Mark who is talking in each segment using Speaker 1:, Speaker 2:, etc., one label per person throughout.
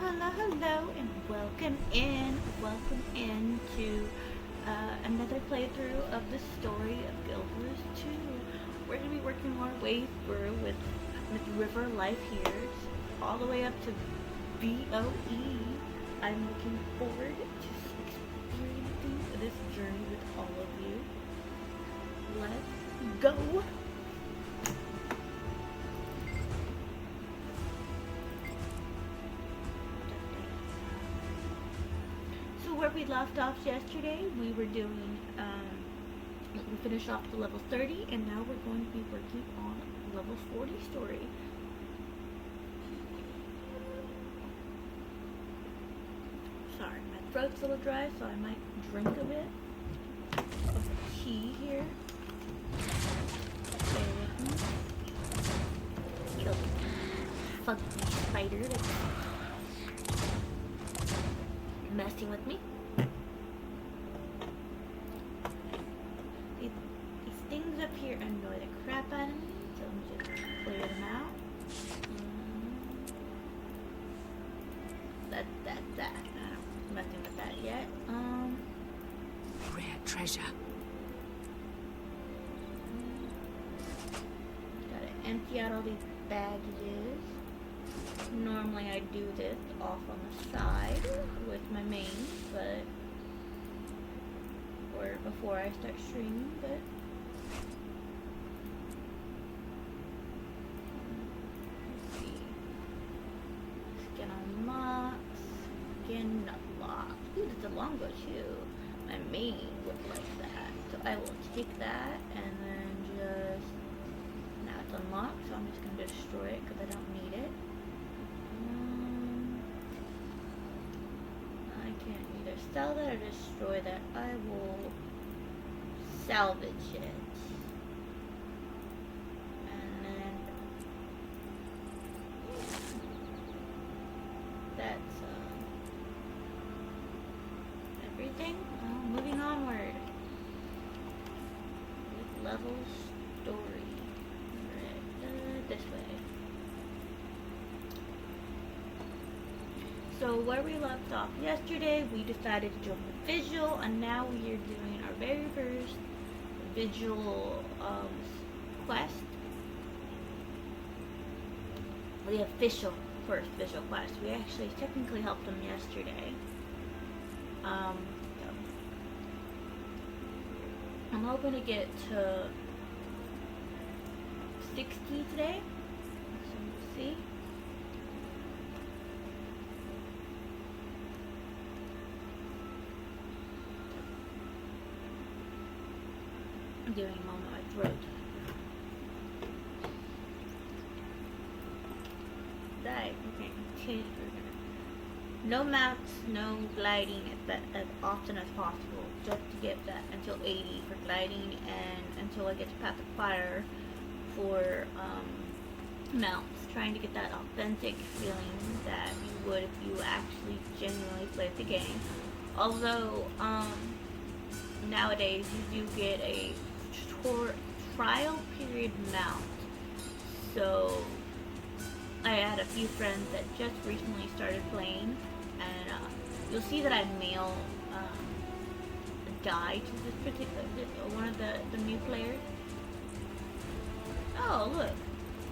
Speaker 1: Hello, and welcome in to another playthrough of the story of Guild Wars 2. We're going to be working our way through with River Life here, all the way up to VoE. I'm looking forward to experiencing this journey with all of you. Let's go! Where we left off yesterday, we were doing, we finished off the level 30, and now we're going to be working on level 40 story. Sorry, my throat's a little dry, so I might drink a bit of tea here. Bear with me. Kill the funky spider that's messing with me. These things up here annoy the crap out of me, so let me just clear them out. That. I'm not messing with that yet.
Speaker 2: Rare treasure.
Speaker 1: Gotta empty out all these baggages. Normally I do this off on the side with my main, or before I start streaming, but let's see. Skin unlocked, skin unlocked. Ooh, that's a longbow too. My main would like that, so I will take that and then just, now it's unlocked, so I'm just gonna destroy it because I don't need it. I can't either sell that or destroy that. I will salvage it. And then that's everything. Moving onward. With level story. Right, this way. So where we left off yesterday, we decided to join the vigil, and now we are doing our very first vigil quest. The official first vigil quest. We actually technically helped them yesterday. I'm hoping to get to 60 today, so we'll see. I'm giving a moment my throat. Dive. Okay, continue. No mounts, no gliding as often as possible, just to get that until 80 for gliding and until I get to Path of Fire for mounts. Trying to get that authentic feeling that you would if you actually genuinely played the game. Although nowadays you do get a trial period mount, so I had a few friends that just recently started playing, and you'll see that I mail a dye to this particular one of the new players. Oh look,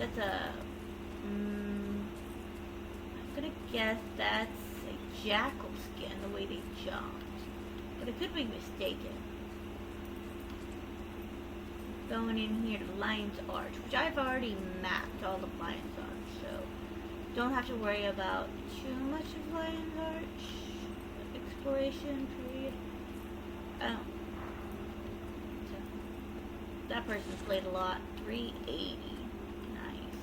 Speaker 1: that's a I'm gonna guess that's a jackal skin the way they jumped, but I could be mistaken. Going in here to Lion's Arch, which I've already mapped all the Lion's Arch, so don't have to worry about too much of Lion's Arch exploration period. So that person's played a lot. 380. Nice.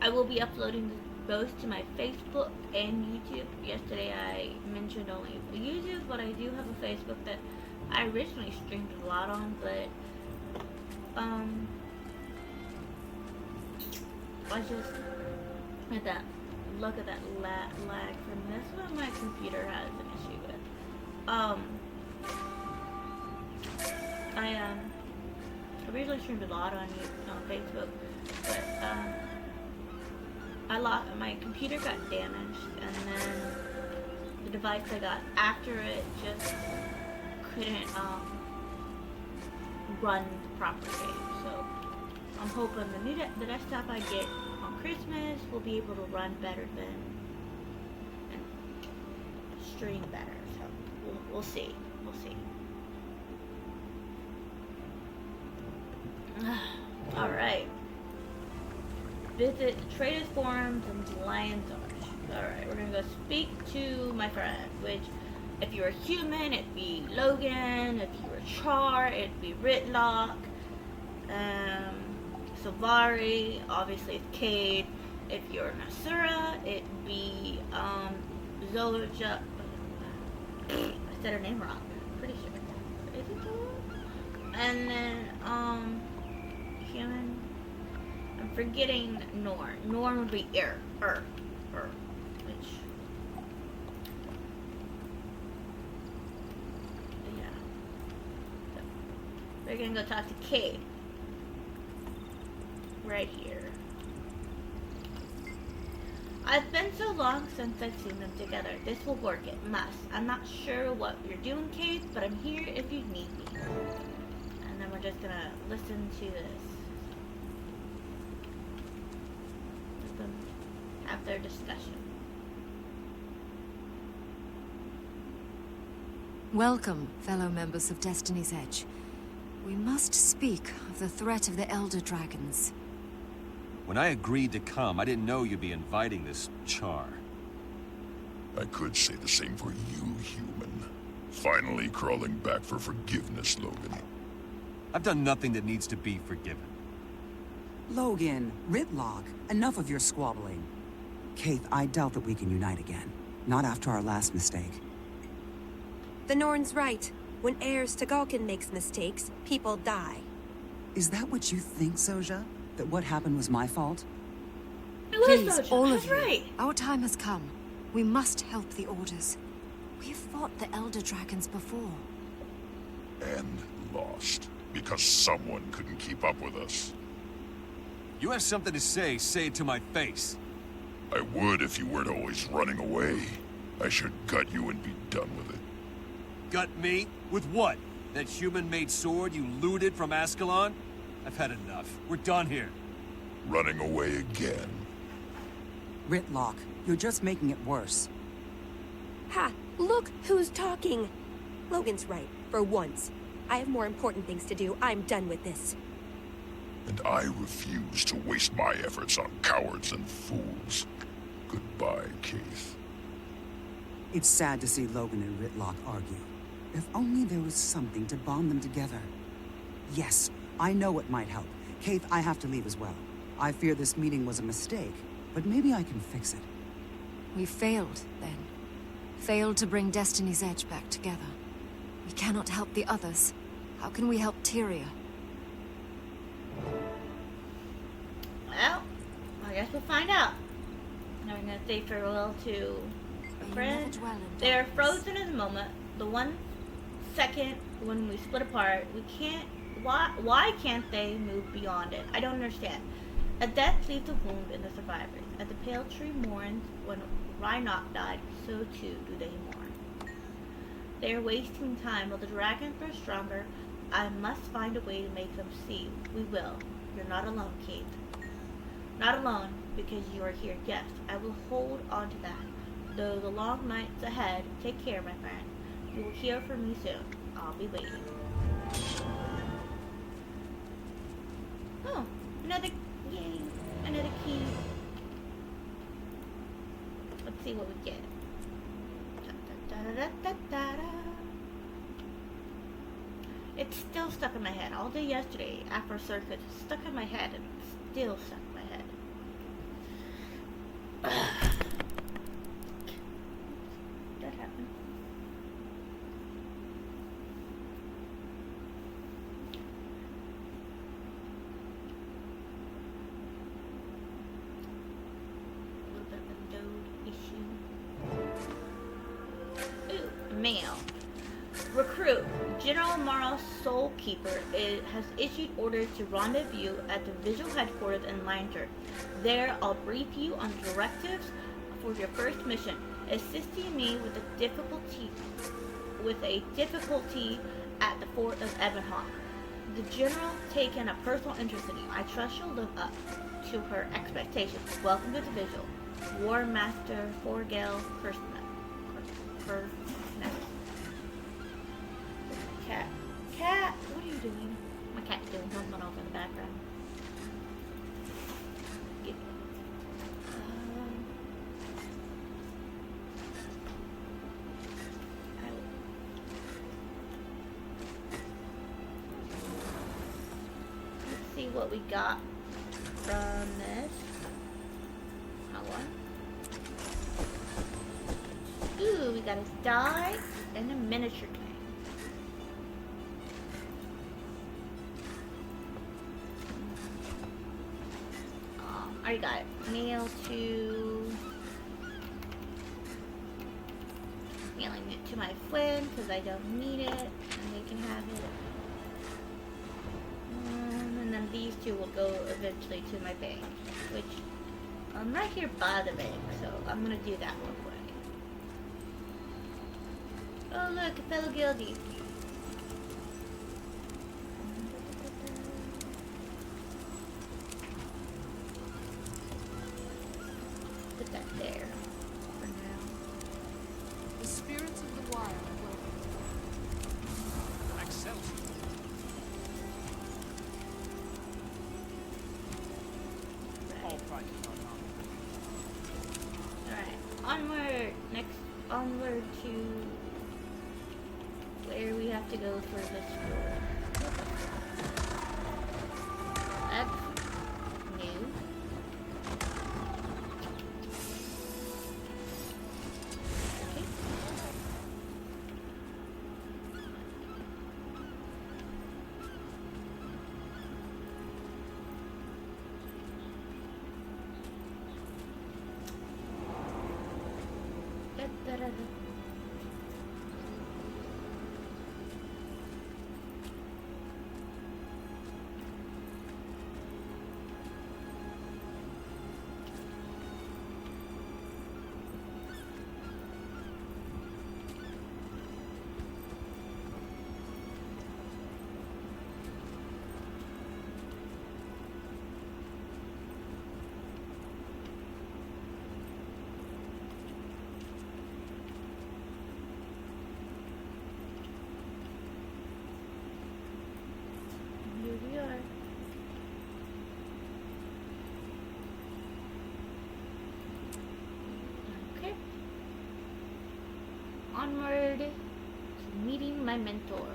Speaker 1: I will be uploading both to my Facebook and YouTube. Yesterday I mentioned only YouTube, but I do have a Facebook that I originally streamed a lot on, but I just look at that lag from this. What my computer has an issue with. Um, I originally streamed a lot on Facebook, but I lost my computer got damaged, and then the device I got after it just couldn't run the proper game. So I'm hoping the desktop I get on Christmas will be able to run better than and stream better. So we'll see. We'll see. All right. Visit the Traders Forums and Lion's Arch. Alright, we're gonna go speak to my friend, which, if you're a human, it'd be Logan. If you were Char, it'd be Ritlock. Savari, obviously it's Cade. If you're Nasura, it'd be, Zoja. I said her name wrong. Pretty sure. Is it Zoja? And then, human. I'm forgetting Norn. Norn would be which, yeah. So, we're gonna go talk to Cade. Right here. I've been so long since I've seen them together. This will work, it must. I'm not sure what you're doing, Cade, but I'm here if you need me. And then we're just gonna listen to this. Have their discussion.
Speaker 2: Welcome, fellow members of Destiny's Edge. We must speak of the threat of the Elder Dragons.
Speaker 3: When I agreed to come, I didn't know you'd be inviting this Char.
Speaker 4: I could say the same for you, human. Finally crawling back for forgiveness, Logan.
Speaker 3: I've done nothing that needs to be forgiven.
Speaker 5: Logan, Ritlock, enough of your squabbling. Kaith, I doubt that we can unite again. Not after our last mistake.
Speaker 6: The Norn's right. When heirs to Galkin makes mistakes, people die.
Speaker 5: Is that what you think, Zoja? That what happened was my fault?
Speaker 2: Please, all of
Speaker 1: That's
Speaker 2: you,
Speaker 1: right.
Speaker 2: our time has come. We must help the Orders. We've fought the Elder Dragons before.
Speaker 4: And lost. Because someone couldn't keep up with us.
Speaker 3: You have something to say it to my face.
Speaker 4: I would if you weren't always running away. I should gut you and be done with it.
Speaker 3: Gut me? With what? That human-made sword you looted from Ascalon? I've had enough. We're done here.
Speaker 4: Running away again.
Speaker 5: Ritlock, you're just making it worse.
Speaker 6: Ha! Look who's talking! Logan's right, for once. I have more important things to do. I'm done with this.
Speaker 4: And I refuse to waste my efforts on cowards and fools. Goodbye, Keith.
Speaker 5: It's sad to see Logan and Ritlock argue. If only there was something to bond them together. Yes, I know it might help. Kaith, I have to leave as well. I fear this meeting was a mistake, but maybe I can fix it.
Speaker 2: We failed, then. Failed to bring Destiny's Edge back together. We cannot help the others. How can we help Tyria?
Speaker 1: Well, I guess we'll find out. Now we're gonna say farewell to a friend. They are frozen in the moment. The 1 second when we split apart, we can't. Why can't they move beyond it? I don't understand. A death leaves a wound in the survivors. As the pale tree mourns when Rhinoc died, so too do they mourn. They are wasting time. While the dragons are stronger, I must find a way to make them see. We will. You're not alone, Kate. Not alone, because you are here. Yes, I will hold on to that. Though the long nights ahead, take care, my friend. You will hear from me soon. I'll be waiting. Oh, another, yay, another key. Let's see what we get. It's still stuck in my head. All day yesterday, after circuit, stuck in my head, and it's still stuck in my head. That happened. A little bit of a load issue. Ooh, mail. crew, General Mara Soulkeeper has issued orders to rendezvous at the visual headquarters in Lantern. There, I'll brief you on directives for your first mission, assisting me with a difficulty at the fort of Ebonhawk. The General taken a personal interest in you. I trust you'll live up to her expectations. Welcome to the visual. War Master Forgale Kirstness. Cat, what are you doing? My cat's doing something off in the background. Let's see what we got from this. Hold on. Ooh, we got a die and a miniature tank. I already got it. Mail to... Mailing it to my friend because I don't need it. And they can have it. And then these two will go eventually to my bank. Which, I'm right here by the bank. So I'm going to do that real quick. Oh look, a fellow guildie. Put that there for now.
Speaker 2: The spirits of the wild will...
Speaker 1: Alright, onward! Onward to where we have to go for this war. That's new. Okay. Da-da-da-da. Here we are. Okay. Onward to meeting my mentor.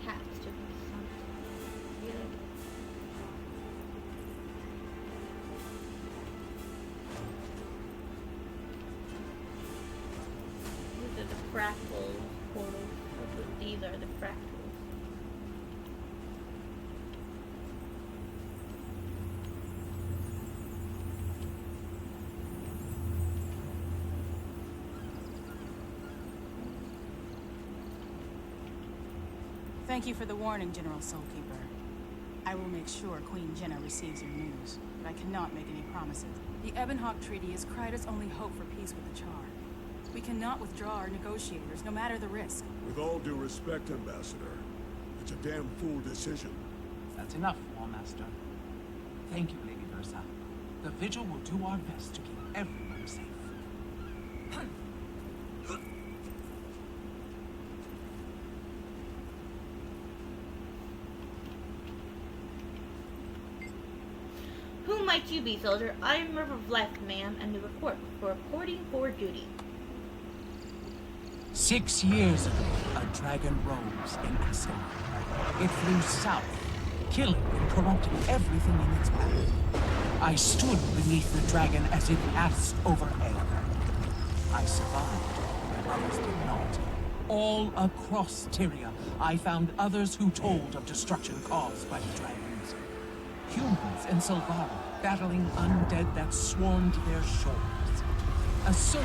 Speaker 1: Cat's doing something weird. These are the fractal portals. These are the fractals.
Speaker 7: Thank you for the warning, General Soulkeeper. I will make sure Queen Jenna receives your news, but I cannot make any promises. The Ebonhawk Treaty is Kryda's only hope for peace with the Char. We cannot withdraw our negotiators, no matter the risk.
Speaker 8: With all due respect, Ambassador, it's a damn fool decision.
Speaker 9: That's enough, War Master. Thank you, Lady Versa. The Vigil will do our best to keep everyone safe.
Speaker 1: Who might you be, soldier? I am River of Life, ma'am, and reporting for duty.
Speaker 9: 6 years ago, a dragon rose in Ascalon. It flew south, killing and corrupting everything in its path. I stood beneath the dragon as it passed overhead. I survived, but others did not. All across Tyria, I found others who told of destruction caused by the dragons. Humans in Silvara battling undead that swarmed their shores. a surge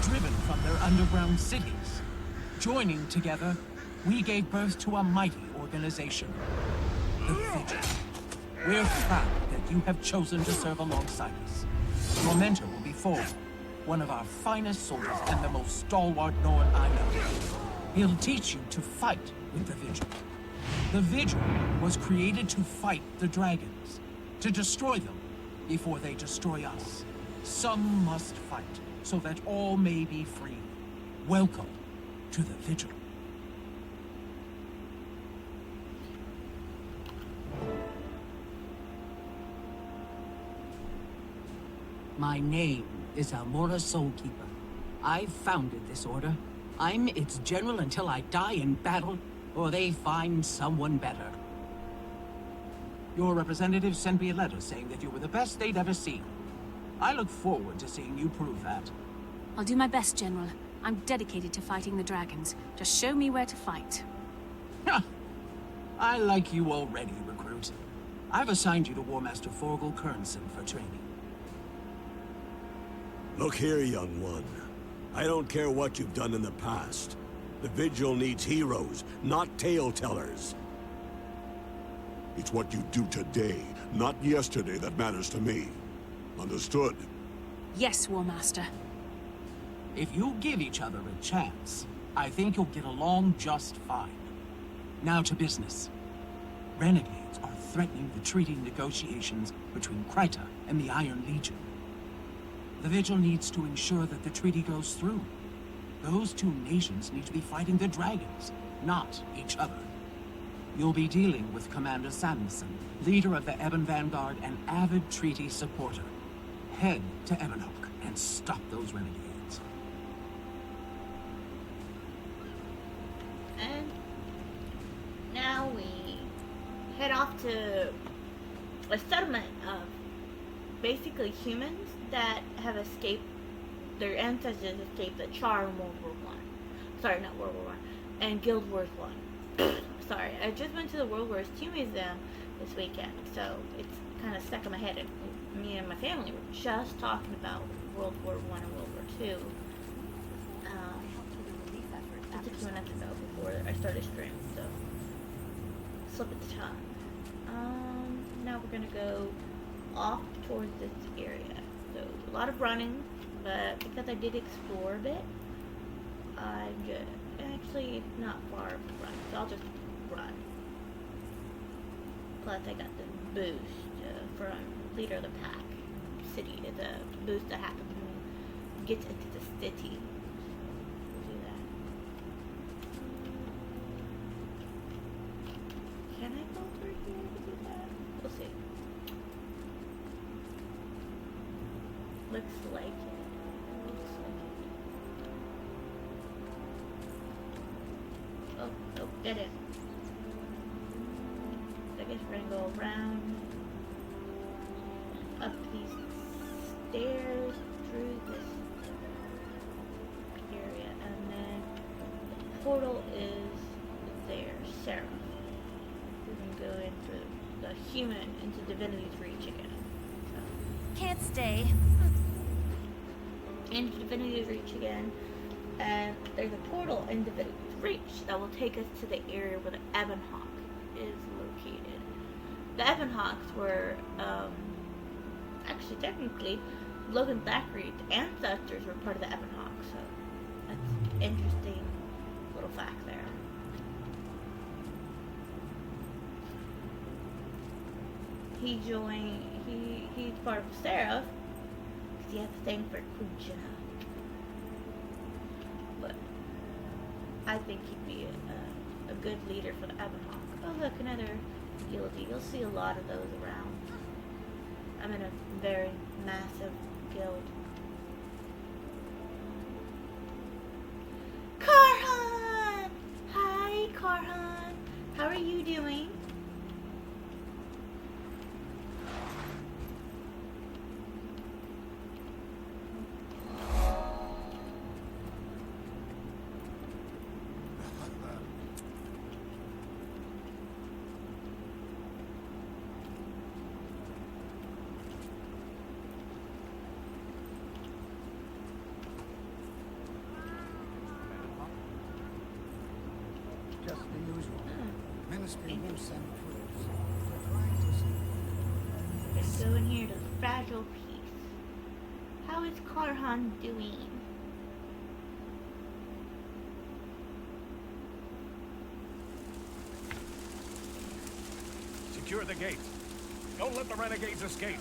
Speaker 9: driven from their underground cities. Joining together, we gave birth to a mighty organization, the Vigil. We're proud that you have chosen to serve alongside us. Your mentor will be Thor, one of our finest soldiers and the most stalwart Norn I know. He'll teach you to fight with the Vigil. The Vigil was created to fight the dragons, to destroy them before they destroy us. Some must fight so that all may be free. Welcome to the Vigil. My name is Almora Soulkeeper. I founded this order. I'm its general until I die in battle, or they find someone better. Your representative sent me a letter saying that you were the best they'd ever seen. I look forward to seeing you prove that.
Speaker 10: I'll do my best, General. I'm dedicated to fighting the dragons. Just show me where to fight.
Speaker 9: I like you already, recruit. I've assigned you to War Master Forgel Kernson for training.
Speaker 8: Look here, young one. I don't care what you've done in the past. The Vigil needs heroes, not tale-tellers. It's what you do today, not yesterday, that matters to me. Understood?
Speaker 10: Yes, War Master.
Speaker 9: If you give each other a chance, I think you'll get along just fine. Now to business. Renegades are threatening the treaty negotiations between Kryta and the Iron Legion. The Vigil needs to ensure that the treaty goes through. Those two nations need to be fighting the dragons, not each other. You'll be dealing with Commander Samuelson, leader of the Ebon Vanguard and avid treaty supporter. Head to Ebonhawk and stop those renegades.
Speaker 1: And now we head off to a settlement of basically humans that have escaped, their ancestors escaped the Char in World War One. Sorry, not World War One, and Guild Wars 1. Sorry, I just went to the World Wars 2 museum this weekend, so it's kind of stuck in my head. And me and my family were just talking about World War 1 and World War 2 just a few minutes ago before I started streaming, so slip of the tongue. Now we're gonna go off towards this area. So a lot of running, but because I did explore a bit, I'm just actually not far from running, so I'll just run. Plus I got the boost from leader of the pack city. It's a boost that happens when you get into the city. We'll do that. Can I go through here to do that? We'll see. Looks like it. Looks like it. Oh, nope, get it. I guess we're gonna go around, up these stairs, through this area, and then the portal is there, Sarah. We're gonna go in through the human into Divinity's Reach again. So.
Speaker 10: Can't stay.
Speaker 1: Into Divinity's Reach again, and there's a portal in Divinity's Reach that will take us to the area where the Ebonhawk is located. The Ebonhawks were, actually technically, Logan Thackeray's ancestors were part of the Ebonhawk, so that's an interesting little fact there. He's part of Seraph, because he has a thing for Queen Jenna. But I think he'd be a good leader for the Ebonhawk. Oh look, another guilty. You'll see a lot of those around. I'm in a very massive guild. Karhan! Hi, Karhan. How are you doing?
Speaker 11: Ministry won't send troops. They're trying to see.
Speaker 1: Let's go in here to fragile peace. How is Karhan doing?
Speaker 12: Secure the gate. Don't let the renegades escape.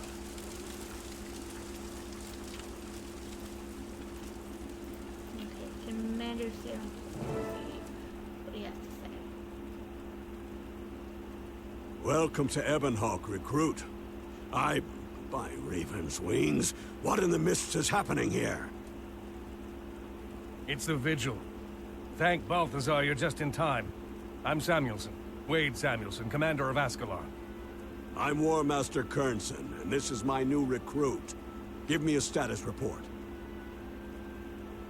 Speaker 1: Okay, Commander Sam. What do you have to say?
Speaker 8: Welcome to Ebonhawk, recruit. By Raven's wings, what in the mists is happening here?
Speaker 12: It's the Vigil. Thank Balthazar, you're just in time. I'm Samuelson. Wade Samuelson, commander of Ascalon.
Speaker 8: I'm War Master Kernson, and this is my new recruit. Give me a status report.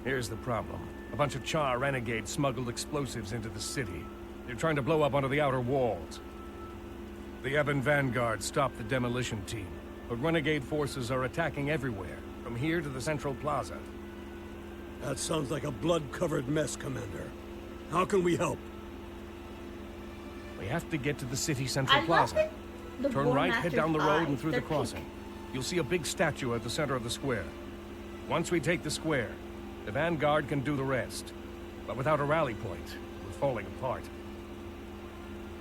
Speaker 12: Here's the problem. A bunch of Char renegades smuggled explosives into the city. They're trying to blow up onto the outer walls. The Ebon Vanguard stopped the demolition team, but renegade forces are attacking everywhere, from here to the Central Plaza.
Speaker 8: That sounds like a blood-covered mess, Commander. How can we help?
Speaker 12: We have to get to the city Central
Speaker 1: I
Speaker 12: Plaza.
Speaker 1: love the
Speaker 12: Turn
Speaker 1: War
Speaker 12: right, head
Speaker 1: Master's
Speaker 12: down the road
Speaker 1: eyes.
Speaker 12: and through
Speaker 1: They're
Speaker 12: the crossing.
Speaker 1: pink.
Speaker 12: You'll see a big statue at the center of the square. Once we take the square, the Vanguard can do the rest. But without a rally point, we're falling apart.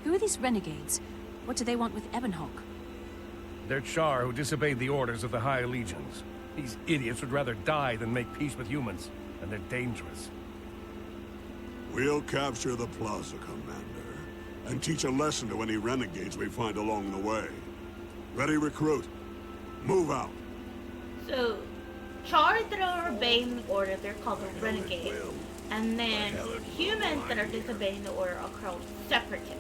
Speaker 10: Who are these renegades? What do they want with Ebonhawk?
Speaker 12: They're Char who disobeyed the orders of the High Legions. These idiots would rather die than make peace with humans, and they're dangerous.
Speaker 8: We'll capture the plaza, Commander, and teach a lesson to any renegades we find along the way. Ready, recruit? Move out.
Speaker 1: So, Chars that are obeying the order, they're called the renegades. And then humans that are disobeying the order are called separatists.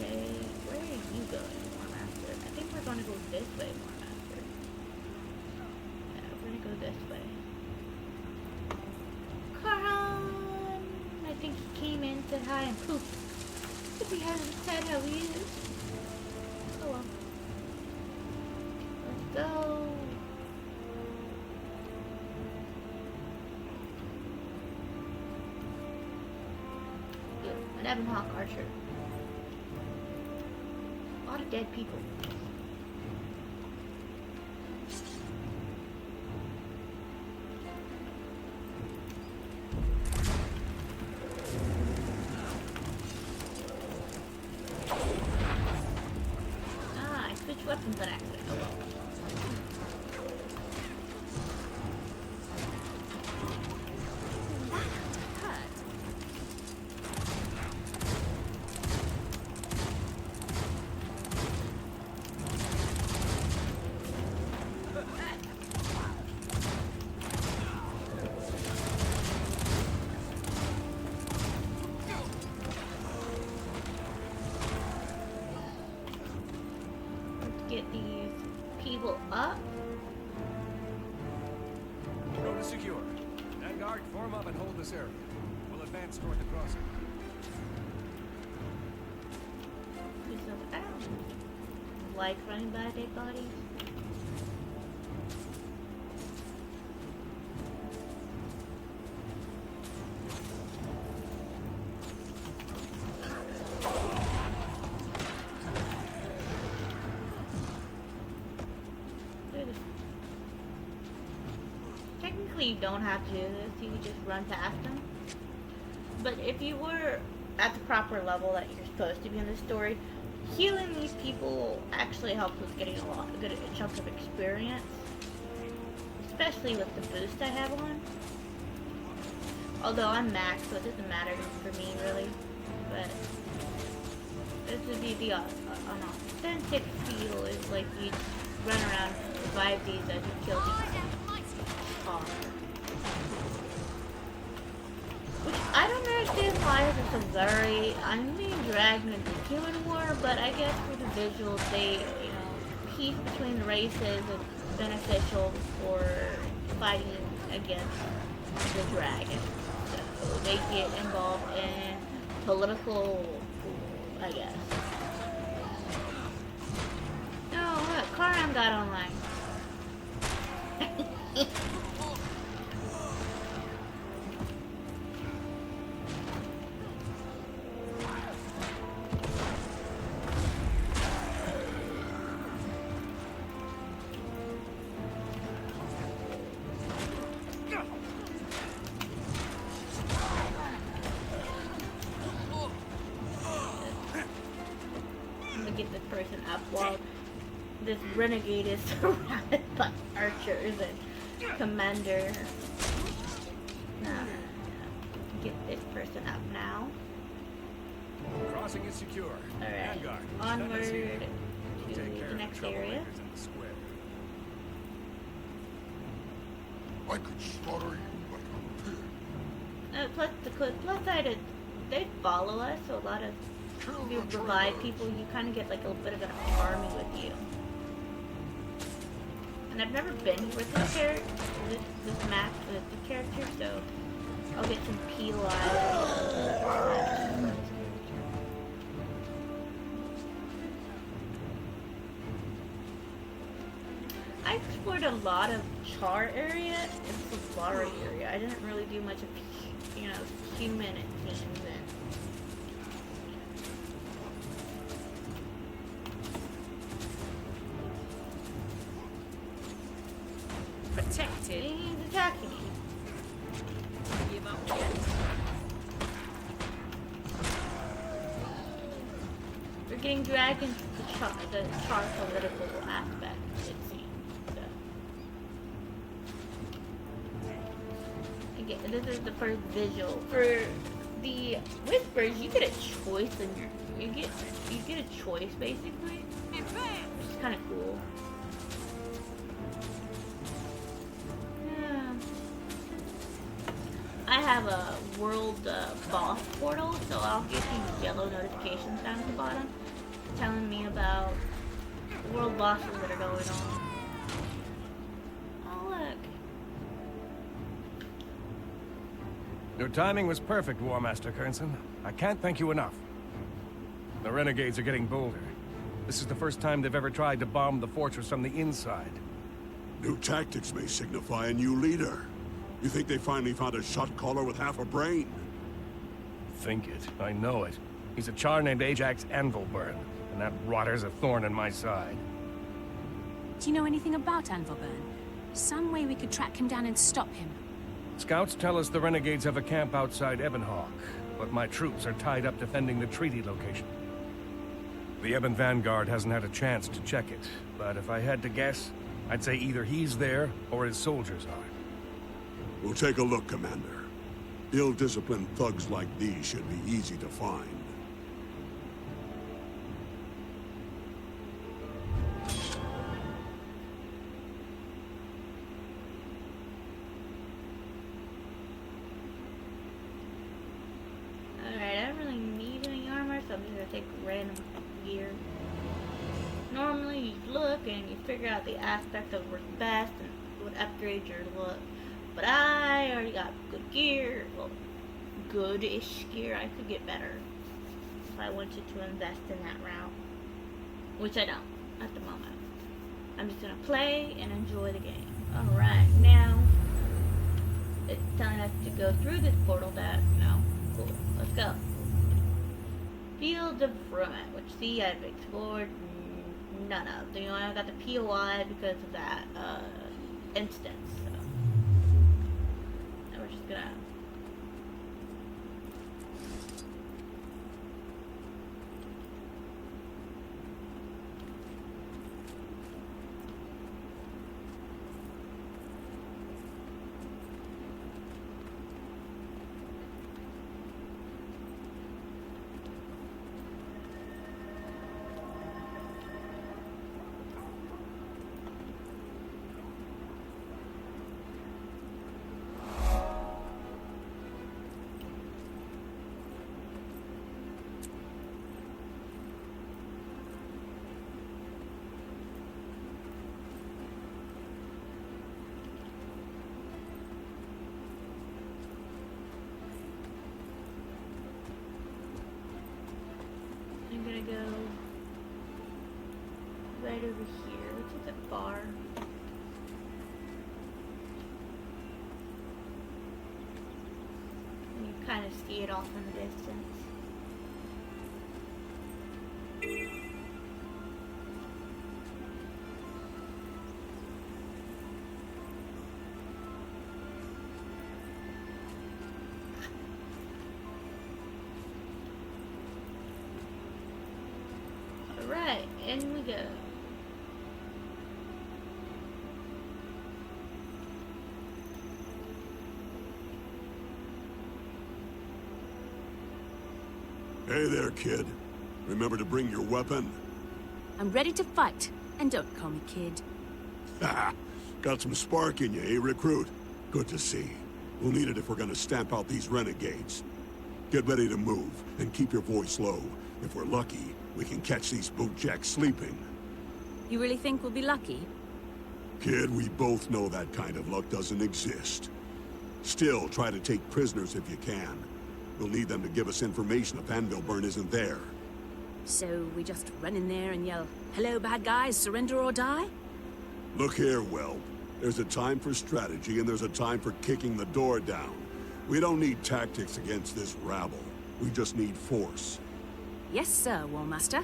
Speaker 1: Okay, where are you going, War Master? I think we're gonna go this way, War Master. Yeah, we're gonna go this way. Karan! I think he came in, said hi, and poof. If he hasn't said how he is. Oh well. Let's go. An Ebonhawk archer. A lot of dead people. Ah, I switched weapons on accident. Oh well. Get these people up.
Speaker 12: Go to secure. Vanguard, form up and hold this area. We'll advance toward the crossing.
Speaker 1: I don't like running by dead bodies. Technically, you don't have to do this. You can just run past them. But if you were at the proper level that you're supposed to be in the story, healing these people actually helps with getting a lot good chunk of experience, especially with the boost I have on. Although I'm max, so it doesn't matter for me really. But this would be an authentic feel. Is like you run around, revive these as you kill these. Which I don't understand why it's a very, I'm being dragged into human war, but I guess for the visuals, they, you know, peace between the races is beneficial for fighting against the dragon. So they get involved in political, I guess. No, look, Karam got online. while this renegade is surrounded by archers and commander. Get this person up now.
Speaker 12: Crossing is secure.
Speaker 1: Alright,
Speaker 12: Vanguard,
Speaker 1: onward
Speaker 12: send us here.
Speaker 1: to
Speaker 12: Take care
Speaker 1: the
Speaker 12: of
Speaker 1: next
Speaker 12: the
Speaker 1: area.
Speaker 12: troublemakers in the square.
Speaker 4: I could slaughter you like a pig.
Speaker 1: Plus side is they follow us, so a lot of if you revive people, you kind of get like a bit of an army with you. And I've never been here with this character, this map with the character, so I'll get some POI. I explored a lot of Char area and Safari area. I didn't really do much of, human it seems.
Speaker 10: Protected.
Speaker 1: He's attacking me.
Speaker 10: Give up yet.
Speaker 1: We're getting dragged into the char political aspect, it seems. So. Again, this is the first visual. For the whispers, you get a choice in you get a choice basically. Which is kinda cool. I have a world boss portal, so I'll get these yellow notifications down at the bottom telling me about world bosses that are going on. Oh, look.
Speaker 12: Your timing was perfect, War Master Kernson. I can't thank you enough. The renegades are getting bolder. This is the first time they've ever tried to bomb the fortress from the inside.
Speaker 8: New tactics may signify a new leader. You think they finally found a shot caller with half a brain?
Speaker 12: Think it. I know it. He's a Char named Ajax Anvilburn, and that rotter's a thorn in my side.
Speaker 10: Do you know anything about Anvilburn? Some way we could track him down and stop him.
Speaker 12: Scouts tell us the renegades have a camp outside Ebonhawk, but my troops are tied up defending the treaty location. The Ebon Vanguard hasn't had a chance to check it, but if I had to guess, I'd say either he's there or his soldiers are.
Speaker 8: We'll take a look, Commander. Ill-disciplined thugs like these should be easy to find.
Speaker 1: Alright, I don't really need any armor, so I'm just gonna take random gear. Normally you look and you figure out the aspect of what's best and what upgrades your look. But I already got good gear, well, good-ish gear. I could get better if I wanted to invest in that route, which I don't at the moment. I'm just gonna play and enjoy the game. Alright, now it's telling us to go through this portal that, cool, let's go. Fields of Ruin, which see I've explored none of. I got the POI because of that instance. We're just gonna go right over here, which is a bar. And you kind of see it off in the distance. Alright, and we we go.
Speaker 8: Hey there, kid. Remember to bring your weapon?
Speaker 10: I'm ready to fight. And don't call me kid.
Speaker 8: Haha. Got some spark in you, eh, recruit? Good to see. We'll need it if we're gonna stamp out these renegades. Get ready to move, and keep your voice low. If we're lucky, we can catch these bootjacks sleeping.
Speaker 10: You really think we'll be lucky?
Speaker 8: Kid, we both know that kind of luck doesn't exist. Still, try to take prisoners if you can. We'll need them to give us information if Anvilburn isn't there.
Speaker 10: So we just run in there and yell, "Hello, bad guys, surrender or die"?
Speaker 8: Look here, Whelp. There's a time for strategy and there's a time for kicking the door down. We don't need tactics against this rabble. We just need force.
Speaker 10: Yes, sir, War Master.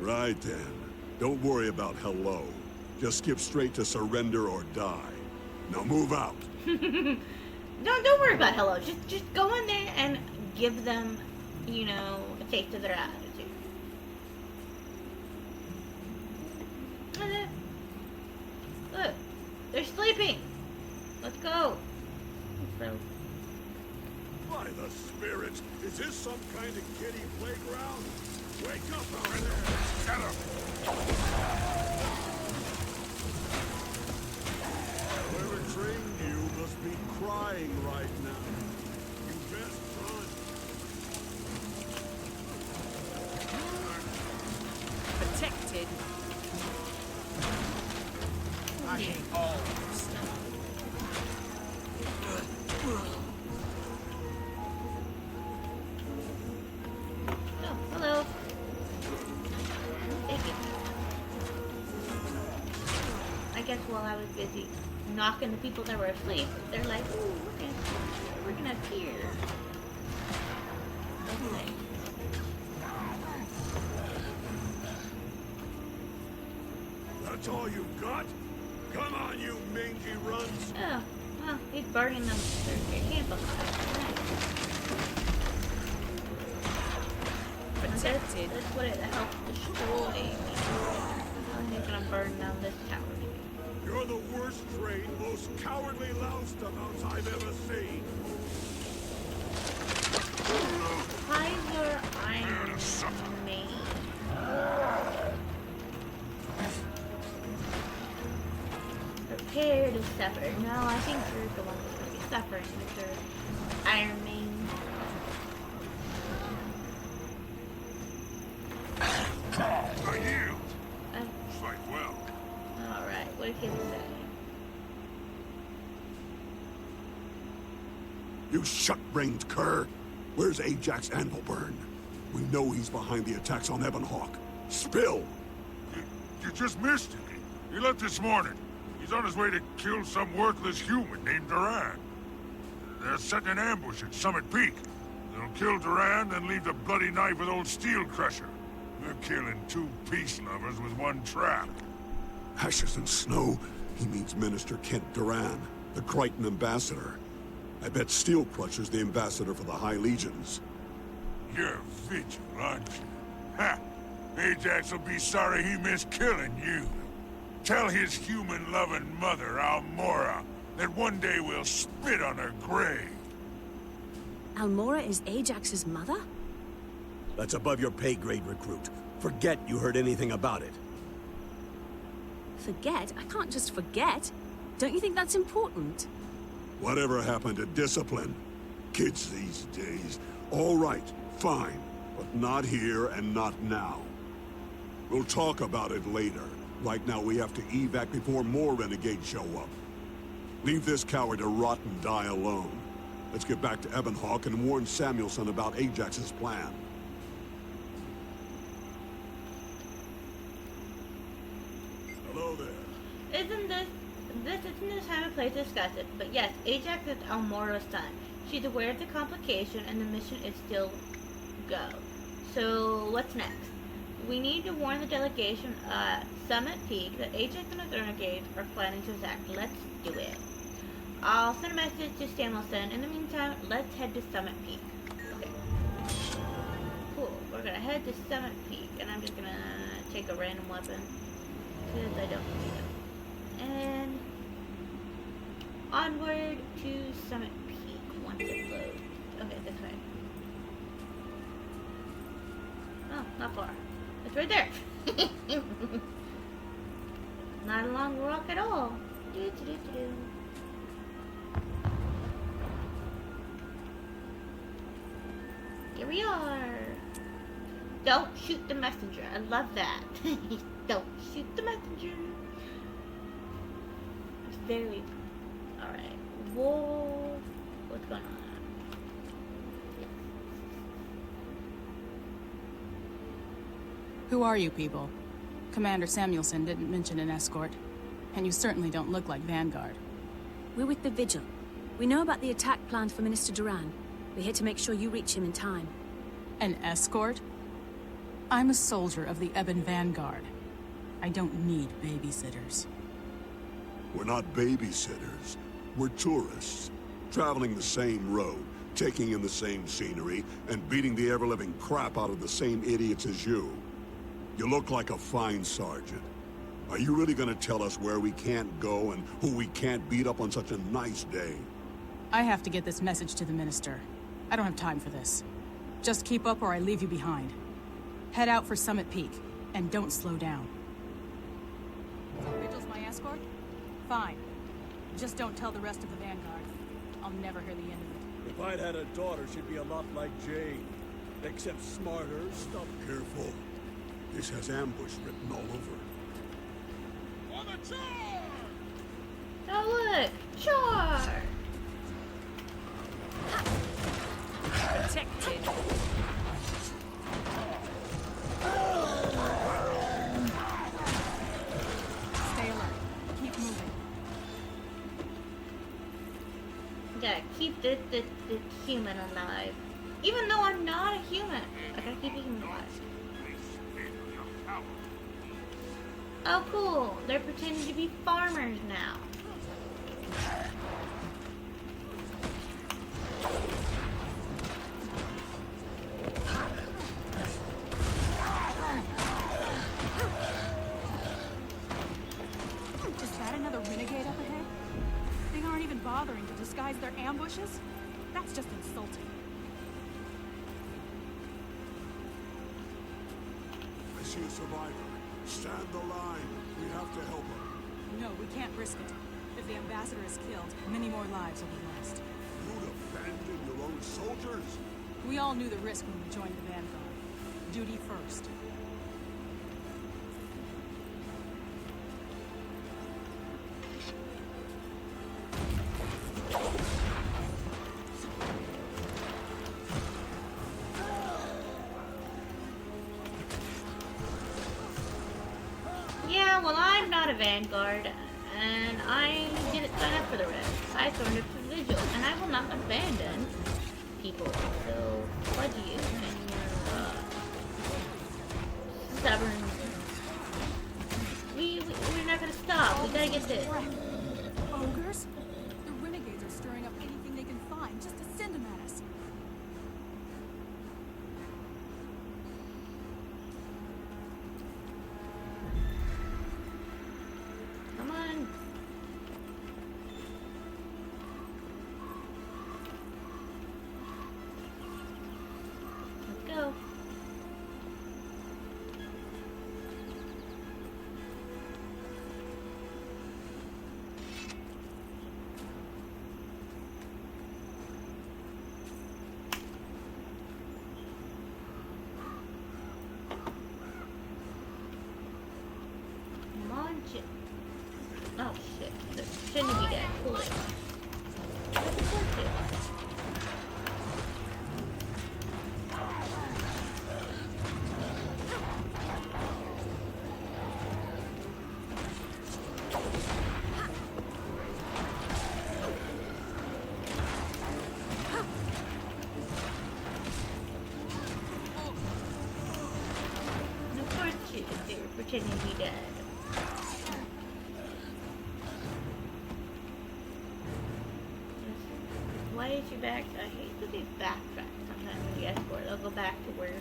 Speaker 8: Right then. Don't worry about hello. Just skip straight to surrender or die. Now move out.
Speaker 1: Don't worry about hello. Just go in there and give them, you know, a taste of their attitude. And then, look, they're sleeping. Let's go.
Speaker 8: By the spirits, is this some kind of kiddie playground? Wake up out there! Get him! Whoever trained you must be crying right now. You best run.
Speaker 10: Protected.
Speaker 9: I hate all this stuff.
Speaker 1: Oh, hello. Thank you. I guess while I was busy knocking the people that were asleep, they're like, ooh, we're gonna appear. Okay.
Speaker 8: That's all you got? Come on, you mangy runs!
Speaker 1: Oh, well, he's burning them. Their handbook.
Speaker 10: Protected.
Speaker 1: That's what it helps destroy me. I'm gonna burn down this tower.
Speaker 8: You're the worst trained, most cowardly loustabouts I've ever seen!
Speaker 1: Kaiser Iron Man. Prepare to suffer. No, I think you're the one that's gonna be suffering, Mr. Iron Man.
Speaker 4: I yield.
Speaker 1: Uh,
Speaker 4: Fight well.
Speaker 1: Alright, what did he say?
Speaker 8: You shut-brained cur! Where's Ajax Anvilburn? We know he's behind the attacks on Ebonhawk. Spill!
Speaker 4: You just missed it. He left this morning. He's on his way to kill some worthless human named Duran. They're setting an ambush at Summit Peak. They'll kill Duran, then leave the bloody knife with old Steel Crusher. They're killing two peace lovers with one trap.
Speaker 8: Ashes and snow? He means Minister Kent Duran, the Crichton ambassador. I bet Steel Crusher's the ambassador for the High Legions.
Speaker 4: You're vigil, aren't you? Ha! Ajax will be sorry he missed killing you. Tell his human-loving mother, Almora, that one day we'll spit on her grave.
Speaker 10: Almora is Ajax's mother?
Speaker 8: That's above your pay grade, recruit. Forget you heard anything about it.
Speaker 10: Forget? I can't just forget. Don't you think that's important?
Speaker 8: Whatever happened to discipline? Kids these days. All right, fine. But not here and not now. We'll talk about it later. Right now we have to evac before more renegades show up. Leave this coward to rot and die alone. Let's get back to Ebonhawk and warn Samuelson about Ajax's plan. Hello there.
Speaker 1: Isn't this isn't the time and place to discuss it, but yes, Ajax is Almora's son. She's aware of the complication and the mission is still go. So what's next? We need to warn the delegation at Summit Peak that Ajax and his renegades are planning to attack. Let's do it. I'll send a message to Samuelson. In the meantime, let's head to Summit Peak. Okay. cool. We're gonna head to Summit Peak, and I'm just gonna take a random weapon because I don't need it. And onward to Summit Peak once it loads. Okay, this way. Oh, not far. It's right there. Not a long walk at all. Here we are. Don't shoot the messenger. I love that. Don't shoot the messenger. It's very... Alright. Whoa. What's going on?
Speaker 7: Who are you people? Commander Samuelson didn't mention an escort. And you certainly don't look like Vanguard.
Speaker 10: We're with the Vigil. We know about the attack planned for Minister Duran. We're here to make sure you reach him in time.
Speaker 7: An escort? I'm a soldier of the Ebon Vanguard. I don't need babysitters.
Speaker 8: We're not babysitters. We're tourists. Traveling the same road, taking in the same scenery, and beating the ever-living crap out of the same idiots as you. You look like a fine sergeant. Are you really gonna tell us where we can't go and who we can't beat up on such a nice day?
Speaker 7: I have to get this message to the Minister. I don't have time for this. Just keep up or I leave you behind. Head out for Summit Peak, and don't slow down. Vigil's my escort? Fine. Just don't tell the rest of the Vanguard. I'll never hear the end of it.
Speaker 8: If I'd had a daughter, she'd be a lot like Jane. Except smarter. Stop. Careful. This has ambush written all over it.
Speaker 4: On the charge!
Speaker 1: Oh look! Charge!
Speaker 10: Protected.
Speaker 7: Stay alert. Keep moving.
Speaker 1: Gotta keep this human alive. Even though I'm not a human. I gotta keep him alive. Oh cool, they're pretending to be farmers now.
Speaker 7: Is that another renegade up ahead? They aren't even bothering to disguise their ambushes? That's just insulting.
Speaker 8: I see a survivor. Stand the line. We have to help her.
Speaker 7: No, we can't risk it. If the ambassador is killed, many more lives will be lost.
Speaker 8: You'd abandon your own soldiers?
Speaker 7: We all knew the risk when we joined the Vanguard. Duty first.
Speaker 1: Yeah, well I'm not a Vanguard, and I didn't sign up for the rest. I signed up for Vigil, and I will not abandon people. So, fudge you and your, stubborn... We're not gonna stop. We gotta get this.
Speaker 7: Ogres? The renegades are stirring up anything they can find just to send them at us.
Speaker 1: Come on. Let's go. Come on, shit. Oh shit. Shouldn't be dead. Cool. And of course they were pretending to be dead. Why is your back? I hate that they backtrack sometimes when you escort. They'll go back to where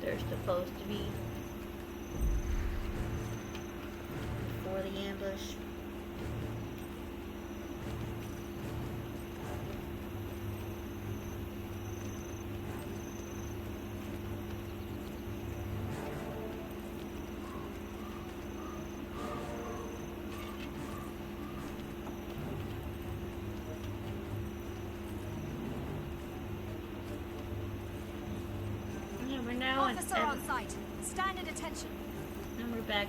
Speaker 1: they're supposed to be before the ambush. Yeah, we're now
Speaker 2: Officer on site. Stand at attention.
Speaker 1: and we're back.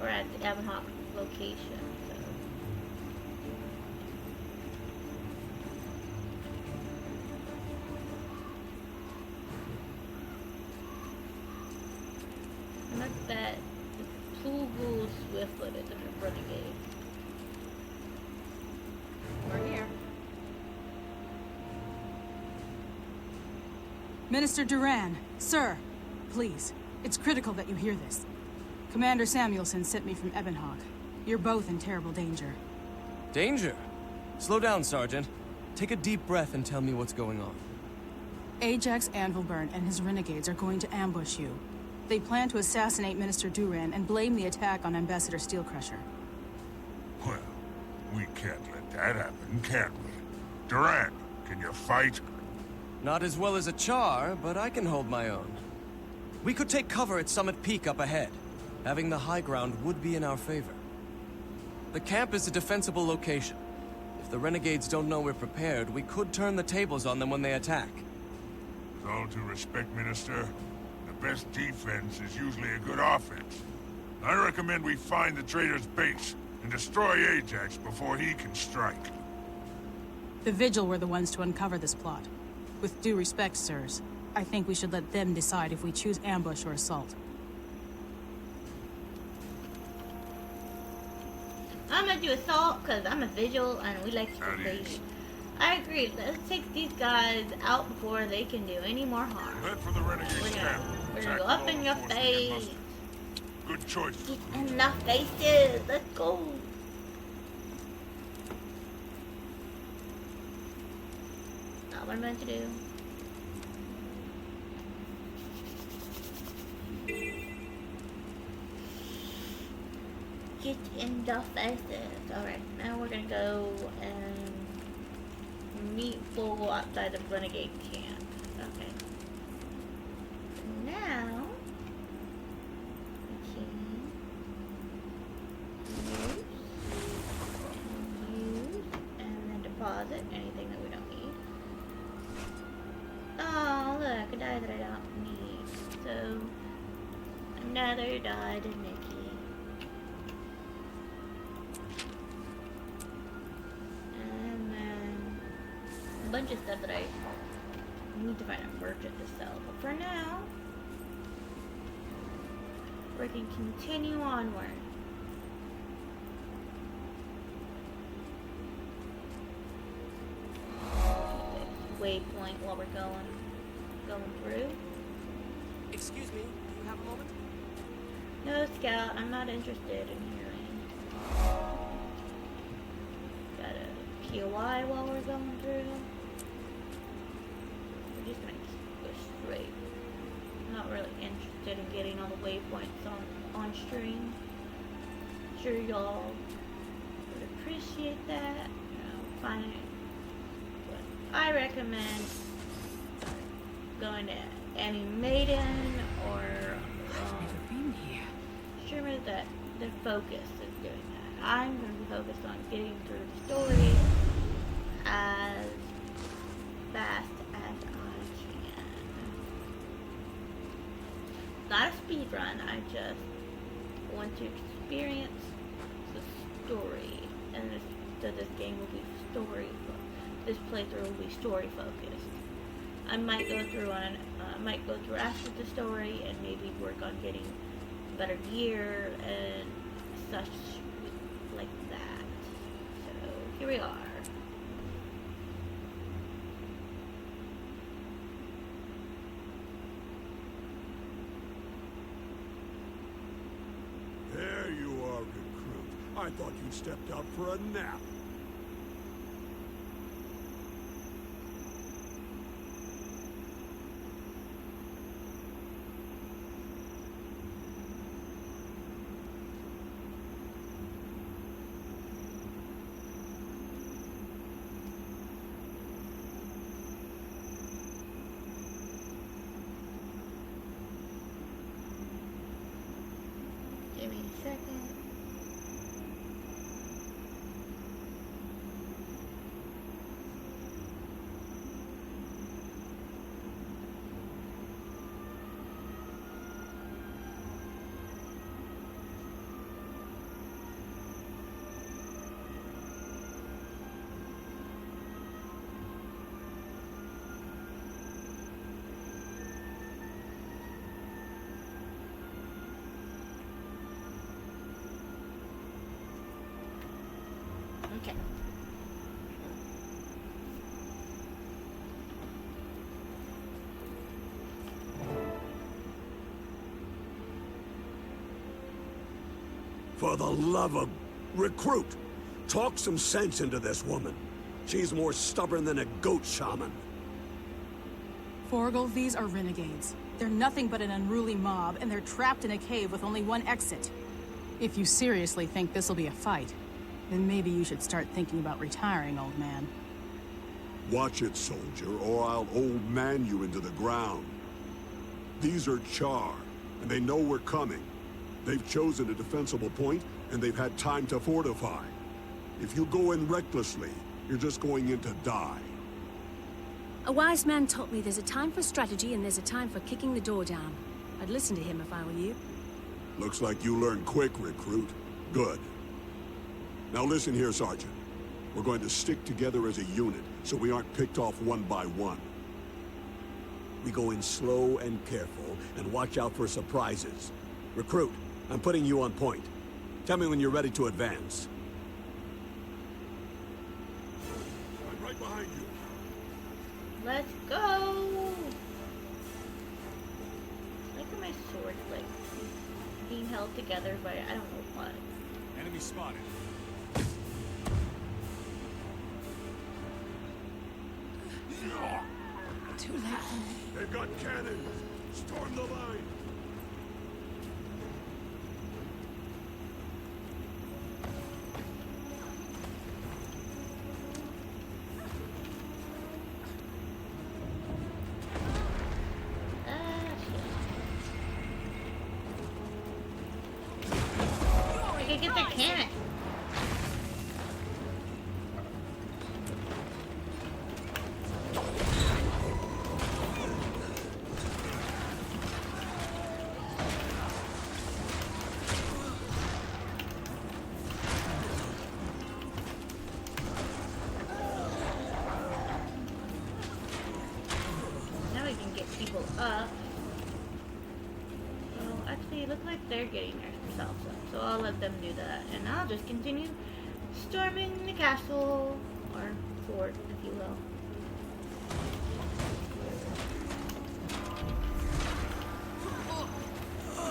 Speaker 1: We're at the Level Gw2 location. So. And that's that. The pool ghoul swift-footed and a renegade.
Speaker 2: We're here.
Speaker 7: Minister Duran, sir, please. It's critical that you hear this. Commander Samuelson sent me from Ebonhawk. You're both in terrible danger.
Speaker 13: Danger? Slow down, Sergeant. Take a deep breath and tell me what's going on.
Speaker 7: Ajax Anvilburn and his renegades are going to ambush you. They plan to assassinate Minister Duran and blame the attack on Ambassador Steelcrusher.
Speaker 4: Well, we can't let that happen, can we? Duran, can you fight?
Speaker 13: Not as well as a Char, but I can hold my own. We could take cover at Summit Peak up ahead. Having the high ground would be in our favor. The camp is a defensible location. If the renegades don't know we're prepared, we could turn the tables on them when they attack.
Speaker 4: With all due respect, Minister, the best defense is usually a good offense. I recommend we find the traitor's base and destroy Ajax before he can strike.
Speaker 7: The Vigil were the ones to uncover this plot. With due respect, sirs, I think we should let them decide if we choose ambush or assault.
Speaker 1: I'm gonna do assault because I'm a vigil and we like to invade. I agree. Let's take these guys out before they can do any more harm.
Speaker 4: Head for the renegades camp.
Speaker 1: We're gonna go up in your face.
Speaker 4: Good choice.
Speaker 1: Enough faces. Let's go. Not what I'm meant to do. Get in the faces. Alright, now we're gonna go and meet Vogel outside of Renegade Camp. Okay. So now we can use and then deposit anything that we don't need. Oh look, a die that I don't need. So another die to Nikki. A bunch of stuff that I need to find a merchant to sell. But for now, we can continue onward. Waypoint while we're going through.
Speaker 13: Excuse me, do you have a moment?
Speaker 1: No, Scout, I'm not interested in hearing. Got a POI while we're going through. We're just gonna go straight. I'm not really interested in getting all the waypoints on stream. Sure y'all would appreciate that. Fine. But I recommend going to any maiden or streamers that the focus is doing that. I'm going to be focused on getting through the story as fast as I can. Not a speed run, I just want to experience the story. And this game will be this playthrough will be story focused. I might go through after the story and maybe work on getting better gear and such like that. So here we are.
Speaker 8: There you are, recruit. I thought you stepped out for a nap.
Speaker 1: second. Okay.
Speaker 8: For the love of... Recruit! Talk some sense into this woman. She's more stubborn than a goat shaman.
Speaker 7: Forgel, these are renegades. They're nothing but an unruly mob, and they're trapped in a cave with only one exit. If you seriously think this'll be a fight, then maybe you should start thinking about retiring, old man.
Speaker 8: Watch it, soldier, or I'll old man you into the ground. These are Char, and they know we're coming. They've chosen a defensible point, and they've had time to fortify. If you go in recklessly, you're just going in to die.
Speaker 10: A wise man taught me there's a time for strategy and there's a time for kicking the door down. I'd listen to him if I were you.
Speaker 8: Looks like you learned quick, recruit. Good. Now listen here, Sergeant. We're going to stick together as a unit, so we aren't picked off one by one. We go in slow and careful, and watch out for surprises. Recruit, I'm putting you on point. Tell me when you're ready to advance. I'm right behind you.
Speaker 1: Let's go! Look at my sword, like, being held together by, I don't know what.
Speaker 3: Enemy spotted.
Speaker 7: Too late for me.
Speaker 8: They've got cannons! Storm the line!
Speaker 1: I could get the cannon. Now we can get people up. So actually, it looks like they're getting themselves up. So I'll let them do that, and I'll just continue storming the castle, or fort, if you will.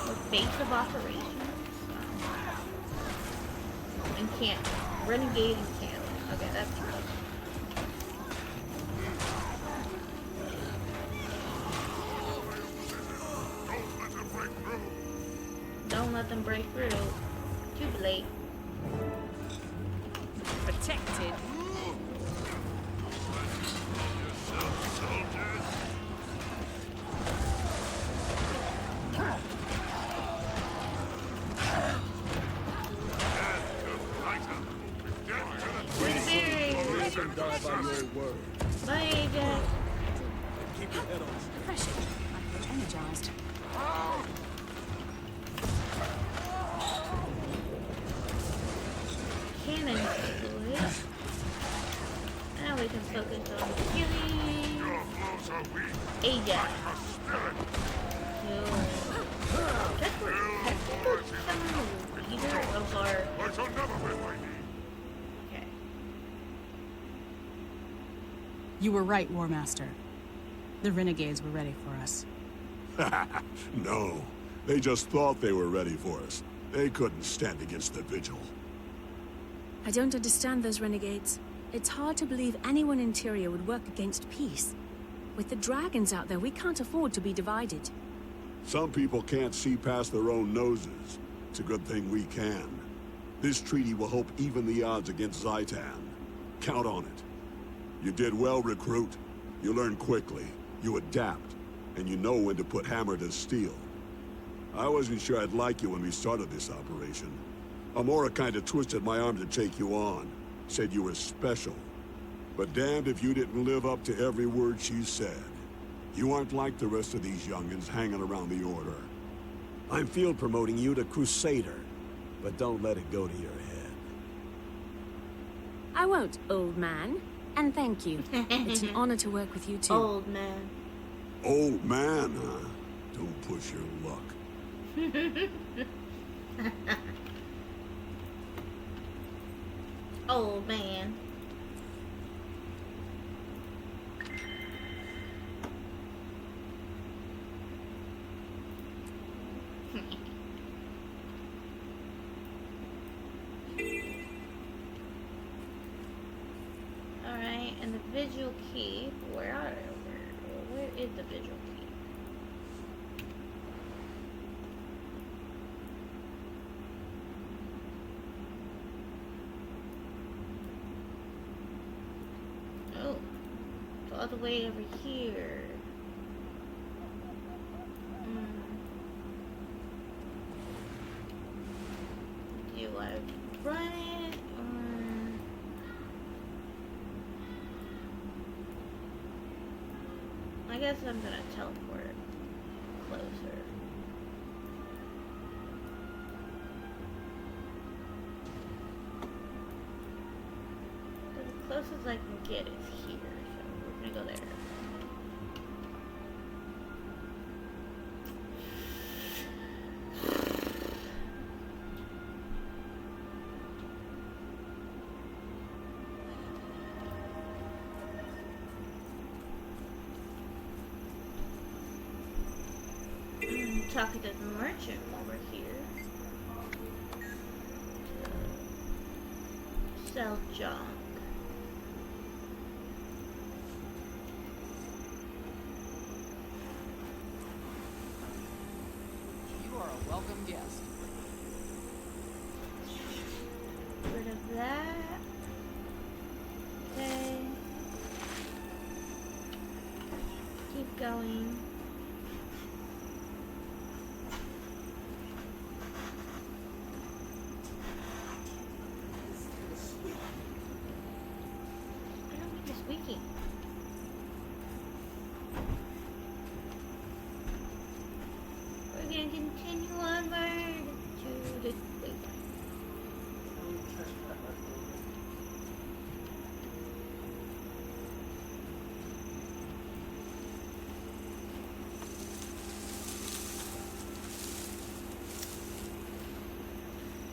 Speaker 1: The base of operations. And camp. Renegade and camp. Okay, that's good. Don't let them break through. Too late.
Speaker 10: Protected.
Speaker 1: Bye, Jack.
Speaker 8: Keep your head on.
Speaker 7: Refreshing. I feel energized.
Speaker 1: Cannon deployed. Now we can focus on killing Ajax. That's where technical some leader of our... Okay.
Speaker 7: You were right, War Master. The renegades were ready for us.
Speaker 8: No, they just thought they were ready for us. They couldn't stand against the Vigil.
Speaker 10: I don't understand those renegades. It's hard to believe anyone in Tyria would work against peace. With the dragons out there, we can't afford to be divided.
Speaker 8: Some people can't see past their own noses. It's a good thing we can. This treaty will help even the odds against Zaitan. Count on it. You did well, recruit. You learn quickly, you adapt, and you know when to put hammer to steel. I wasn't sure I'd like you when we started this operation. Amora kinda twisted my arm to take you on. Said you were special. But damned if you didn't live up to every word she said. You aren't like the rest of these youngins hanging around the Order. I'm field promoting you to Crusader, but don't let it go to your head.
Speaker 10: I won't, old man. And thank you. It's an honor to work with you too.
Speaker 1: Old man.
Speaker 8: Old man, huh? Don't push your luck.
Speaker 1: Old man. Alright, and the visual key. Where is the visual key? Oh, it's all the way over here. Do I run it or? I guess I'm gonna teleport closer. The closest I can get is here, so we're gonna go there. Talking to the merchant while we're here. Sell junk.
Speaker 9: You are a welcome guest.
Speaker 1: Get rid of that. Okay. Keep going. Squeaking. We're gonna continue onward to the waypoint.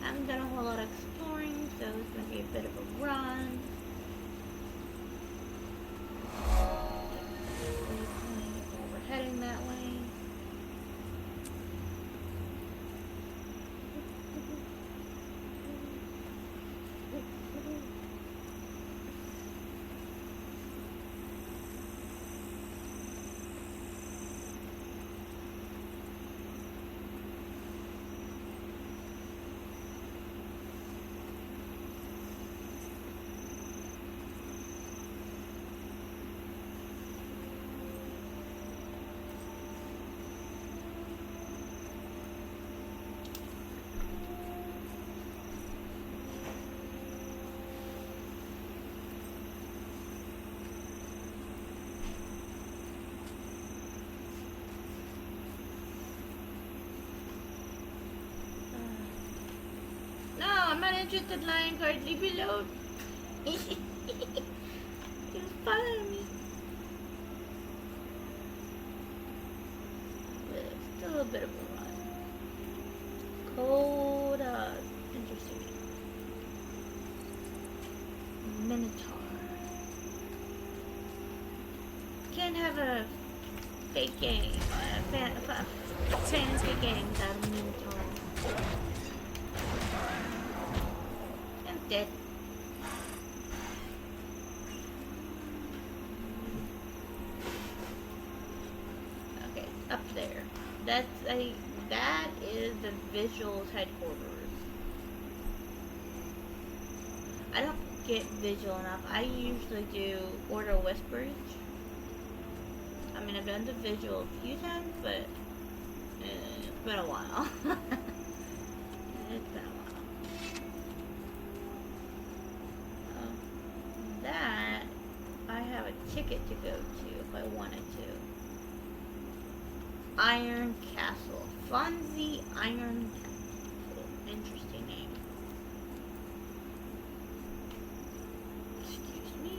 Speaker 1: I haven't done a whole lot of exploring, so it's gonna be a bit of a run. We're heading that way. No, I'm not interested, lion guard. Leave me alone. You're following me. But it's still a bit of a run. Cold, interesting. Minotaur. Can't have a fake game, fantasy game without a Minotaur. I'm dead. Okay, up there. That is the visuals headquarters. I don't get visual enough. I usually do Order Whispers. I mean, I've done the visual a few times, but It's been a while. It's been a while. That I have a ticket to go to if I wanted to. Iron Castle. Fonzie Iron Castle. Interesting name. Excuse me.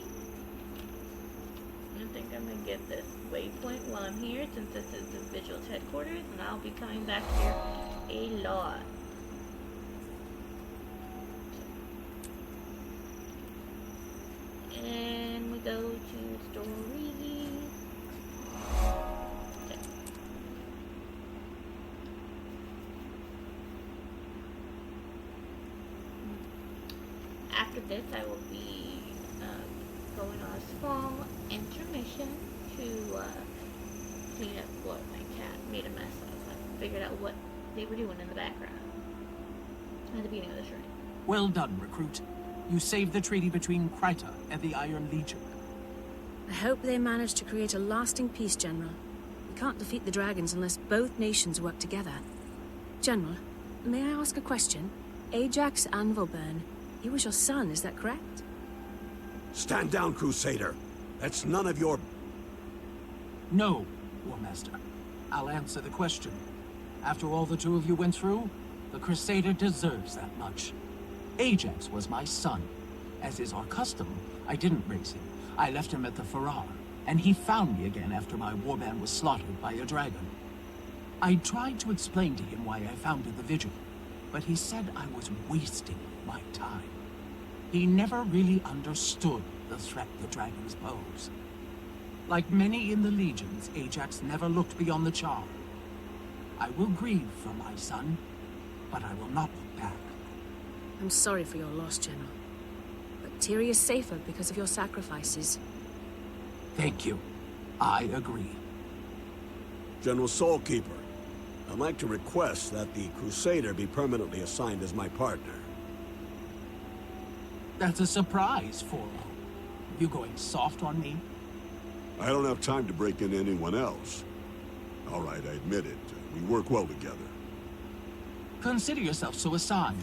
Speaker 1: I think I'm gonna get this waypoint while I'm here since this is the Vigil's headquarters, and I'll be coming back here a lot. And we go to Story. Okay. After this, I will be going on a small intermission to clean up what my cat made a mess of. I figured out what they were doing in the background at the beginning of the shrine.
Speaker 9: Well done, recruit. You saved the treaty between Kryta and the Iron Legion.
Speaker 10: I hope they manage to create a lasting peace, General. We can't defeat the dragons unless both nations work together. General, may I ask a question? Ajax Anvilburn, he was your son, is that correct?
Speaker 8: Stand down, Crusader. That's none of your...
Speaker 9: No, War Master. I'll answer the question. After all the two of you went through, the Crusader deserves that much. Ajax was my son. As is our custom, I didn't raise him. I left him at the Farrar, and he found me again after my warband was slaughtered by a dragon. I tried to explain to him why I founded the Vigil, but he said I was wasting my time. He never really understood the threat the dragons pose. Like many in the Legions, Ajax never looked beyond the charm. I will grieve for my son, but I will not look back.
Speaker 10: I'm sorry for your loss, General. But Tyr is safer because of your sacrifices.
Speaker 9: Thank you. I agree.
Speaker 8: General Soulkeeper, I'd like to request that the Crusader be permanently assigned as my partner.
Speaker 9: That's a surprise, Forlo. You going soft on me?
Speaker 8: I don't have time to break into anyone else. All right, I admit it. We work well together.
Speaker 9: Consider yourself so assigned.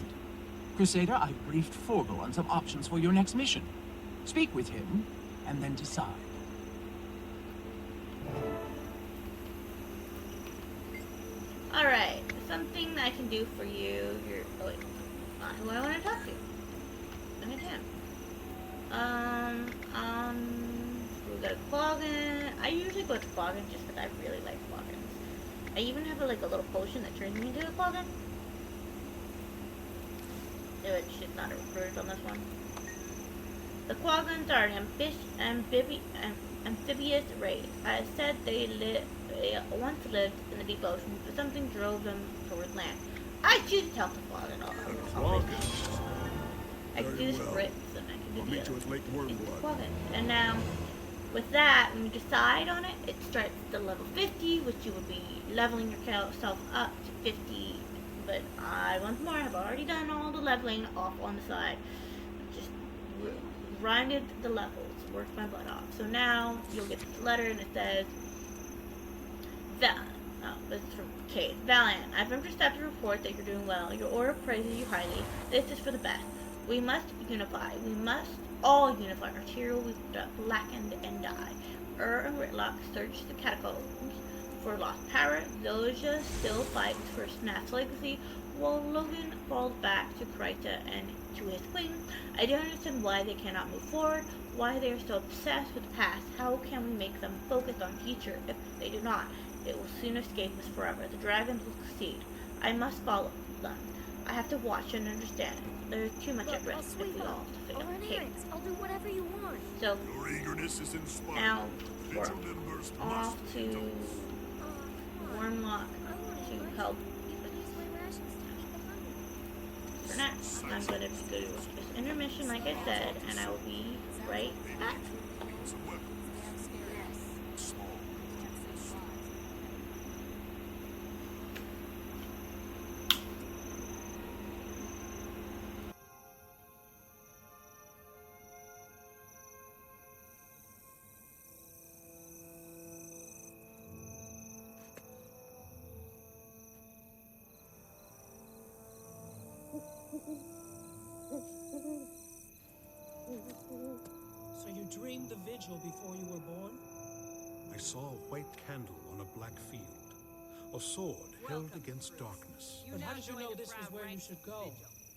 Speaker 9: Crusader, I've briefed Forgo on some options for your next mission. Speak with him, and then decide.
Speaker 1: Alright, something I can do for you. Oh wait, not who I want to talk to. I'm at him. We go to Quaggan. I usually go to Quaggan just because I really like Quaggans. I even have a little potion that turns me into a Quaggan. Which is not a recruit on this one. The Quaggans are an amphibious race. I said they once lived in the deep ocean, but something drove them towards land. I choose to help the Quaggan. I can do scripts and I can do the Quaggan. And now, with that, when you decide on it, it starts to level 50, which you would be leveling yourself up to 50. But I, once more, have already done all the leveling off on the side. Just grinded the levels, worked my butt off. So now, you'll get this letter and it says, this is from Kate. Valiant, I've intercepted a report that you're doing well. Your order praises you highly. This is for the best. We must unify. We must all unify. Arterial, we've blackened and die. And Whitlock search the catacombs for lost power. Zoja still fights for Snap's legacy, while Logan falls back to Kryta and to his queen. I don't understand why they cannot move forward, why they are so obsessed with the past. How can we make them focus on future if they do not? It will soon escape us forever. The dragons will succeed. I must follow them. I have to watch and understand. There's too much at risk if we all fail. Okay.
Speaker 6: I'll do whatever you want.
Speaker 1: So,
Speaker 8: Your eagerness is inspiring.
Speaker 1: now we're off to Warmlock to help. For now, I'm going to go to this intermission, like I said, and I will be right back.
Speaker 9: the vigil before you were born?
Speaker 14: I saw a white candle on a black field. A sword held against darkness.
Speaker 9: But how did you know this was where you should go?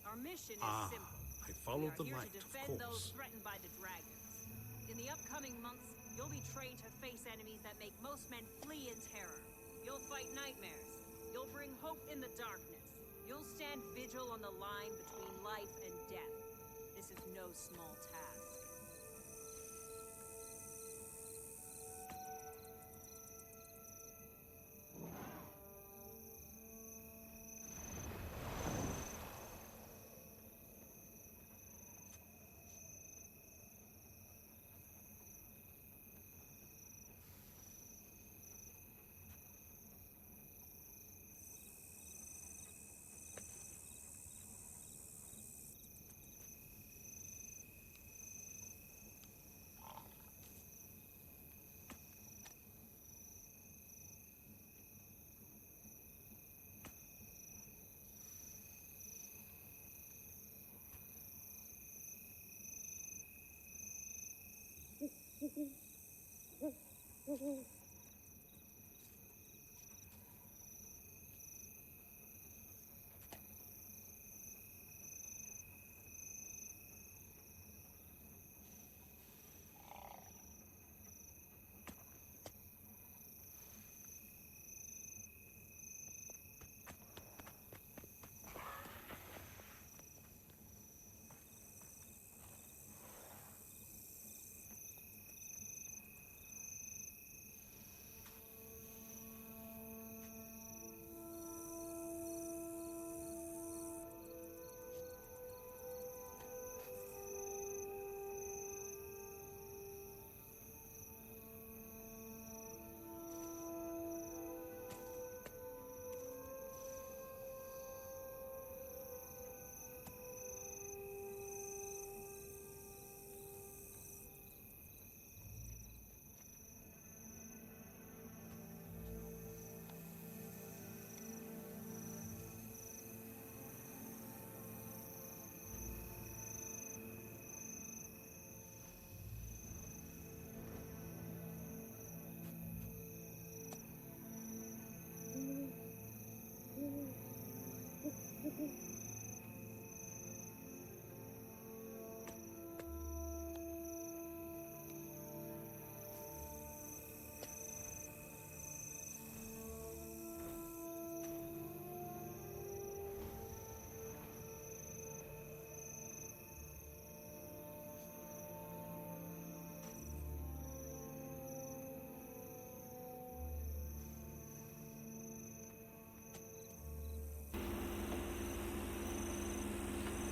Speaker 15: Our mission is
Speaker 14: Ah,
Speaker 15: simple.
Speaker 14: I followed the
Speaker 15: We are here
Speaker 14: light,
Speaker 15: to
Speaker 14: of
Speaker 15: defend those
Speaker 14: course.
Speaker 15: threatened by the dragons. In the upcoming months, you'll be trained to face enemies that make most men flee in terror. You'll fight nightmares. You'll bring hope in the darkness. You'll stand vigil on the line between life and death. This is no small task.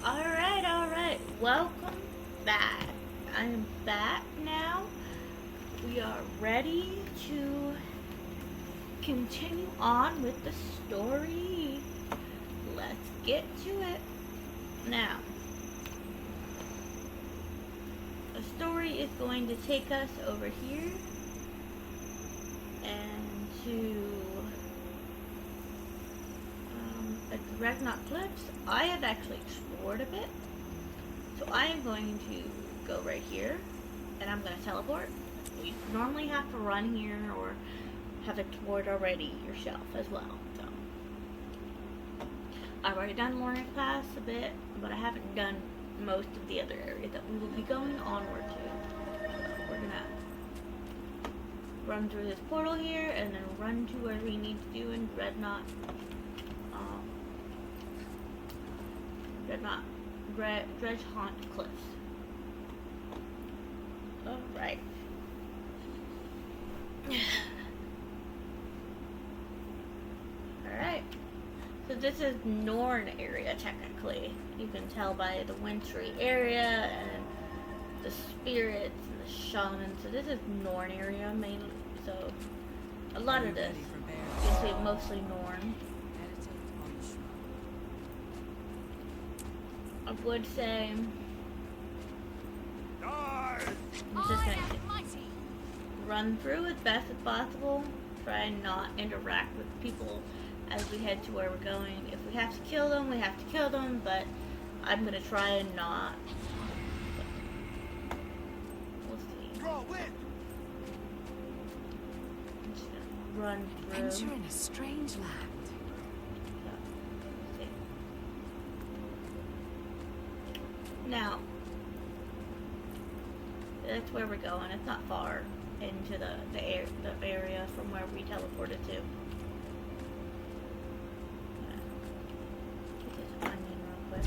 Speaker 1: Alright, welcome back. I am back now. We are ready to continue on with the story. Let's get to it. Now, the story is going to take us over here and to the Ragnarok Cliffs. I have actually explored a bit, so I am going to go right here, and I'm going to teleport. You normally have to run here or have it toured already yourself as well. So I've already done Lorna class a bit, but I haven't done most of the other areas that we will be going onward to. So we're gonna run through this portal here and then run to where we need to do in Dreadnought Dredge Haunt Cliffs. Alright. Alright. So this is Norn area technically. You can tell by the wintry area and the spirits and the shamans. So this is Norn area mainly. So a lot of this you see mostly Norn. I would say I'm just gonna run through as best as possible. Try and not interact with people as we head to where we're going. If we have to kill them, we have to kill them, but I'm gonna try and not. We'll see. Run through.
Speaker 2: Adventure in a strange land.
Speaker 1: Now, that's where we're going. It's not far into the area from where we teleported to. Get this onion real quick.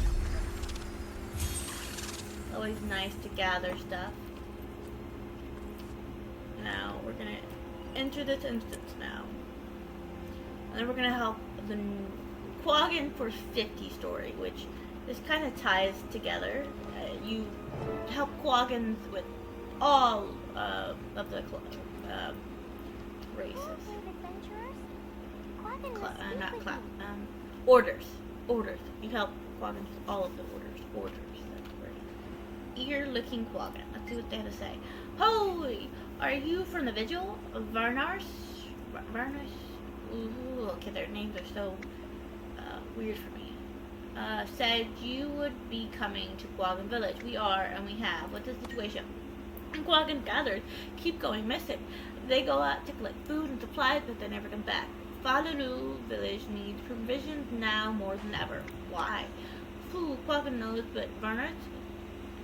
Speaker 1: Always nice to gather stuff. Now we're gonna enter this instance now, and then we're gonna help the Quaggan for 50 story, which this kind of ties together. You help Quaggans with all of the races. Orders. You help Quaggans with all of the orders. That's right. Ear-licking Quaggan. Let's see what they have to say. Holy! Are you from the Vigil? Varnars? Ooh, okay, their names are so weird for me. Said you would be coming to Quaggan Village. We are, and we have. What's the situation? And Quaggan gathered keep going missing. They go out to collect food and supplies, but they never come back. Falulu Village needs provisions now more than ever. Why? Fool, Quaggan knows, but Varnars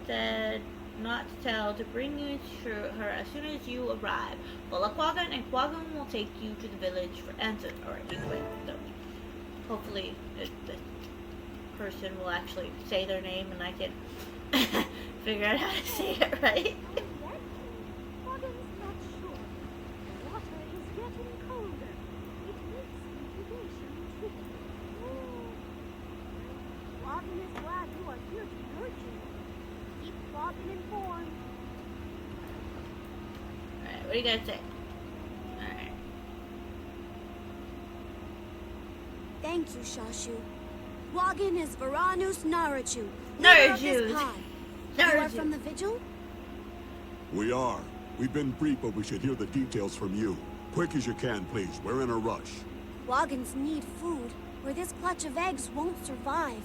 Speaker 1: said not to tell, to bring you to her as soon as you arrive. Follow Quaggan, and Quaggan will take you to the village for answers. Alright, anyway, so hopefully this person will actually say their name and I can figure out how to say it right. Alright, what do you guys say? Alright.
Speaker 16: Thank you, Shashu. Quaggan is Varanus Naraju. You are from the Vigil?
Speaker 8: We are. We've been briefed, but we should hear the details from you. Quick as you can, please. We're in a rush.
Speaker 16: Quaggans need food, or this clutch of eggs won't survive.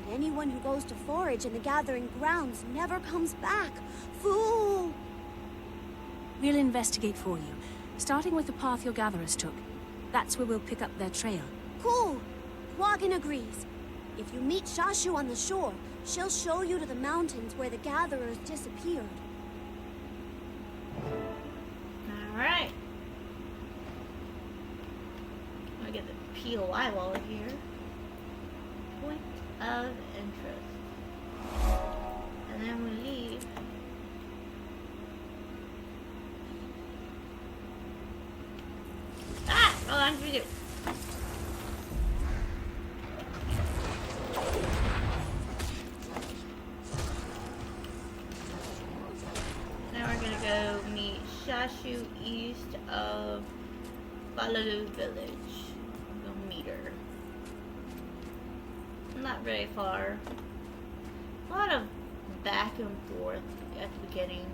Speaker 16: But anyone who goes to forage in the gathering grounds never comes back. Fool!
Speaker 10: We'll investigate for you, starting with the path your gatherers took. That's where we'll pick up their trail.
Speaker 16: Cool. Quaggan agrees. If you meet Shashu on the shore, she'll show you to the mountains where the gatherers disappeared.
Speaker 1: Alright. I'm gonna get the POI while we're here. Point of interest. And then we leave. Ah! Hold on, we do. Now we're gonna go meet Shashu east of Falulu Village. Go meet her. Not very far. A lot of back and forth at the beginning.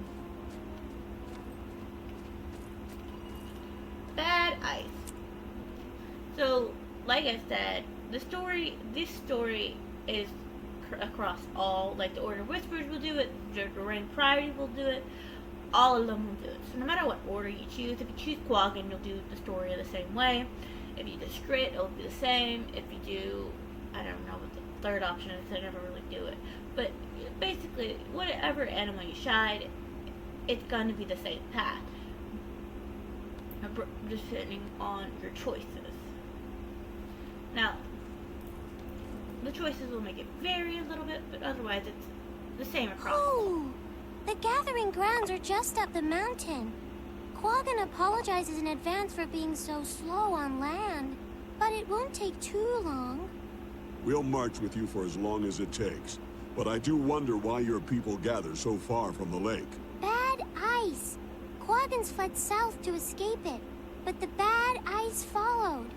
Speaker 1: Bad ice. So, like I said, this story is across all. Like the Order of Whispers will do it, the Ring Priority will do it, all of them will do it. So no matter what order you choose, if you choose Quaggan, you'll do the story the same way. If you do Skrit, it'll be the same. If you do, I don't know what the third option is, I never really do it. But basically, whatever animal you shide, it's going to be the same path. Just depending on your choices. Now, the choices will make it vary a little bit, but otherwise it's the same across.
Speaker 16: Oh, the gathering grounds are just up the mountain. Quaggan apologizes in advance for being so slow on land, but it won't take too long.
Speaker 8: We'll march with you for as long as it takes. But I do wonder why your people gather so far from the lake.
Speaker 16: Bad ice. Quaggans fled south to escape it, but the bad ice followed.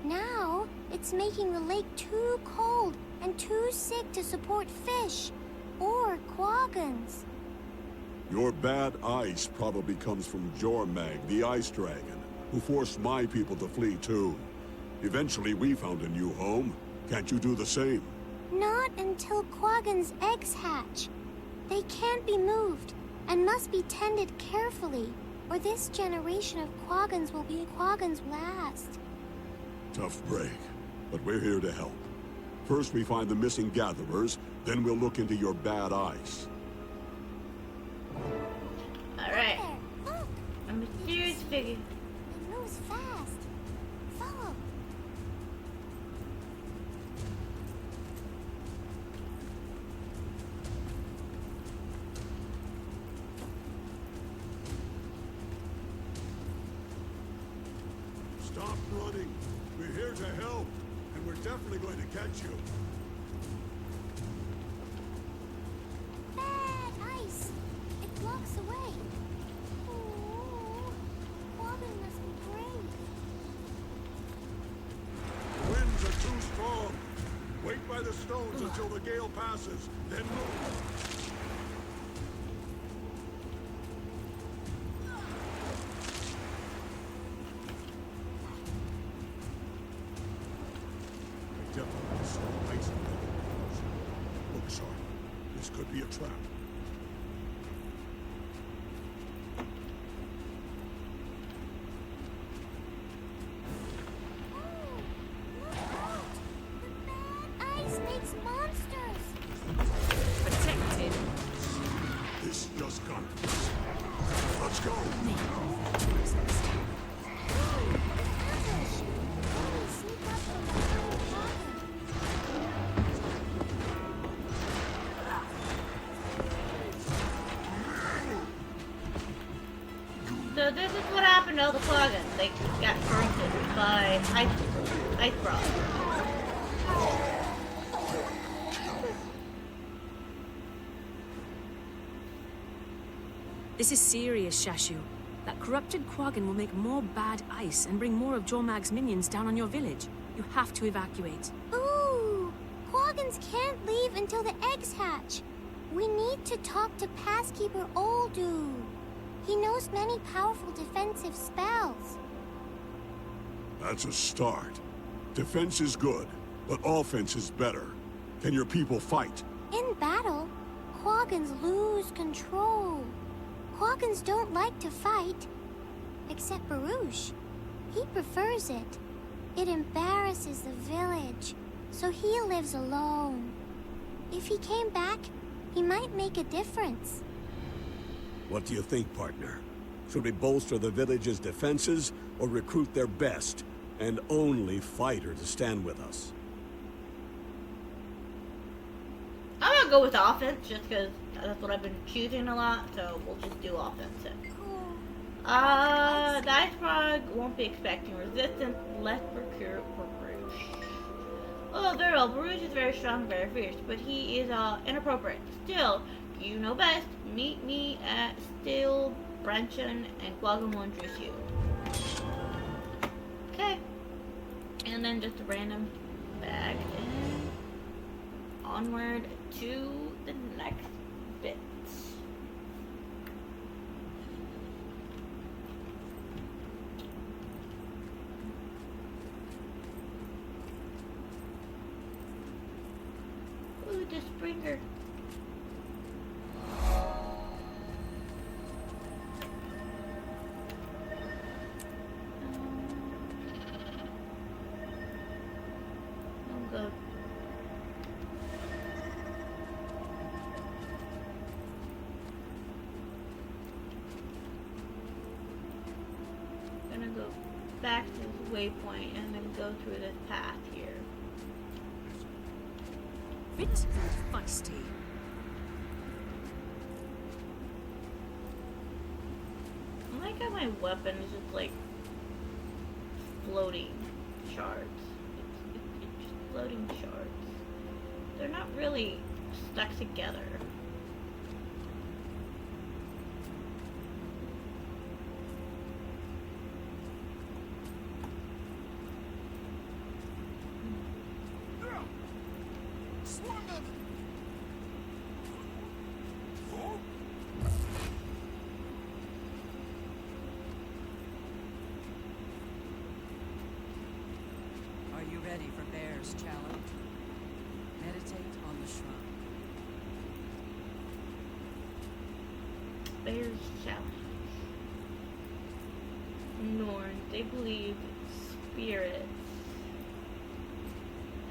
Speaker 16: Now, it's making the lake too cold and too sick to support fish or Quaggans.
Speaker 8: Your bad ice probably comes from Jormag, the ice dragon, who forced my people to flee too. Eventually, we found a new home. Can't you do the same?
Speaker 16: Not until Quaggan's eggs hatch. They can't be moved. and must be tended carefully, or this generation of Quaggans will be Quaggan's last.
Speaker 8: Tough break, but we're here to help. First we find the missing gatherers, then we'll look into your bad ice.
Speaker 1: Alright. A mysterious figure.
Speaker 16: It moves fast. Follow.
Speaker 8: Stop running. We're here to help, and we're definitely going to catch you.
Speaker 16: Bad ice. It blocks away. Oh, Quaggan must be brave.
Speaker 8: The winds are too strong. Wait by the stones until the gale passes, then move. I definitely saw ice in the windows. Look sharp. This could be a trap.
Speaker 16: Ice makes monsters.
Speaker 10: Protected.
Speaker 8: This just got. Let's go.
Speaker 1: So this is what happened to all the Quaggans. They got corrupted by ice frost.
Speaker 10: This is serious, Shashu. That corrupted Quaggan will make more bad ice and bring more of Jormag's minions down on your village. You have to evacuate.
Speaker 16: Ooh, Quaggans can't leave until the eggs hatch. We need to talk to Passkeeper Oldu. He knows many powerful defensive spells.
Speaker 8: That's a start. Defense is good, but offense is better. Can your people fight?
Speaker 16: In battle, Quaggans lose control. Quaggans don't like to fight. Except Baruch. He prefers it. It embarrasses the village, so he lives alone. If he came back, he might make a difference.
Speaker 8: What do you think, partner? Should we bolster the village's defenses, or recruit their best, and only fighter to stand with us?
Speaker 1: I'm gonna go with offense just because that's what I've been choosing a lot, so we'll just do offensive. The Ice Frog won't be expecting resistance. Let's recruit for Baruch. Oh, very well. Baruch is very strong, very fierce, but he is inappropriate. Still, you know best. Meet me at Still, Branchen, and Quaggan will introduce you. Okay. And then just a random bag and onward to the next bit. Ooh, the Springer. Go. Gonna go back to this waypoint and then go through this path here.
Speaker 10: Bit feisty.
Speaker 1: I like how my weapon is just like floating shards. It's just floating shards. They're not really stuck together.
Speaker 17: Are you ready for Bear's challenge? Meditate on the shrine.
Speaker 1: bears south. Norn, they believe spirits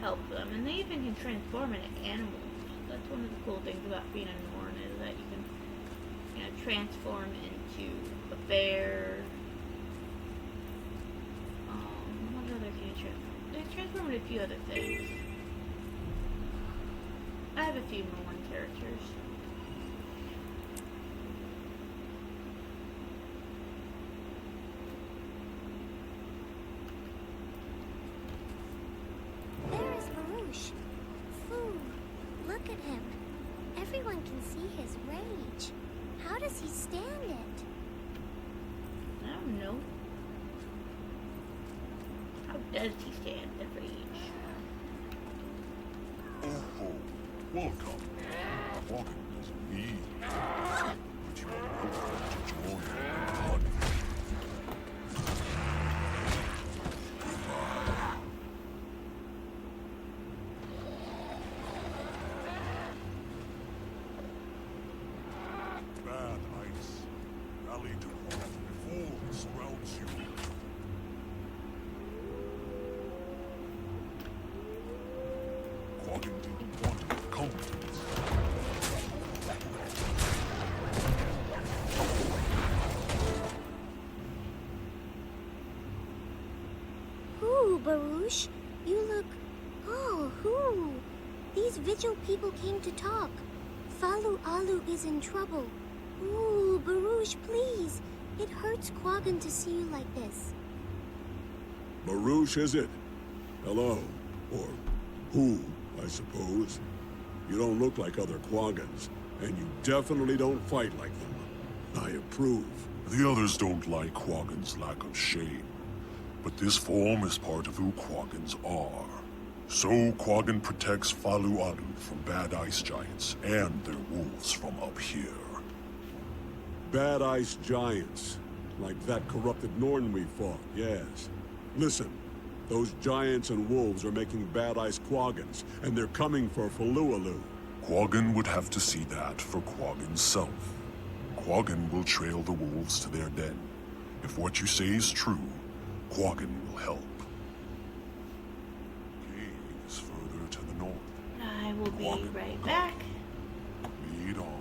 Speaker 1: help them, and they even can transform into animals. That's one of the cool things about being a Norn, is that you can, transform into a bear. What other can you transform? They transform into a few other things. I have a few Norn characters.
Speaker 16: There is Varouche. Foo, look at him. Everyone can see his rage. How does he stand it?
Speaker 1: I don't know. How does he stand the rage?
Speaker 4: Oh, welcome. Walking is me. But you are welcome to join the hunt. Bad ice. Rally to home before it surrounds you. Quaggin didn't want to come.
Speaker 16: Ooh, Barouche, you look... Oh, who? These Vigil people came to talk. Falu Alu is in trouble. Ooh, Barouche, please. It hurts Quaggan to see you like this.
Speaker 8: Barouche, is it? Hello. Or who, I suppose. You don't look like other Quaggans, and you definitely don't fight like them. I approve.
Speaker 4: The others don't like Quaggan's lack of shame. But this form is part of who Quaggans are. So Quaggan protects Falu Alu from bad ice giants and their wolves from up here.
Speaker 8: Bad ice giants. Like that corrupted Norn we fought, yes. Listen, those giants and wolves are making bad ice Quaggans, and they're coming for Falualu.
Speaker 4: Quaggan would have to see that for Quaggan's self. Quaggan will trail the wolves to their den. If what you say is true, Quaggan will help. Cave is further to the north.
Speaker 1: I will be
Speaker 4: Quaggan
Speaker 1: right
Speaker 4: will
Speaker 1: back.
Speaker 4: Lead on.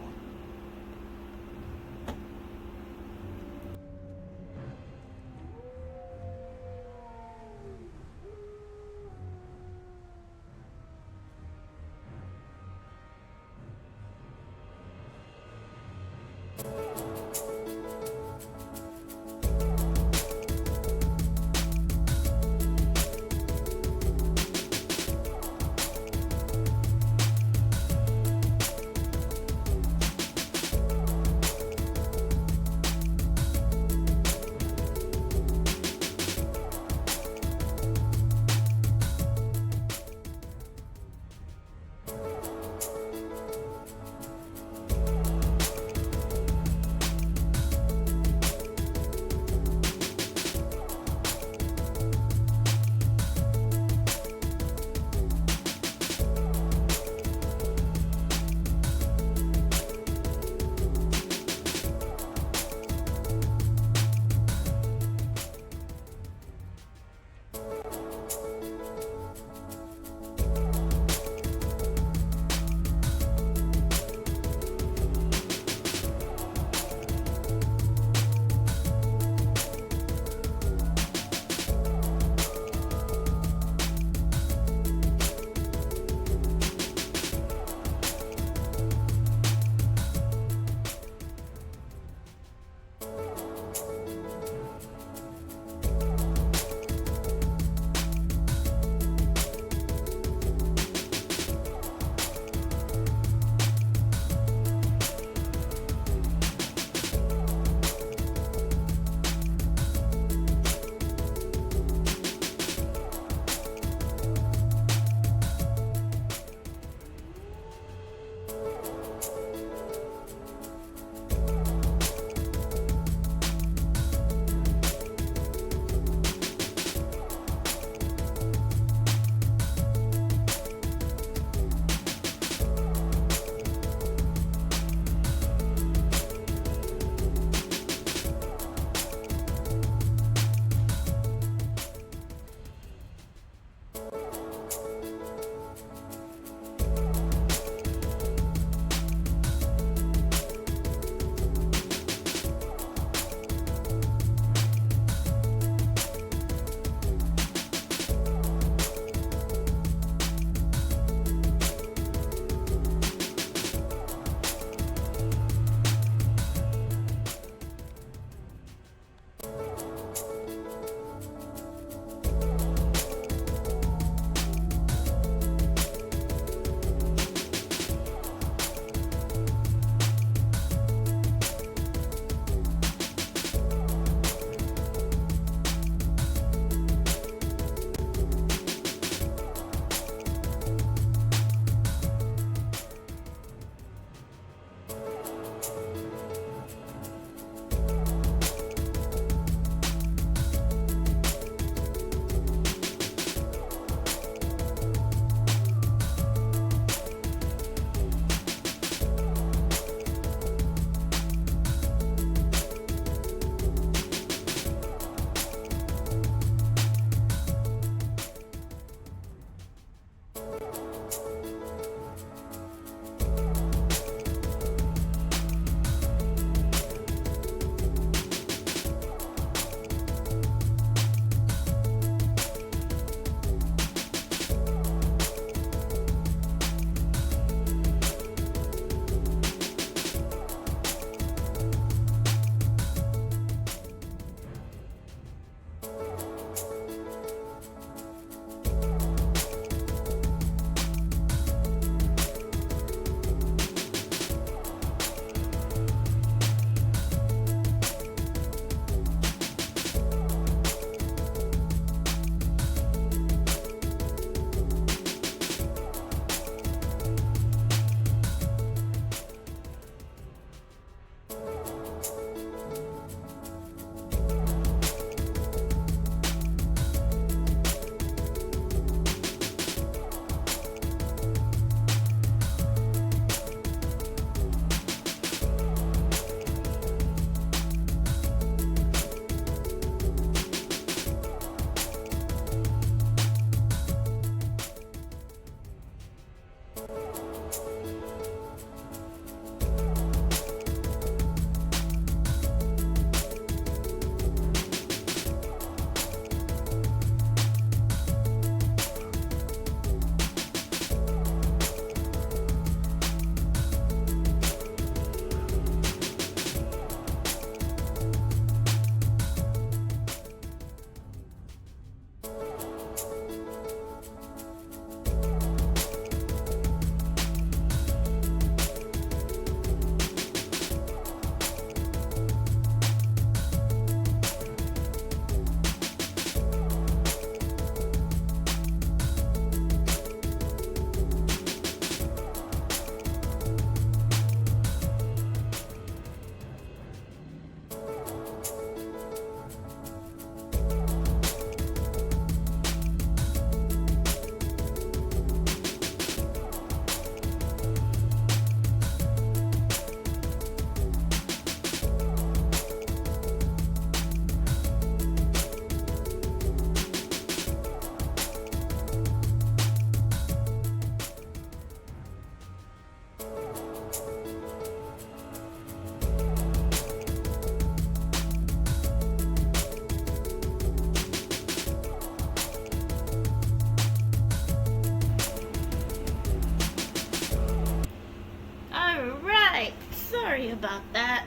Speaker 1: Sorry about that.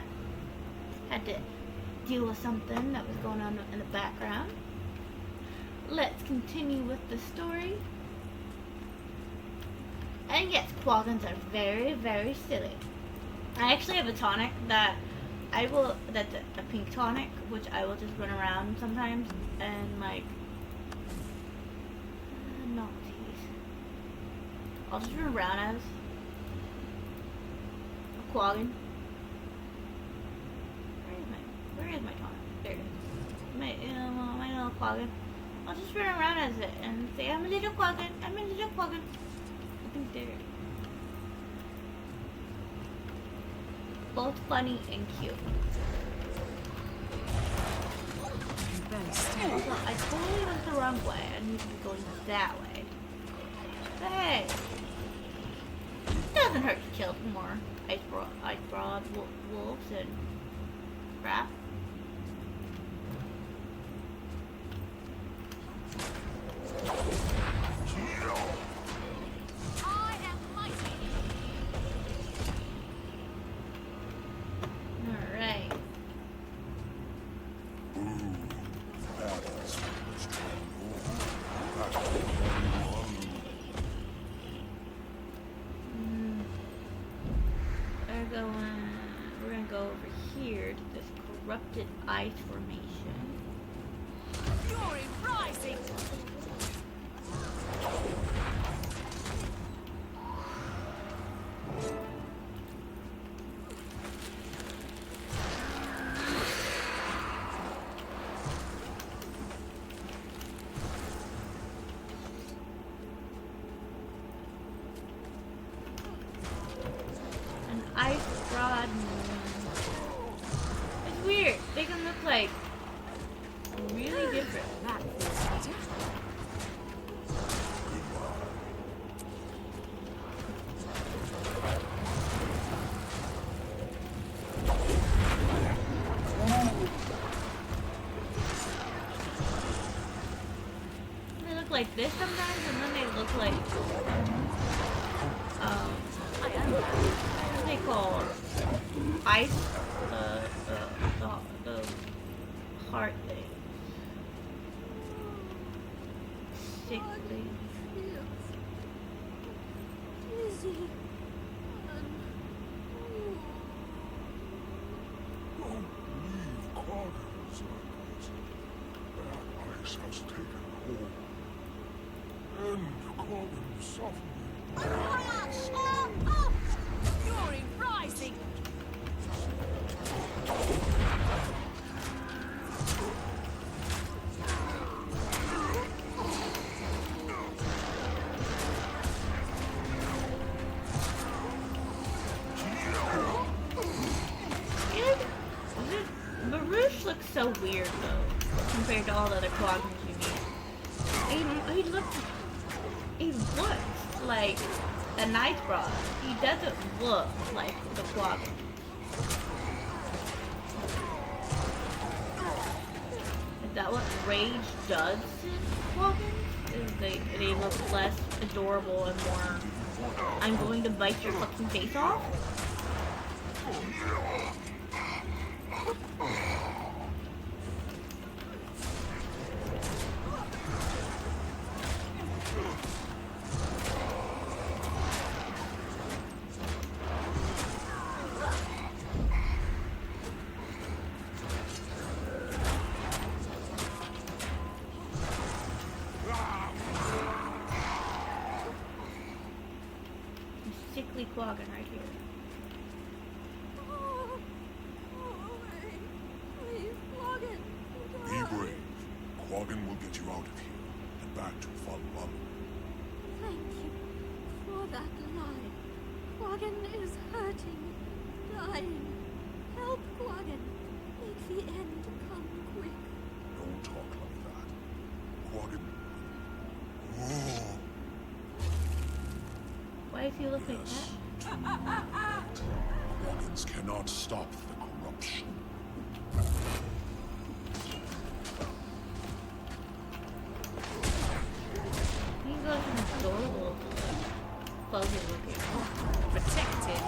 Speaker 1: Had to deal with something that was going on in the background. Let's continue with the story. And yes, quaggins are very, very silly. I actually have a tonic that's a pink tonic, which I will just run around sometimes and like not tease. I'll just run around as a quaggin. Where is my tonic? There it is. My little quaggin. I'll just run around as it and say, I'm a little quaggin. I'm a little quaggin. I think there. Both funny and cute. Well, I totally went the wrong way. I need to be going that way. But hey, it doesn't hurt to kill more ice broad wolves and crap. We're gonna go over here to this corrupted ice formation.
Speaker 15: Fury rising!
Speaker 1: An ice broad moon. It's weird. They can look like really different.
Speaker 10: That feels better.
Speaker 1: They look like this sometimes, and then they look like what are they called? Ice, the heart thing. Sickly.
Speaker 16: Dizzy.
Speaker 4: Don't leave Quaggins like this. That ice has taken hold. And Quaggins suffering.
Speaker 15: Fury rising!
Speaker 1: Baruch looks so weird though, compared to all the other quaggins you meet. He looks like a nice broad. He doesn't look like the quaggin. Is that what rage does to quaggins? Is they look less adorable and more, I'm going to bite your fucking face off? Sickly quaggin right here.
Speaker 16: Please, Quaggin.
Speaker 4: Be brave. Quaggin will get you out of here and back to Fun Lum.
Speaker 16: Thank you for that lie. Quaggin is hurting, dying. Help Quaggin. Make the end come quick.
Speaker 4: Don't talk like that. Quaggin. Oh.
Speaker 1: Why does he look like
Speaker 4: Yes.
Speaker 1: that?
Speaker 4: Quaggins cannot stop the corruption.
Speaker 1: He goes from adorable to fuzzy looking.
Speaker 7: Protected.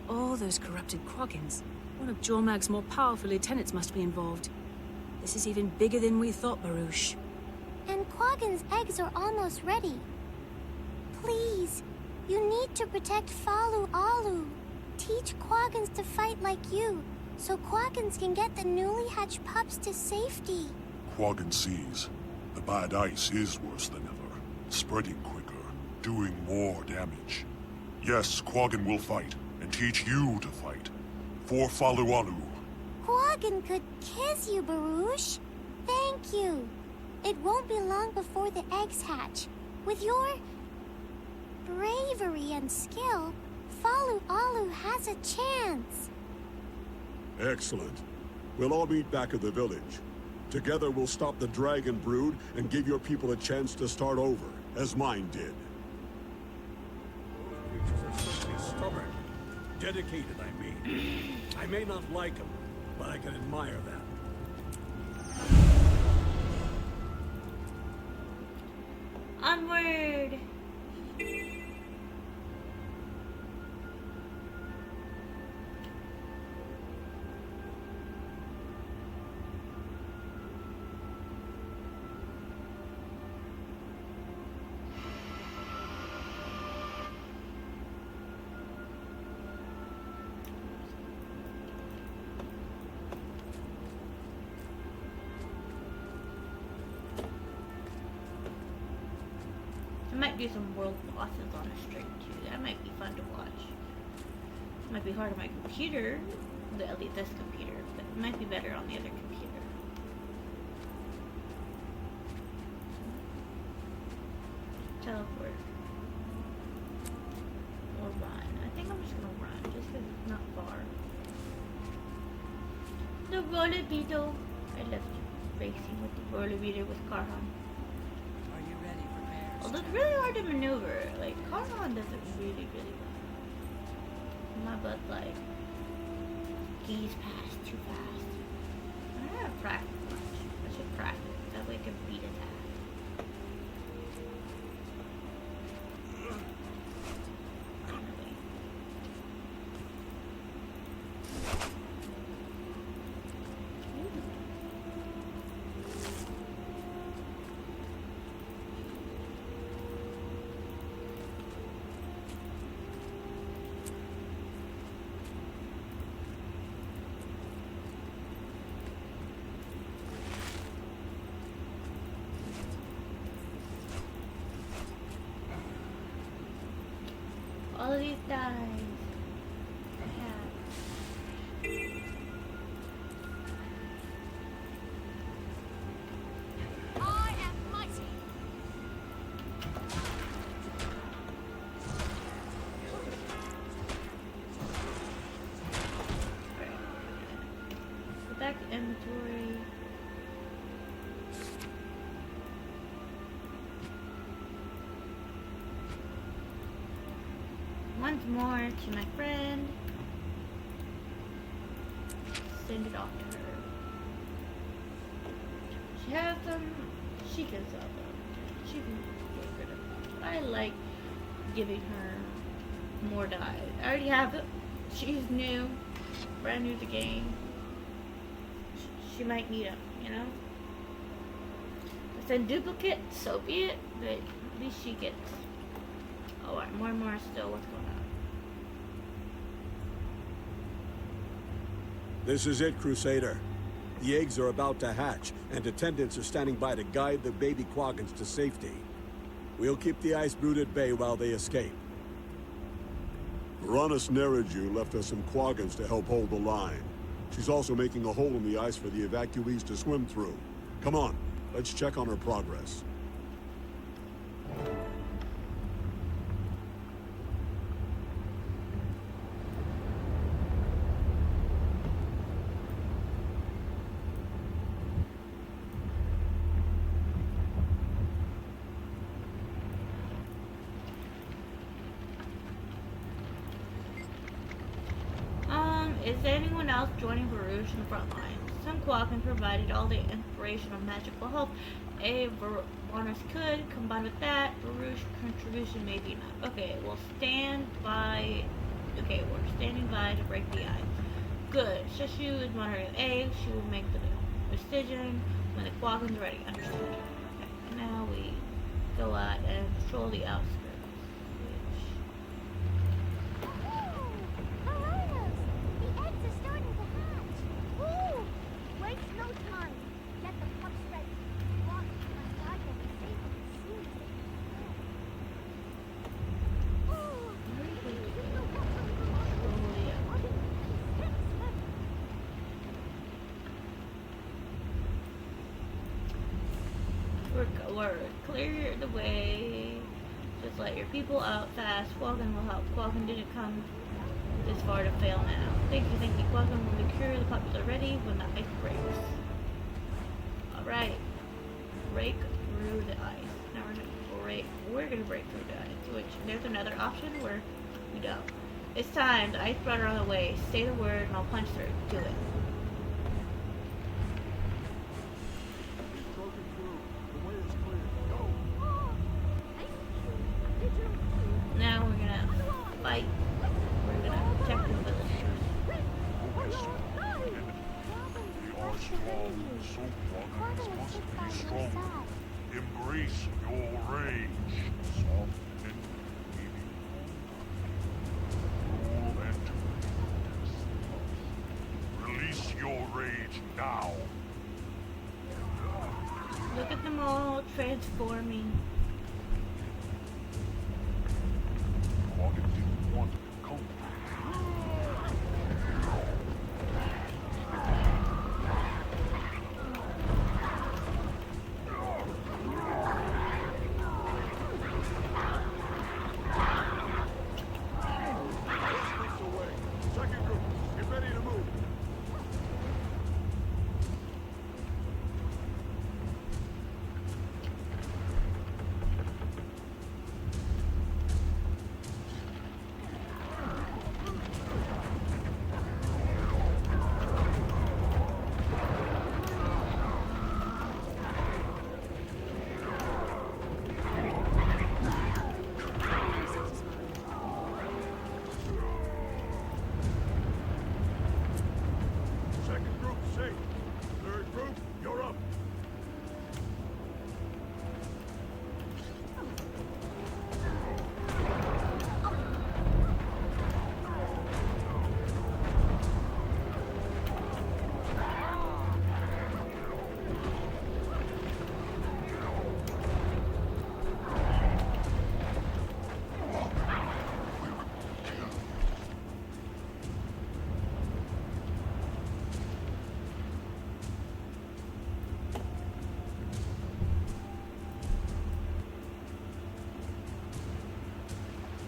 Speaker 10: All those corrupted Quaggins. One of Jormag's more powerful lieutenants must be involved. This is even bigger than we thought, Baruch.
Speaker 16: And Quaggin's eggs are almost ready. Please, you need to protect Falu Alu. Teach Quaggins to fight like you, so Quaggins can get the newly hatched pups to safety.
Speaker 4: Quaggin sees. The bad ice is worse than ever. Spreading quicker, doing more damage. Yes, Quaggin will fight, and teach you to fight. For Falualu.
Speaker 16: Quaggin could kiss you, Baruch. Thank you. It won't be long before the eggs hatch. With your bravery and skill, Falu Alu has a chance.
Speaker 8: Excellent. We'll all meet back at the village. Together we'll stop the dragon brood and give your people a chance to start over, as mine did.
Speaker 14: Creatures are simply stubborn. Dedicated, I mean. I may not like them, but I can admire that.
Speaker 1: Onward! I might do some world bosses on a stream too. That might be fun to watch. It might be hard on my computer, at least this computer, but it might be better on the other computer. Teleport. Or run. I think I'm just gonna run, just because it's not far. The roller beetle. I love racing with the roller beetle with Karhan. Although it's really hard to maneuver. Like, Karhan does it really, really well. My butt, like, he's past too fast. I gotta practice much. I should practice. That way I can beat his ass. All of these dies.
Speaker 16: I am mighty.
Speaker 1: Go back to inventory. Once more to my friend. Send it off to her. She has them. She can sell them. She can get rid of them. I like giving her more dyes. I already have it. She's new. Brand new to the game. She might need them, you know? If it's a duplicate, so be it. But at least she gets. Oh, alright, more and more still. What's going on?
Speaker 8: This is it, Crusader. The eggs are about to hatch, and attendants are standing by to guide the baby Quaggins to safety. We'll keep the ice brood at bay while they escape. Varanus Neriju left us some Quaggins to help hold the line. She's also making a hole in the ice for the evacuees to swim through. Come on, let's check on her progress.
Speaker 1: Is anyone else joining Baruch in the front lines? Some Quackens provided all the inspirational magical help Varnus could. Combined with that, Baruch's contribution may be enough. Okay, we'll stand by. Okay, we're standing by to break the ice. Good. Sheshu is monitoring A. She will make the decision when the Quackens are ready. Understood. Okay, now we go out and patrol the outskirts. Clear the way. Just let your people out fast. Quacken will help. Quacken didn't come this far to fail now. Thank you. Quacken will make sure the puppies are ready when the ice breaks. Alright. Break through the ice. Now we're gonna break through the ice. Which there's another option where we don't. It's time. The ice brother on the way. Say the word and I'll punch through. Do it. Now we're gonna fight. We're gonna protect the villagers.
Speaker 4: They are strong, so Quackens must be strong. Embrace your rage. Soft and baby. Rule and release your rage now.
Speaker 1: Look at them all transforming.
Speaker 4: Quacken didn't want to come. Second group, get ready to move. Second group safe. Third group, you're up.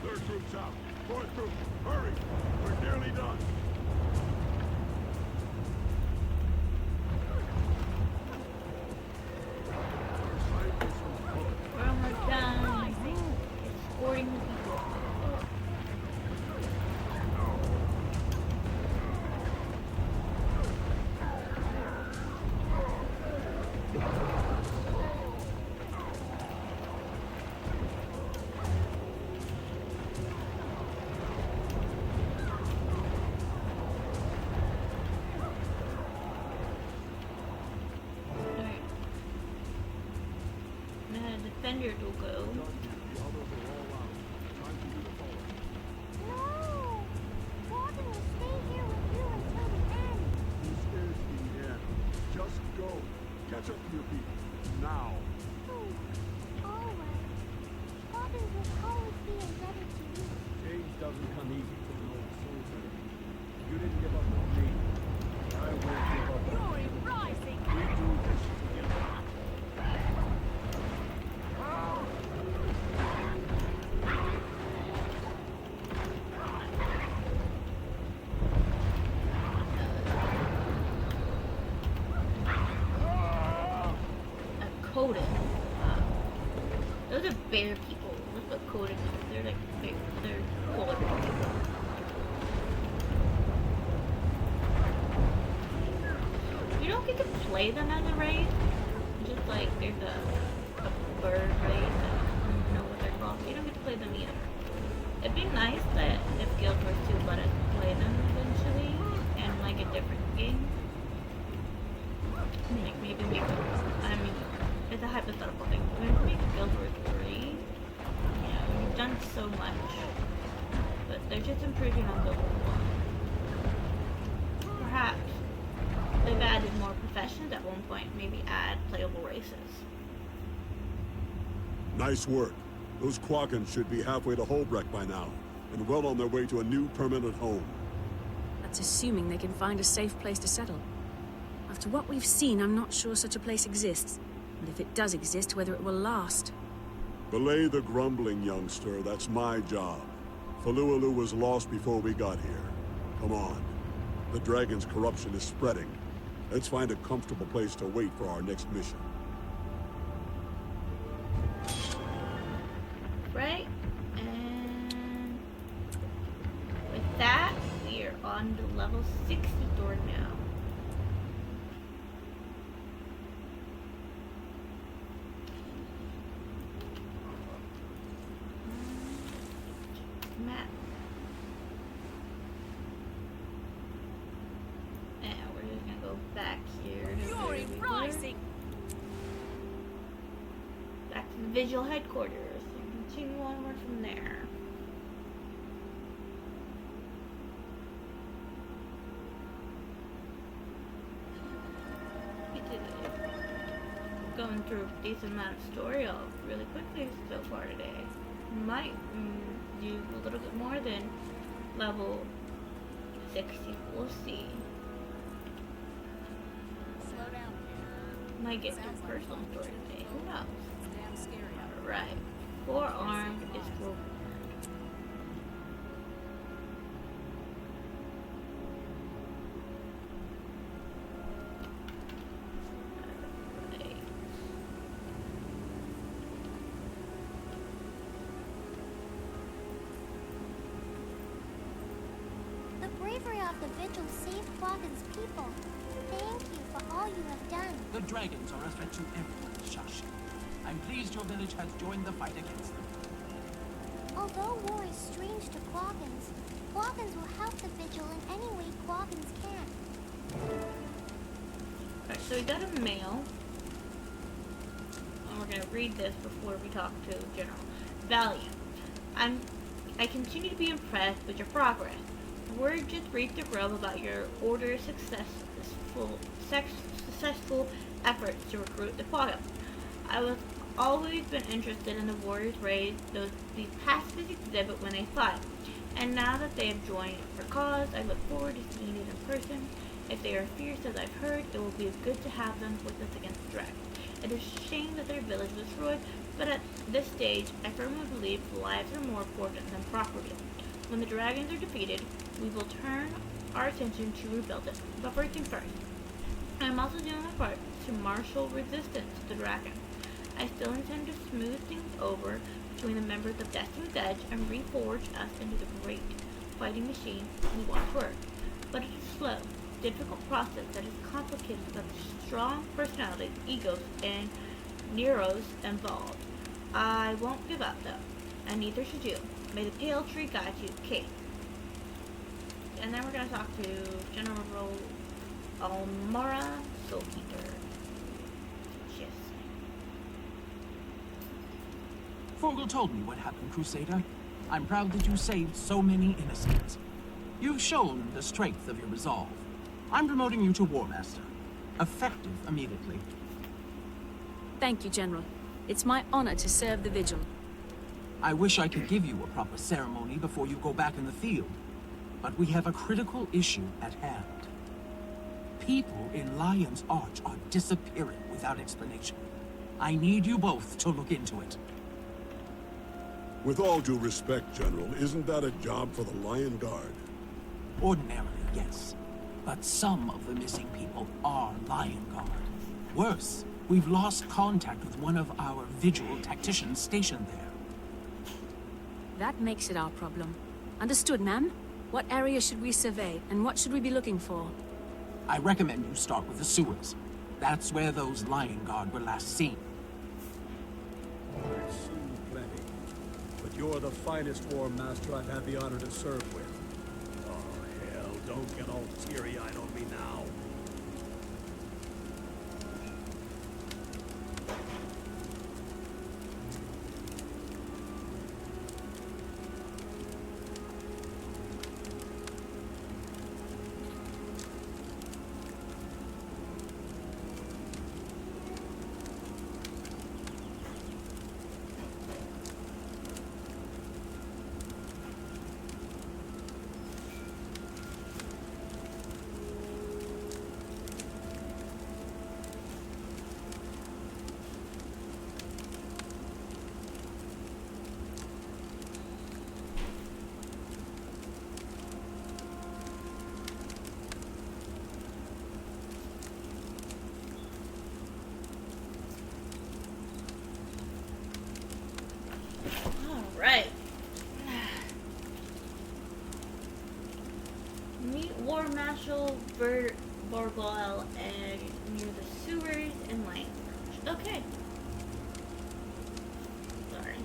Speaker 4: Third group's out. Fourth group, hurry. We're nearly done.
Speaker 1: We're almost done. Escorting the people. Now the defenders will go.
Speaker 16: No! Quacken will stay here with you until the end.
Speaker 18: Who scares the end? Just go. Catch up to your people. Now.
Speaker 16: Always. Quacken will always be indebted to you.
Speaker 18: Change doesn't come easy for an old soldier. You didn't give up on me. I won't give up on you.
Speaker 15: Rising!
Speaker 18: We do this together.
Speaker 1: Coda. Those are bear people. Look what Coda is. They're like bear. They're polar bear people. don't get to play them as a race. It's just like there's a bird race. I don't know what they're called. You don't get to play them either. It'd be nice that if Guild Wars 2 let us play them eventually and like a different game. Like maybe make I mean, it's a hypothetical thing. Maybe make Guild Wars 3. Yeah, we've done so much. But they're just improving on Guild Wars 1. Perhaps they've added more professions at one point, maybe add playable races.
Speaker 8: Nice work. Those Quackens should be halfway to Holbrecht by now, and well on their way to a new permanent home.
Speaker 10: That's assuming they can find a safe place to settle. After what we've seen, I'm not sure such a place exists. And if it does exist, whether it will last.
Speaker 8: Belay the grumbling, youngster. That's my job. Falualu was lost before we got here. Come on. The dragon's corruption is spreading. Let's find a comfortable place to wait for our next mission.
Speaker 1: Right? And with that, we are on the level 60 door now. Map. And we're just gonna go back here to where we were. Back to the visual headquarters and continue onward from there. Going through a decent amount of story really quickly so far today. Might do a little bit more than level 60. We'll see.
Speaker 7: Slow down, kid.
Speaker 1: Might get through personal story today. Who knows?
Speaker 7: Damn scary.
Speaker 1: Alright. Forearm is for
Speaker 16: The bravery of the Vigil saved Quaggan's people. Thank you for all you have done.
Speaker 9: The dragons are a threat to everyone, Shashi. I'm pleased your village has joined the fight against them.
Speaker 16: Although war is strange to Quaggans, Quaggans will help the Vigil in any way Quaggans can.
Speaker 1: Alright, so we got a mail. And we're gonna read this before we talk to General. Valiant. I continue to be impressed with your progress. Word just reached the grove about your order's successful efforts to recruit the Quagga. I have always been interested in the warriors raised the pacifist exhibit when they fought, and now that they have joined our cause, I look forward to seeing it in person. If they are fierce as I've heard, it will be good to have them with us against the dragon. It is a shame that their village was destroyed, but at this stage, I firmly believe lives are more important than property. When the dragons are defeated, we will turn our attention to rebuild it. But first things first, I am also doing my part to marshal resistance to the dragon. I still intend to smooth things over between the members of Destiny's Edge and reforge us into the great fighting machine we once were. But it is a slow, difficult process that is complicated with strong personalities, egos, and Neros involved. I won't give up though, and neither should you. May the pale tree guide you, Kate. And then we're gonna talk to General Almara Soulkeeper. Yes.
Speaker 9: Forgel told me what happened, Crusader. I'm proud that you saved so many innocents. You've shown the strength of your resolve. I'm promoting you to War Master. Effective immediately.
Speaker 10: Thank you, General. It's my honor to serve the Vigil.
Speaker 9: I wish I could give you a proper ceremony before you go back in the field. But we have a critical issue at hand. People in Lion's Arch are disappearing without explanation. I need you both to look into it.
Speaker 8: With all due respect, General, isn't that a job for the Lion Guard?
Speaker 9: Ordinarily, yes. But some of the missing people are Lion Guard. Worse, we've lost contact with one of our Vigil tacticians stationed there.
Speaker 10: That makes it our problem. Understood, ma'am? What area should we survey, and what should we be looking for?
Speaker 9: I recommend you start with the sewers. That's where those Lion Guard were last seen.
Speaker 18: I've seen plenty. But you're the finest war master I've had the honor to serve with. Oh, hell, don't get all teary-eyed on me now.
Speaker 1: Right. Meet War Marshal Borgoyle and near the sewers in Lang. Okay. Sorry.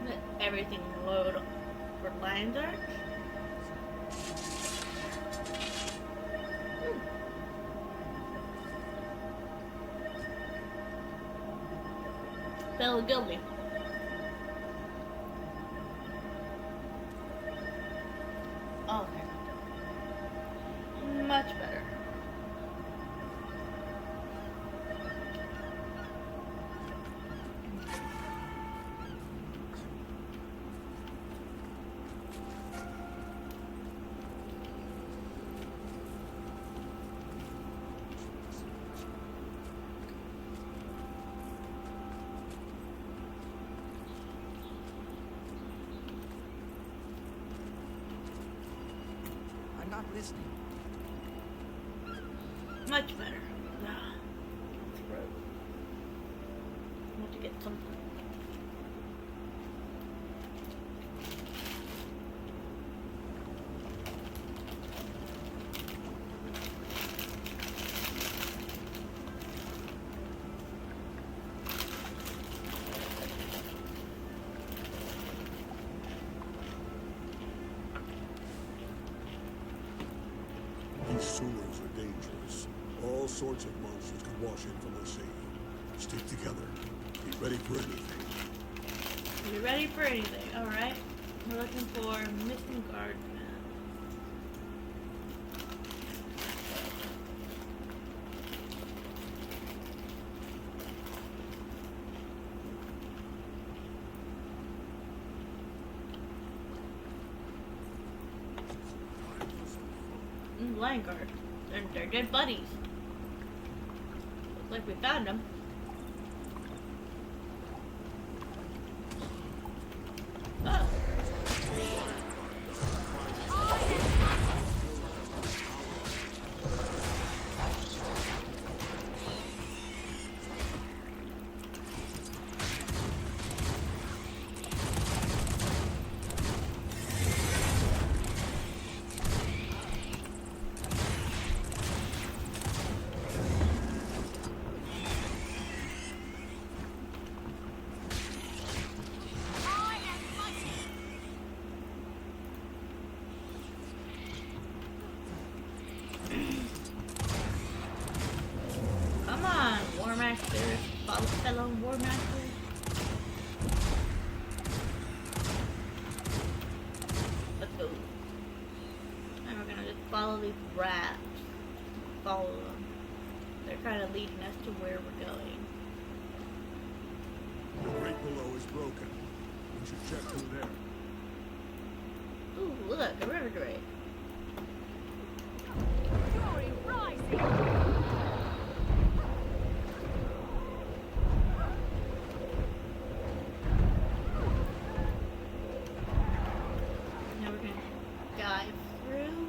Speaker 1: Let everything load for Lion's Arch. That'll kill me. Okay. Much better.
Speaker 11: I'm not listening.
Speaker 1: Much better. Throat. I want to get something.
Speaker 8: These sewers are dangerous. All sorts of monsters can wash in from the sea. Stick together. Be ready for anything.
Speaker 1: Be ready for anything. Alright. We're looking for missing guardsmen. Lion Guard. They're dead buddies. Looks like we found them. Oh. leave rats. Follow them. They're kind of leading us to where we're going.
Speaker 8: The grate below is broken. We should check through there.
Speaker 1: Ooh, look, a river grate.
Speaker 15: Fury rising!
Speaker 1: Now we're gonna dive through.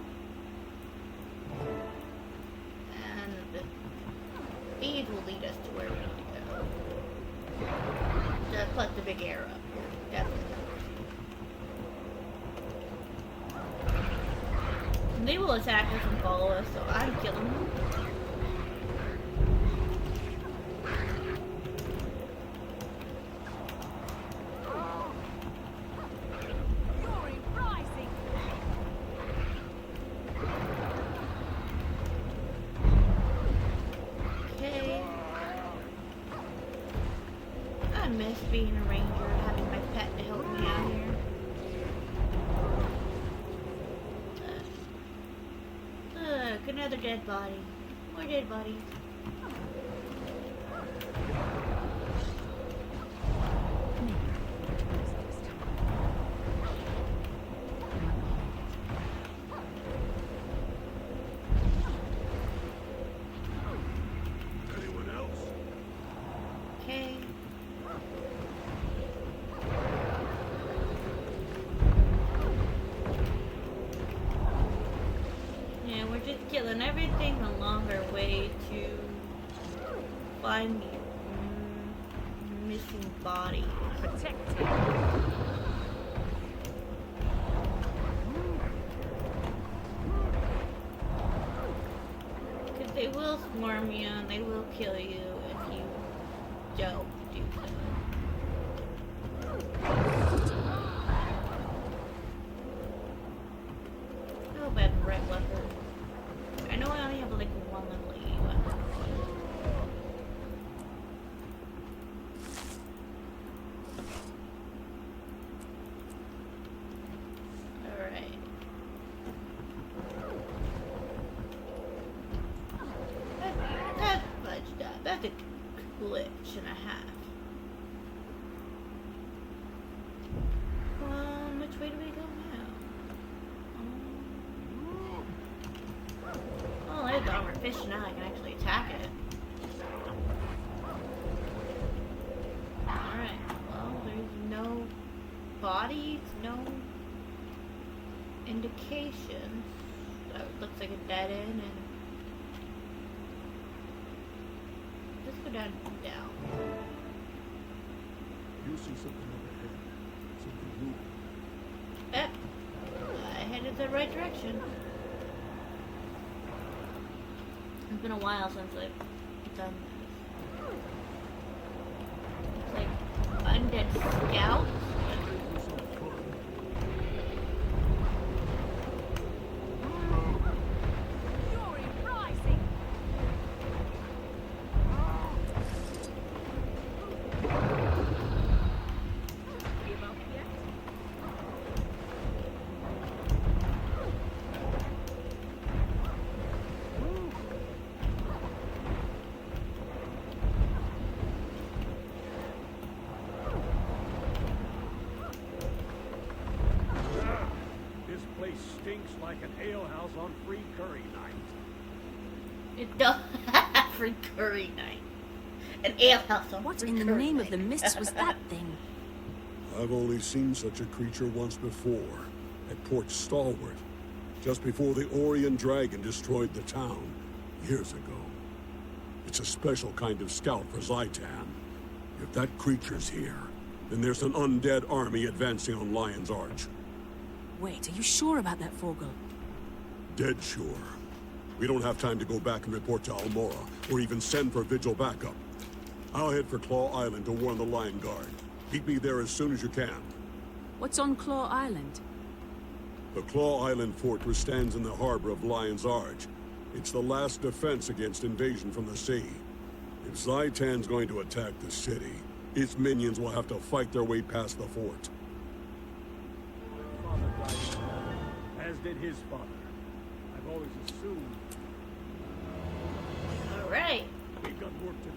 Speaker 1: And these will lead us to where we need to go. Just put the big arrow up here. Definitely. And they will attack us and follow us, so I'm killing them.
Speaker 15: Fury rising!
Speaker 1: Okay. I miss being a ranger, having my pet to help me out here. Look, another dead body. More dead bodies.
Speaker 8: Anyone else?
Speaker 1: Okay. Yeah, we're just killing everything along our way to find the missing body.
Speaker 15: Protect
Speaker 1: Because they will swarm you and they will kill you if you don't do so. Oh, bad red leopard. I know I only have like one level 80 weapon. Alright. That's fudged up. That's a glitch and a half. Which way do we go now? Oh, there's the armored fish now. I can actually attack it. Alright, well, there's no bodies, no indication. So it looks like a dead end, and let's go down.
Speaker 8: You see something overhead. Something moving.
Speaker 1: Yep. I headed the right direction. It's been a while since I've done this. It's like undead scouts.
Speaker 15: Fury rising! Give up yet?
Speaker 18: This place stinks like an alehouse on free curry night.
Speaker 1: It does for curry night. An alehouse on
Speaker 10: What
Speaker 1: free
Speaker 10: in the
Speaker 1: curry
Speaker 10: name
Speaker 1: night.
Speaker 10: of the mists was that thing?
Speaker 8: I've only seen such a creature once before, at Port Stalwart, just before the Orion Dragon destroyed the town, years ago. It's a special kind of scout for Zaitan. If that creature's here, then there's an undead army advancing on Lion's Arch.
Speaker 10: Wait, are you sure about that, Vogel?
Speaker 8: Dead sure. We don't have time to go back and report to Almora, or even send for Vigil backup. I'll head for Claw Island to warn the Lion Guard. Meet me there as soon as you can.
Speaker 10: What's on Claw Island?
Speaker 8: The Claw Island fortress stands in the harbor of Lion's Arch. It's the last defense against invasion from the sea. If Zaitan's going to attack the city, its minions will have to fight their way past the fort.
Speaker 18: Father died, as did his father. I've always assume.
Speaker 1: All right.
Speaker 18: We've got work to do.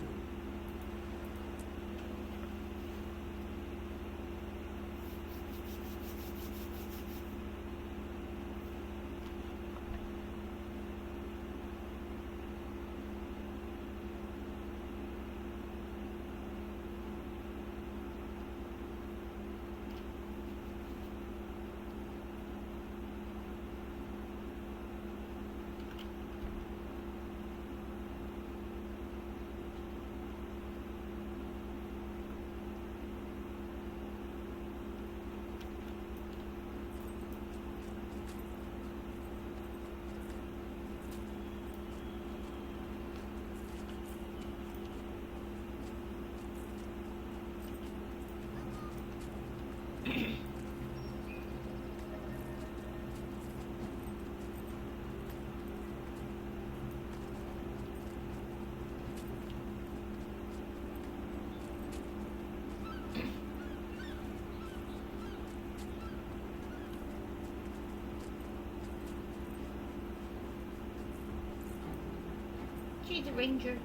Speaker 1: She's a ranger.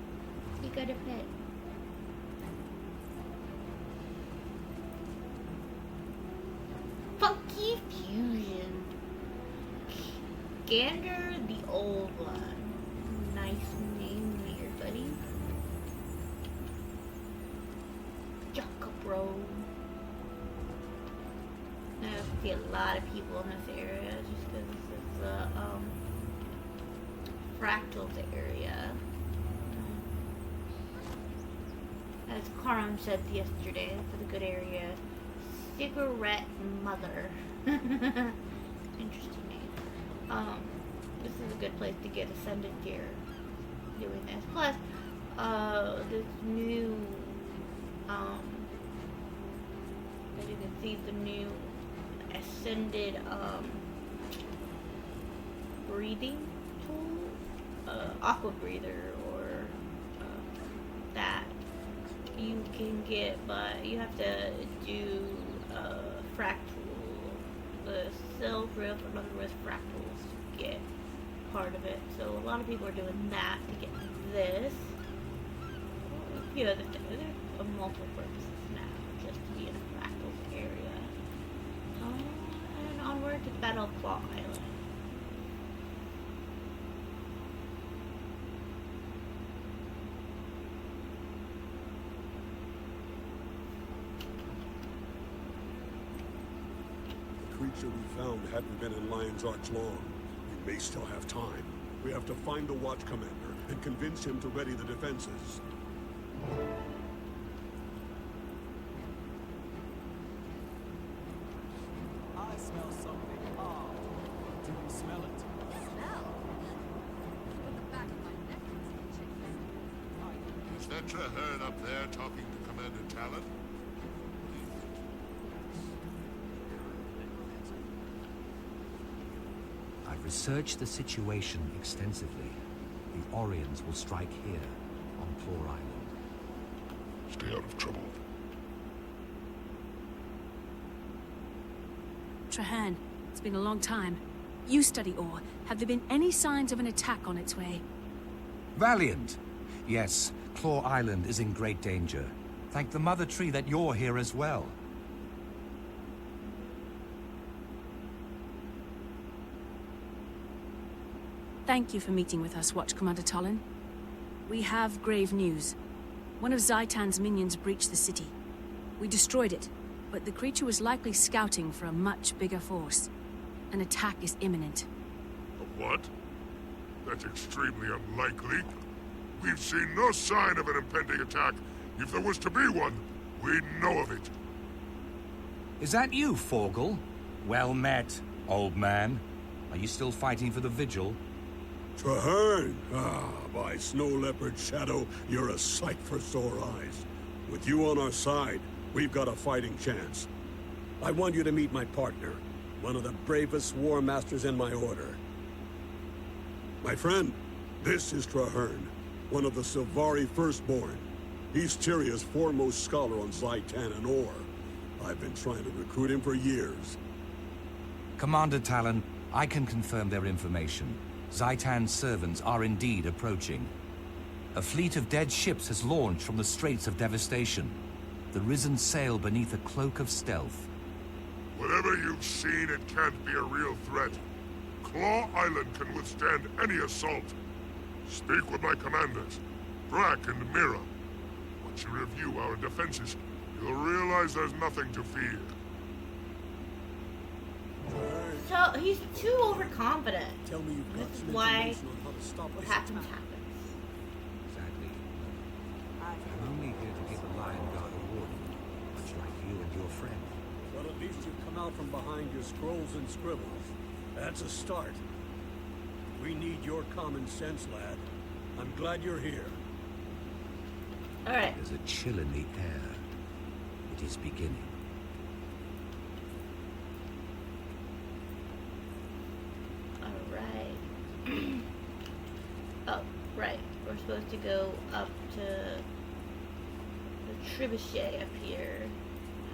Speaker 1: You got a pet. Funky Fusion. Gander the Old One. Nice name there, buddy. Jacobro. I see a lot of people in this area just because this is the Fractals area. As Karam said yesterday, for the good area, Cigarette Mother. Interesting name. This is a good place to get ascended gear doing this. Plus, this new, as you can see, the new ascended, breathing tool, aqua breather, or, that you can get, but you have to do fractal, the silk rift, or in other words, fractals to get part of it. So a lot of people are doing that to get this. A few other things. There are multiple purposes now, just to be in a fractals area. And onward to Battle of Claw Island.
Speaker 8: The creature we found hadn't been in Lion's Arch long. We may still have time. We have to find the Watch Commander and convince him to ready the defenses.
Speaker 9: I smell something odd. Do you smell it?
Speaker 19: Smell? Look at the back of my neck.
Speaker 4: Is that Traherne up there talking to Commander Talon?
Speaker 20: I've researched the situation extensively. The Orions will strike here, on Claw Island.
Speaker 4: Stay out of trouble.
Speaker 10: Traherne, it's been a long time. You study ore. Have there been any signs of an attack on its way?
Speaker 20: Valiant! Yes, Claw Island is in great danger. Thank the Mother Tree that you're here as well.
Speaker 10: Thank you for meeting with us, Watch Commander Talon. We have grave news. One of Zaitan's minions breached the city. We destroyed it, but the creature was likely scouting for a much bigger force. An attack is imminent.
Speaker 4: A what? That's extremely unlikely. We've seen no sign of an impending attack. If there was to be one, we'd know of it.
Speaker 20: Is that you, Forgel? Well met, old man. Are you still fighting for the Vigil?
Speaker 8: Traherne! Ah, by Snow Leopard Shadow, you're a sight for sore eyes. With you on our side, we've got a fighting chance. I want you to meet my partner, one of the bravest war masters in my order. My friend, this is Traherne, one of the Silvari Firstborn. He's Tyria's foremost scholar on Zaitan and ore. I've been trying to recruit him for years.
Speaker 20: Commander Talon, I can confirm their information. Zaitan's servants are indeed approaching. A fleet of dead ships has launched from the Straits of Devastation. The Risen sail beneath a cloak of stealth.
Speaker 4: Whatever you've seen, it can't be a real threat. Claw Island can withstand any assault. Speak with my commanders, Drac and Mira. Once you review our defenses, you'll realize there's nothing to fear.
Speaker 1: So he's too overconfident.
Speaker 18: Tell me you've got
Speaker 1: This is
Speaker 18: some
Speaker 1: why
Speaker 18: information on how to stop
Speaker 1: what
Speaker 18: this
Speaker 1: happens
Speaker 18: attack.
Speaker 1: happens.
Speaker 20: Sadly, I'm only here to give the Lion Guard a warning, much like you and your friend.
Speaker 18: Well, at least you've come out from behind your scrolls and scribbles. That's a start. We need your common sense, lad. I'm glad you're here.
Speaker 1: All right.
Speaker 20: There's a chill in the air. It is beginning.
Speaker 1: Oh, right. We're supposed to go up to the trebuchet up here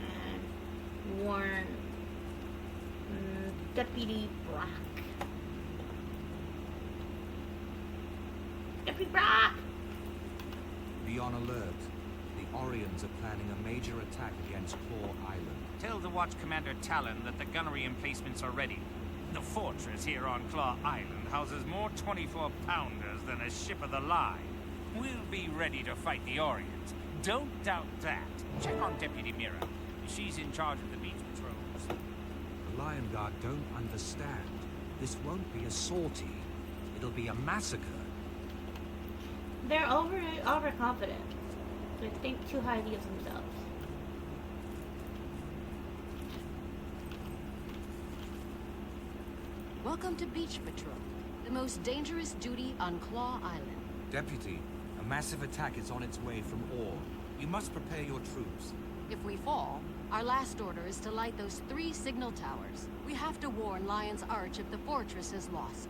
Speaker 1: and warn Deputy Brock. Deputy Brock!
Speaker 20: Be on alert. The Orions are planning a major attack against Claw Island.
Speaker 21: Tell the Watch Commander Talon that the gunnery emplacements are ready. The fortress here on Claw Island houses more 24-pounders than a ship of the line. We'll be ready to fight the Orions. Don't doubt that. Check on Deputy Mira. She's in charge of the beach patrols.
Speaker 20: The Lion Guard don't understand. This won't be a sortie. It'll be a massacre.
Speaker 1: They're overconfident. They think too highly of themselves.
Speaker 22: Welcome to Beach Patrol, the most dangerous duty on Claw Island.
Speaker 20: Deputy, a massive attack is on its way from Orr. You must prepare your troops.
Speaker 22: If we fall, our last order is to light those 3 signal towers. We have to warn Lion's Arch if the fortress is lost.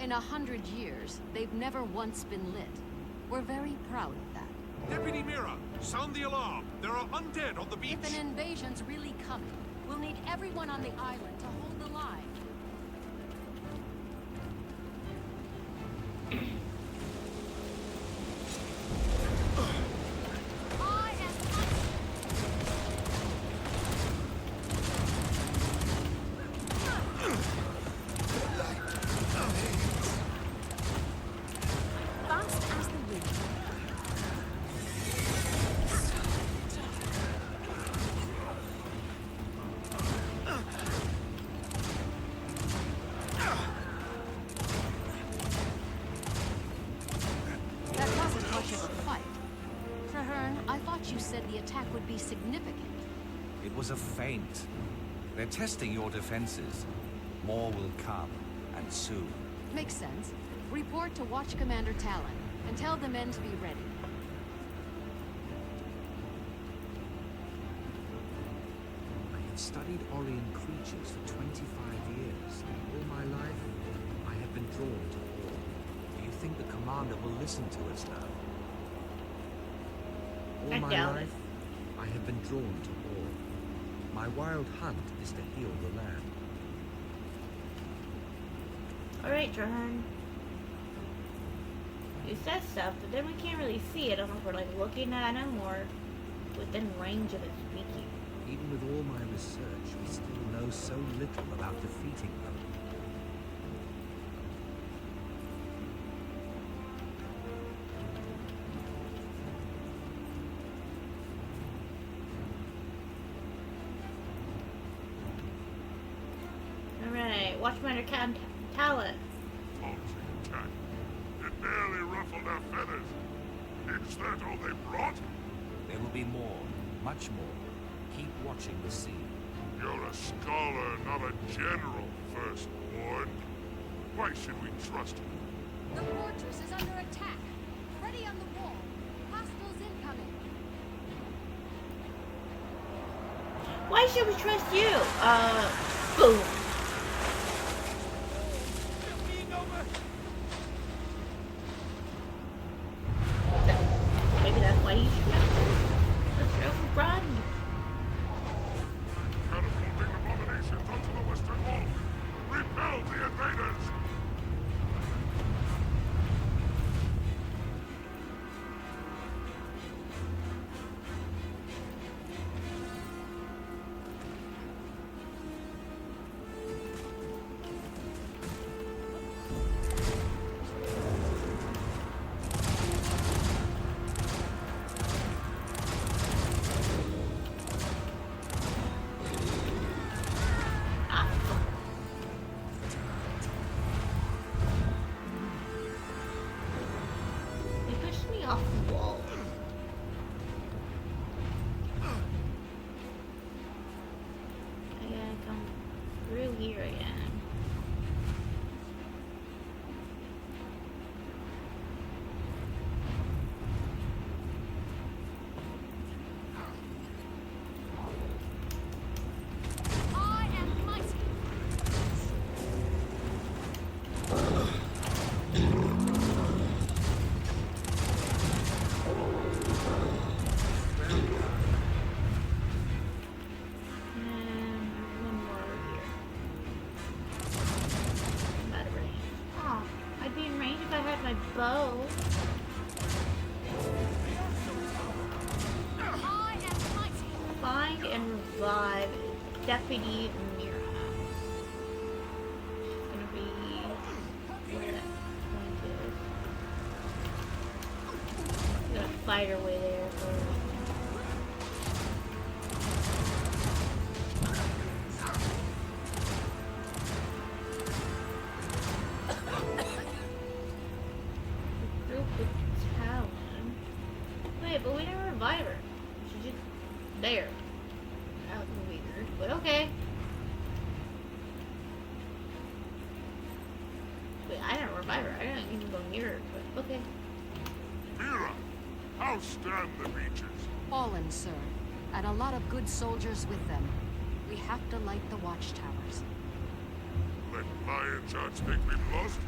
Speaker 22: In 100 years, they've never once been lit. We're very proud of that.
Speaker 23: Deputy Mira, sound the alarm. There are undead on the beach.
Speaker 22: If an invasion's really coming, we'll need everyone on the island to hold the line. You said the attack would be significant.
Speaker 20: It was a feint. They're testing your defenses. More will come, and soon.
Speaker 22: Makes sense. Report to Watch Commander Talon, and tell the men to be ready.
Speaker 20: I have studied Orient creatures for 25 years. All my life, I have been drawn to Orr. Do you think the commander will listen to us now? All my life, I have been drawn to Orr. My wild hunt is to heal the land.
Speaker 1: Alright, Drahan. He says stuff, but then we can't really see it unless we're like looking at him or within range of it speaking.
Speaker 20: Even with all my research, we still know so little about defeating them.
Speaker 1: Watchman Talon.
Speaker 4: Launching attack. It barely ruffled our feathers. Is that all they brought?
Speaker 20: There will be more, much more. Keep watching the sea.
Speaker 4: You're a scholar, not a general, firstborn. Why should we trust you?
Speaker 22: The fortress is under attack. Ready on the wall. Hostiles incoming.
Speaker 1: Why should we trust you? Boom. Maybe that's why you should run.
Speaker 4: Catapulting abominations onto the western wall. Repel the invaders.
Speaker 1: come through here again. Bow. Find and revive Deputy Mira. It's gonna be where that point is. I'm gonna fight her way there first. But we didn't revive her. She's just there. That was weird, but okay. Wait, I didn't revive her. I didn't even go near her, but okay.
Speaker 4: Mira, how stand the beaches?
Speaker 22: Fallen, sir. And a lot of good soldiers with them. We have to light the watchtowers.
Speaker 4: Let Lion's Hearts think we've lost?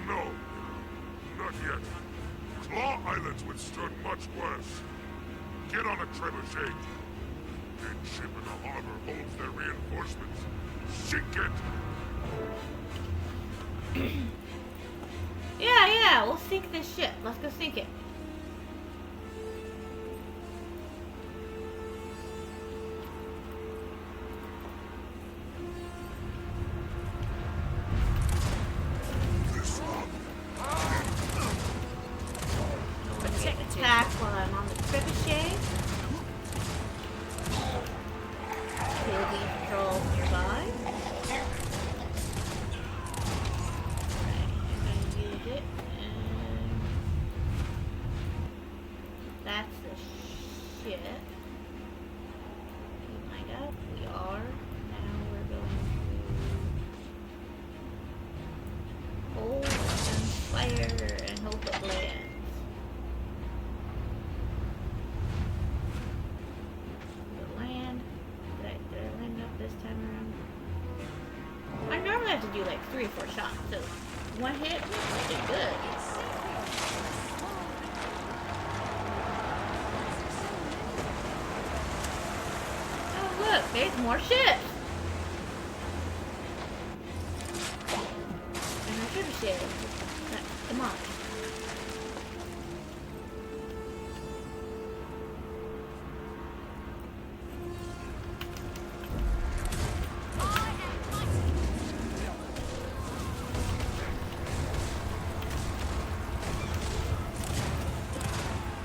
Speaker 4: No, not yet. Claw Islands withstood much worse. Get on a trebuchet. That ship in the harbor holds their reinforcements. Sink it!
Speaker 1: Yeah, we'll sink this ship. Let's go sink it. Attack while I'm on the trebuchet. Kill these patrols nearby. Alright, I'm gonna use it, and that's the ship. We lined up. We are. Now we're going to hold and fire and hope it lands. This time around. I normally have to do like 3 or 4 shots, so one hit makes it good. Oh look, there's more ships! And I should have shared. Come on.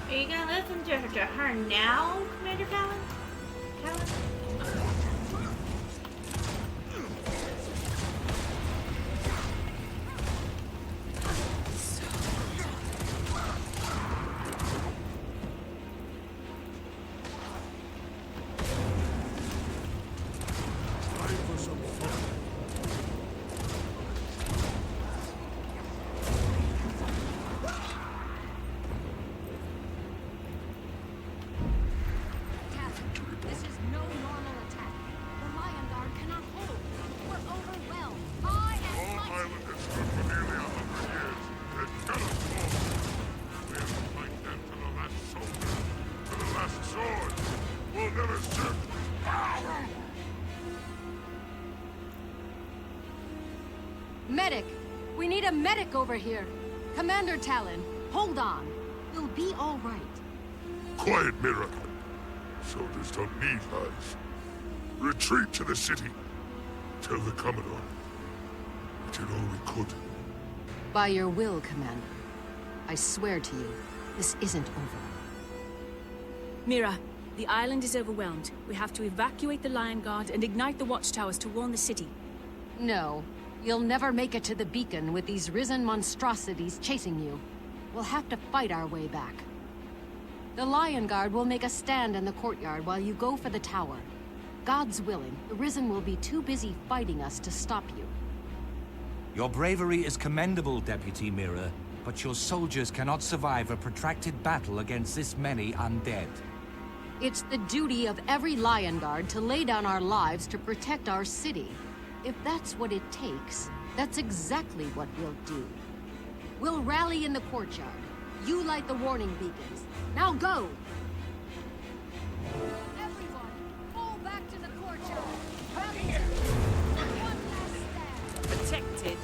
Speaker 1: Are you gonna listen to her now, Commander Callan?
Speaker 22: Medic! We need a medic over here. Commander Talon, hold on. We'll be all right.
Speaker 4: Quiet, Mira. Soldiers don't need lies. Retreat to the city. Tell the Commodore. We did all we could.
Speaker 22: By your will, Commander. I swear to you, this isn't over.
Speaker 10: Mira, the island is overwhelmed. We have to evacuate the Lion Guard and ignite the watchtowers to warn the city.
Speaker 22: No. You'll never make it to the beacon with these risen monstrosities chasing you. We'll have to fight our way back. The Lion Guard will make a stand in the courtyard while you go for the tower. God's willing, the Risen will be too busy fighting us to stop you.
Speaker 20: Your bravery is commendable, Deputy Mirror, but your soldiers cannot survive a protracted battle against this many undead.
Speaker 22: It's the duty of every Lion Guard to lay down our lives to protect our city. If that's what it takes, that's exactly what we'll do. We'll rally in the courtyard. You light the warning beacons. Now go!
Speaker 19: Everyone, fall back to the courtyard.
Speaker 15: Protected.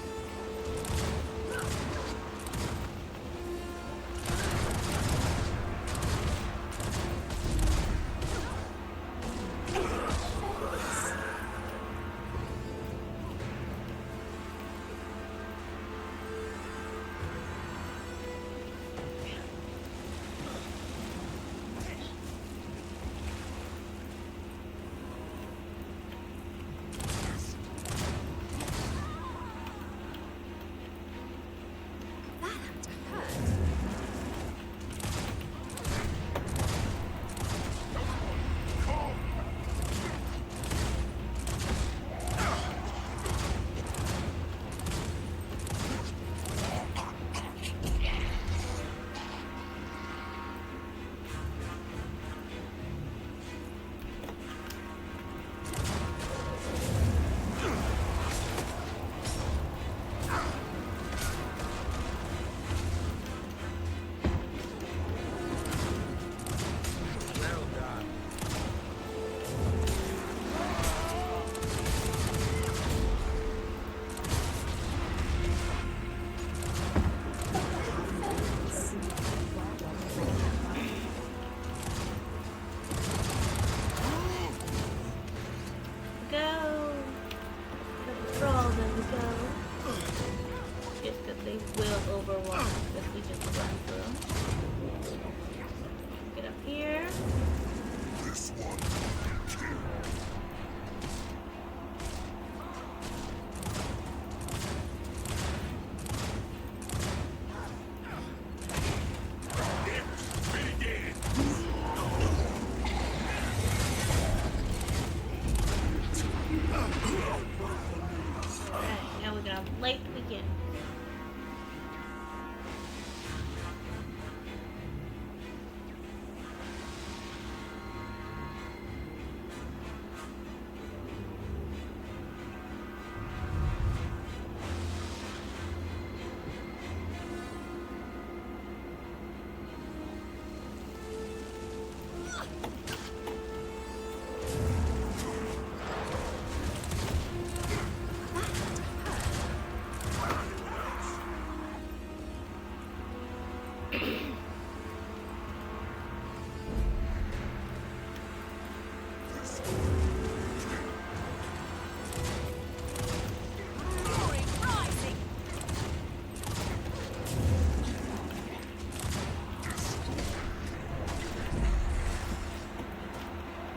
Speaker 1: Late weekend.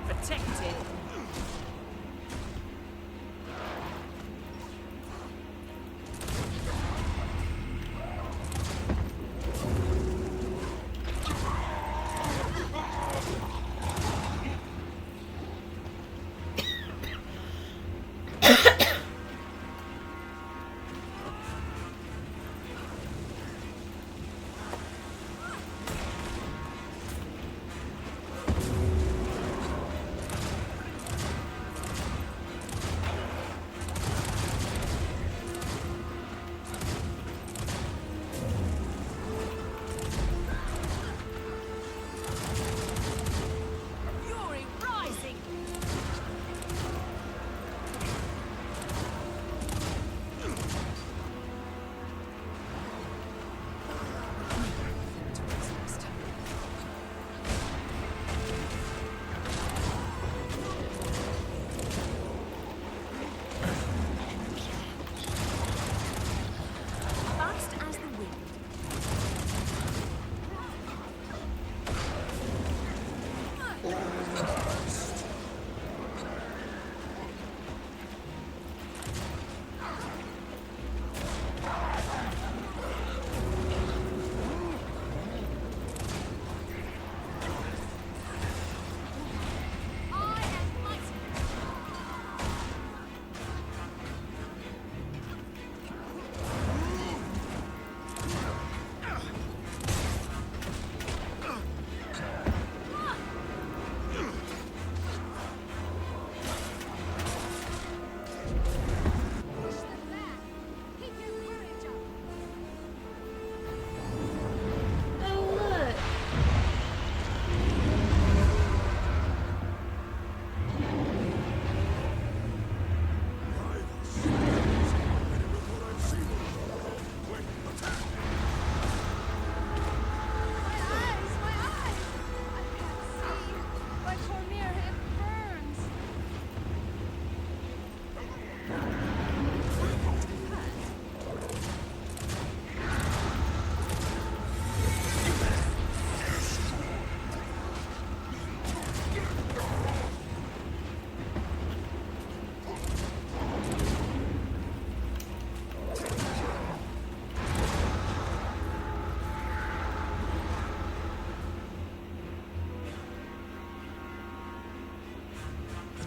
Speaker 15: Protected.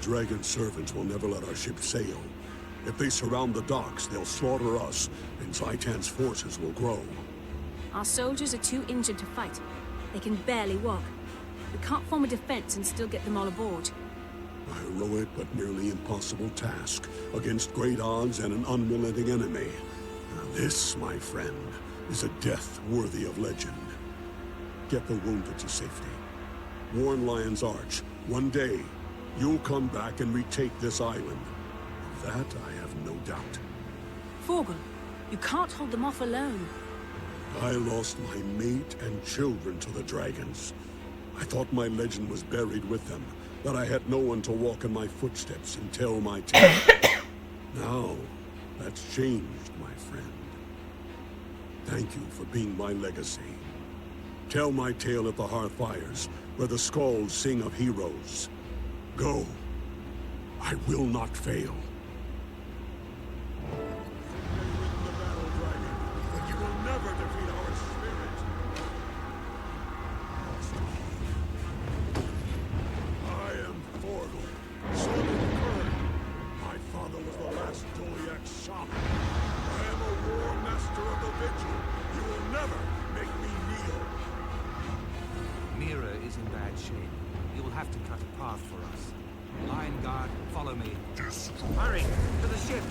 Speaker 8: dragon servants will never let our ship sail. If they surround the docks, they'll slaughter us, and Zaitan's forces will grow.
Speaker 10: Our soldiers are too injured to fight. They can barely walk. We can't form a defense and still get them all aboard.
Speaker 8: A heroic but nearly impossible task against great odds and an unrelenting enemy. Now this, my friend, is a death worthy of legend. Get the wounded to safety. Warn Lion's Arch. One day, you'll come back and retake this island. Of that, I have no doubt.
Speaker 10: Vogel, you can't hold them off alone.
Speaker 8: I lost my mate and children to the dragons. I thought my legend was buried with them, that I had no one to walk in my footsteps and tell my tale. Now, that's changed, my friend. Thank you for being my legacy. Tell my tale at the hearthfires, where the skalds sing of heroes. Go. I will not fail. But you will never defeat our spirit. I am Thorgal, son of Kern. My father was the last Doliac shaman. I am a war master of the Vigil. You will never make me kneel.
Speaker 20: Mira is in bad shape. You'll have to cut a path for us. Lion Guard, follow me. Hurry, to the ship!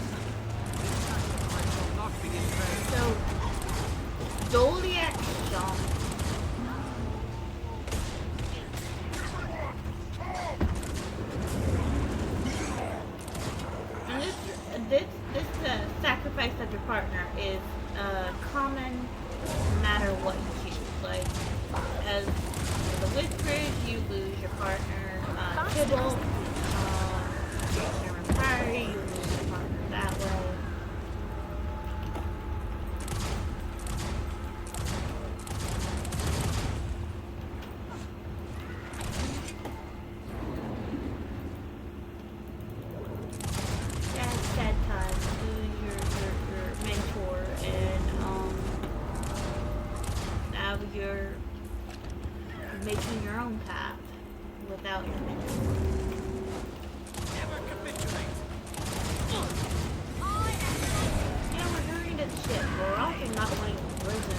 Speaker 20: This sacrifice will not be in vain.
Speaker 1: So, Doliac Shaman. And this sacrifice of your partner is common no matter what you choose. Like, as the Whispers, you lose your partner. Tybalt, your Fire, you lose your partner that way. Yeah, it's sad time. You lose your mentor, and now you're making your own path without your mentor.
Speaker 21: Never capitulate.
Speaker 1: Yeah, we're hurrying to the ship, but we're also not wanting to prison.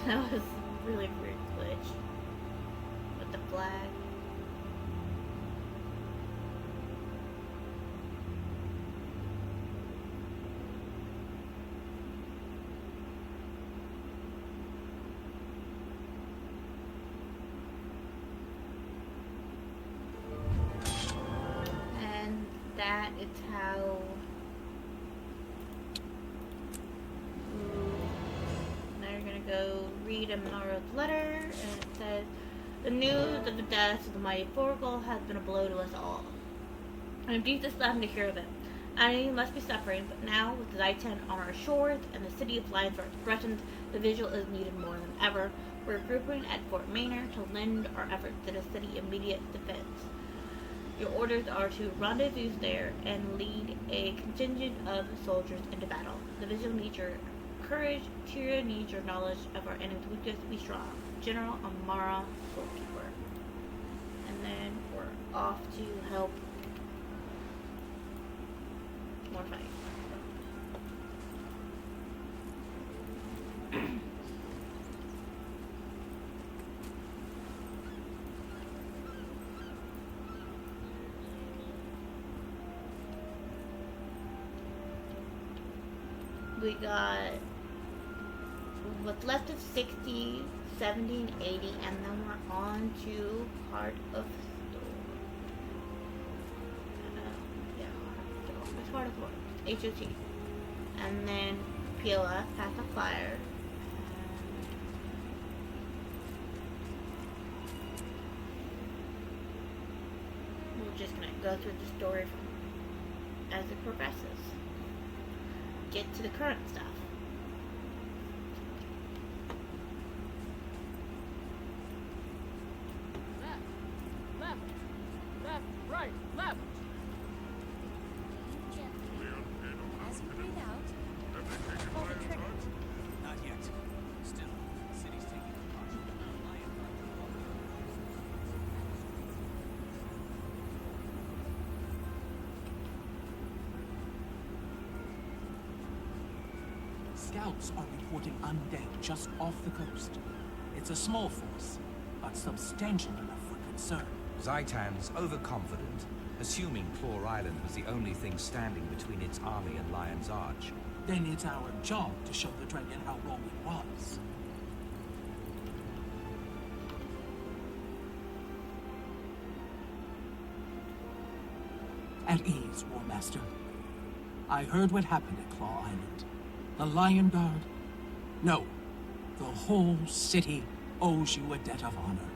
Speaker 1: That was a really weird glitch with the flag. And that is how go read Amara's letter, and it says, "The news of the death of the mighty Thorgal has been a blow to us all. I am deeply saddened to hear of it. I must be suffering, but now, with Zaitan on our shores and the city of Lions Arch threatened, the vigil is needed more than ever. We're grouping at Fort Manor to lend our efforts to the city's immediate defense. Your orders are to rendezvous there and lead a contingent of soldiers into battle. The vigil needs your courage. Tyria needs your knowledge of our enemy's weakness. Be strong. General Amara, Soulkeeper." And then we're off to help more fight. We got what's left of 60, 70, and 80, and then we're on to Heart of Storm. It's Heart of Storm. HOT. And then POF, Path of Fire. We're just gonna go through the story as it progresses. Get to the current stuff.
Speaker 5: Left, right, left.
Speaker 16: As you breathe out, pull the trigger.
Speaker 9: Not yet. Still, the city's taking a partial lion Scouts are reporting undead just off the coast. It's a small force, but substantial enough for concern.
Speaker 20: Zaitan's overconfident, assuming Claw Island was the only thing standing between its army and Lion's Arch.
Speaker 9: Then it's our job to show the dragon how wrong it was. At ease, War Master. I heard what happened at Claw Island. The Lion Guard? No. The whole city owes you a debt of honor.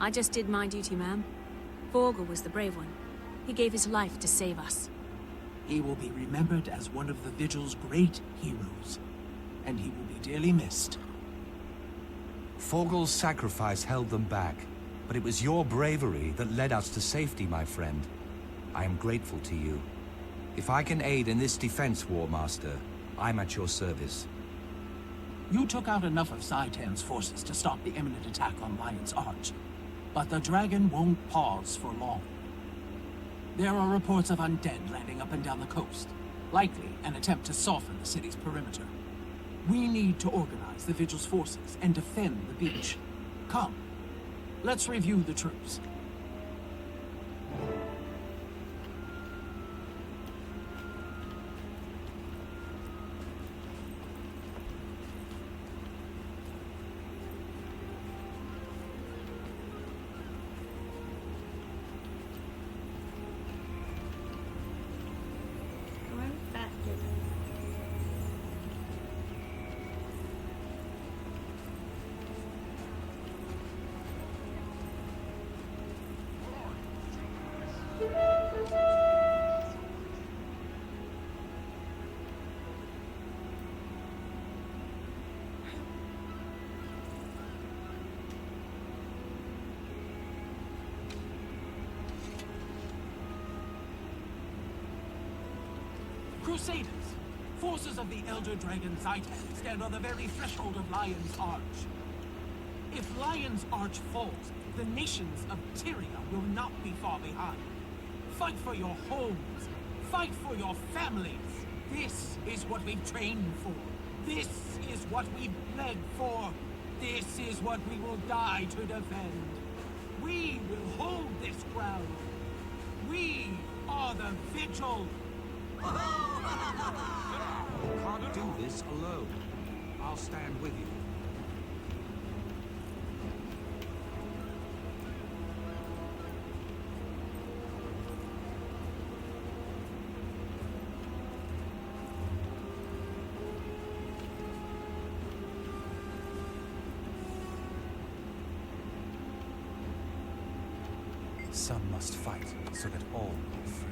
Speaker 10: I just did my duty, ma'am. Vogel was the brave one. He gave his life to save us.
Speaker 9: He will be remembered as one of the Vigil's great heroes, and he will be dearly missed.
Speaker 20: Vogel's sacrifice held them back, but it was your bravery that led us to safety, my friend. I am grateful to you. If I can aid in this defense, War Master, I'm at your service.
Speaker 9: You took out enough of Zaitan's forces to stop the imminent attack on Lion's Arch, but the dragon won't pause for long. There are reports of undead landing up and down the coast, likely an attempt to soften the city's perimeter. We need to organize the Vigil's forces and defend the beach. Come, let's review the troops. Crusaders! Forces of the Elder Dragon Zaitan stand on the very threshold of Lion's Arch. If Lion's Arch falls, the nations of Tyria will not be far behind. Fight for your homes. Fight for your families. This is what we've trained for. This is what we've bled for. This is what we will die to defend. We will hold this ground. We are the Vigil.
Speaker 20: You can't do this alone. I'll stand with you. Some must fight so that all will be free.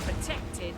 Speaker 10: Protected.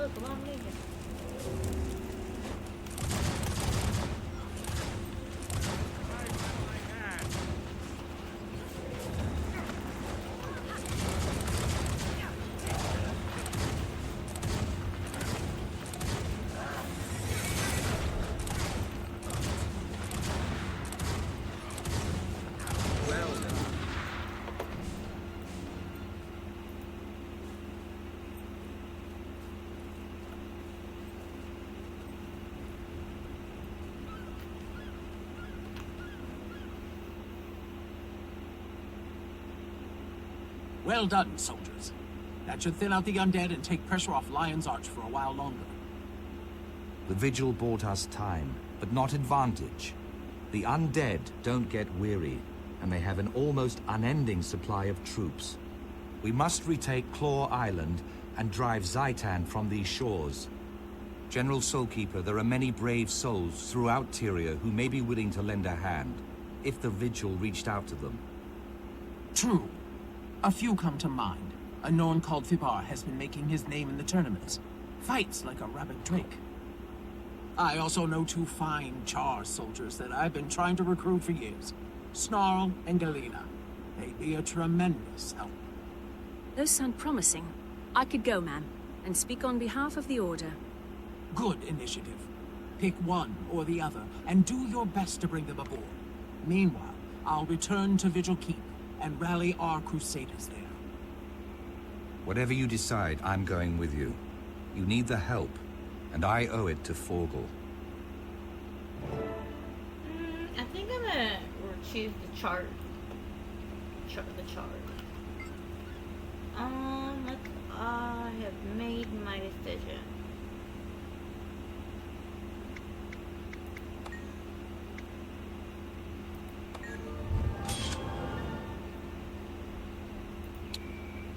Speaker 1: look, a long legion.
Speaker 9: Well done, soldiers. That should thin out the undead and take pressure off Lion's Arch for a while longer.
Speaker 20: The vigil bought us time, but not advantage. The undead don't get weary, and they have an almost unending supply of troops. We must retake Claw Island and drive Zaitan from these shores. General Soulkeeper, there are many brave souls throughout Tyria who may be willing to lend a hand, if the vigil reached out to them.
Speaker 9: True. A few come to mind. A Norn called Fibar has been making his name in the tournaments. Fights like a rabid drake. I also know two fine Char soldiers that I've been trying to recruit for years. Snarl and Galena. They'd be a tremendous help.
Speaker 10: Those sound promising. I could go, ma'am, and speak on behalf of the Order.
Speaker 9: Good initiative. Pick one or the other, and do your best to bring them aboard. Meanwhile, I'll return to Vigil Keep and rally our crusaders there.
Speaker 20: Whatever you decide, I'm going with you. You need the help, and I owe it to Forgel.
Speaker 1: I think I'm gonna choose the chart. The chart. I have made my decision.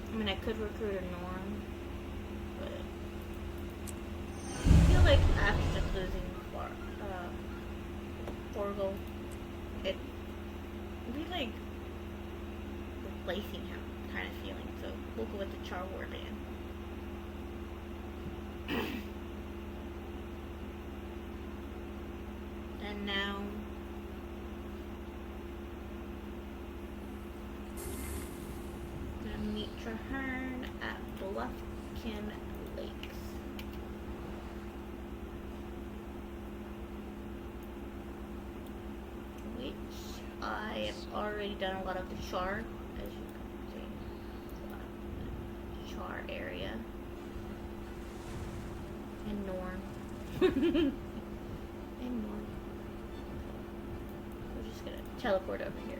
Speaker 1: I mean, I could recruit a Norn, but I feel like after just losing Forgel, it'd be like replacing him kind of feeling. So we'll go with the Char Warband. And now gonna meet Traherne at Bluffkin Lakes. Which I have already done a lot of the Char, as you can see. A lot of the Char area. And Norn. And Norn. We're just gonna teleport over here.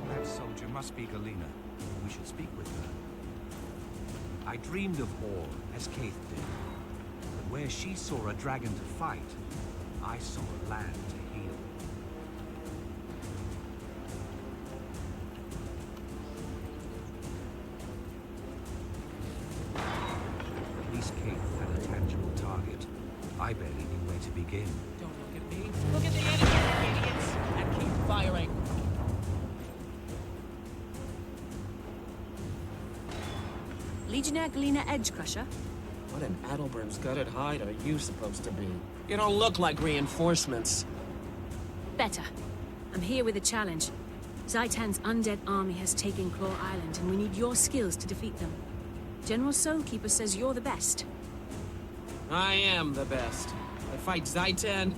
Speaker 20: That soldier must be Galena. We should speak with her. I dreamed of Orr, as Kaith did. But where she saw a dragon to fight, I saw a land to heal. At least Kaith had a tangible target. I barely knew where to begin.
Speaker 9: Don't look at me. Look at the enemy, idiots! And keep firing.
Speaker 10: Legionnaire Galena Edgecrusher?
Speaker 3: What an Adelbrim's gutted hide are you supposed to be? You don't look like reinforcements.
Speaker 10: Better. I'm here with a challenge. Zaitan's undead army has taken Claw Island, and we need your skills to defeat them. General Soulkeeper says you're the best.
Speaker 3: I am the best. I fight Zaitan?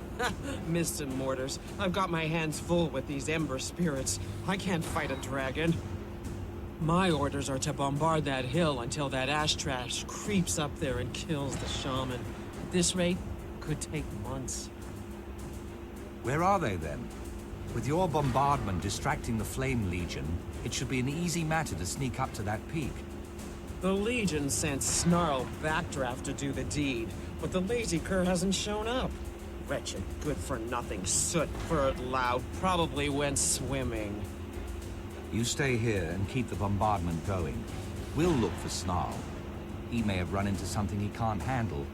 Speaker 3: Mists and mortars. I've got my hands full with these ember spirits. I can't fight a dragon. My orders are to bombard that hill until that ash trash creeps up there and kills the shaman. At this rate, could take months.
Speaker 20: Where are they then? With your bombardment distracting the Flame Legion, it should be an easy matter to sneak up to that peak.
Speaker 3: The Legion sent Snarl Backdraft to do the deed, but the lazy cur hasn't shown up. Wretched, good-for-nothing soot-furred lout probably went swimming.
Speaker 20: You stay here and keep the bombardment going. We'll look for Snarl. He may have run into something he can't handle.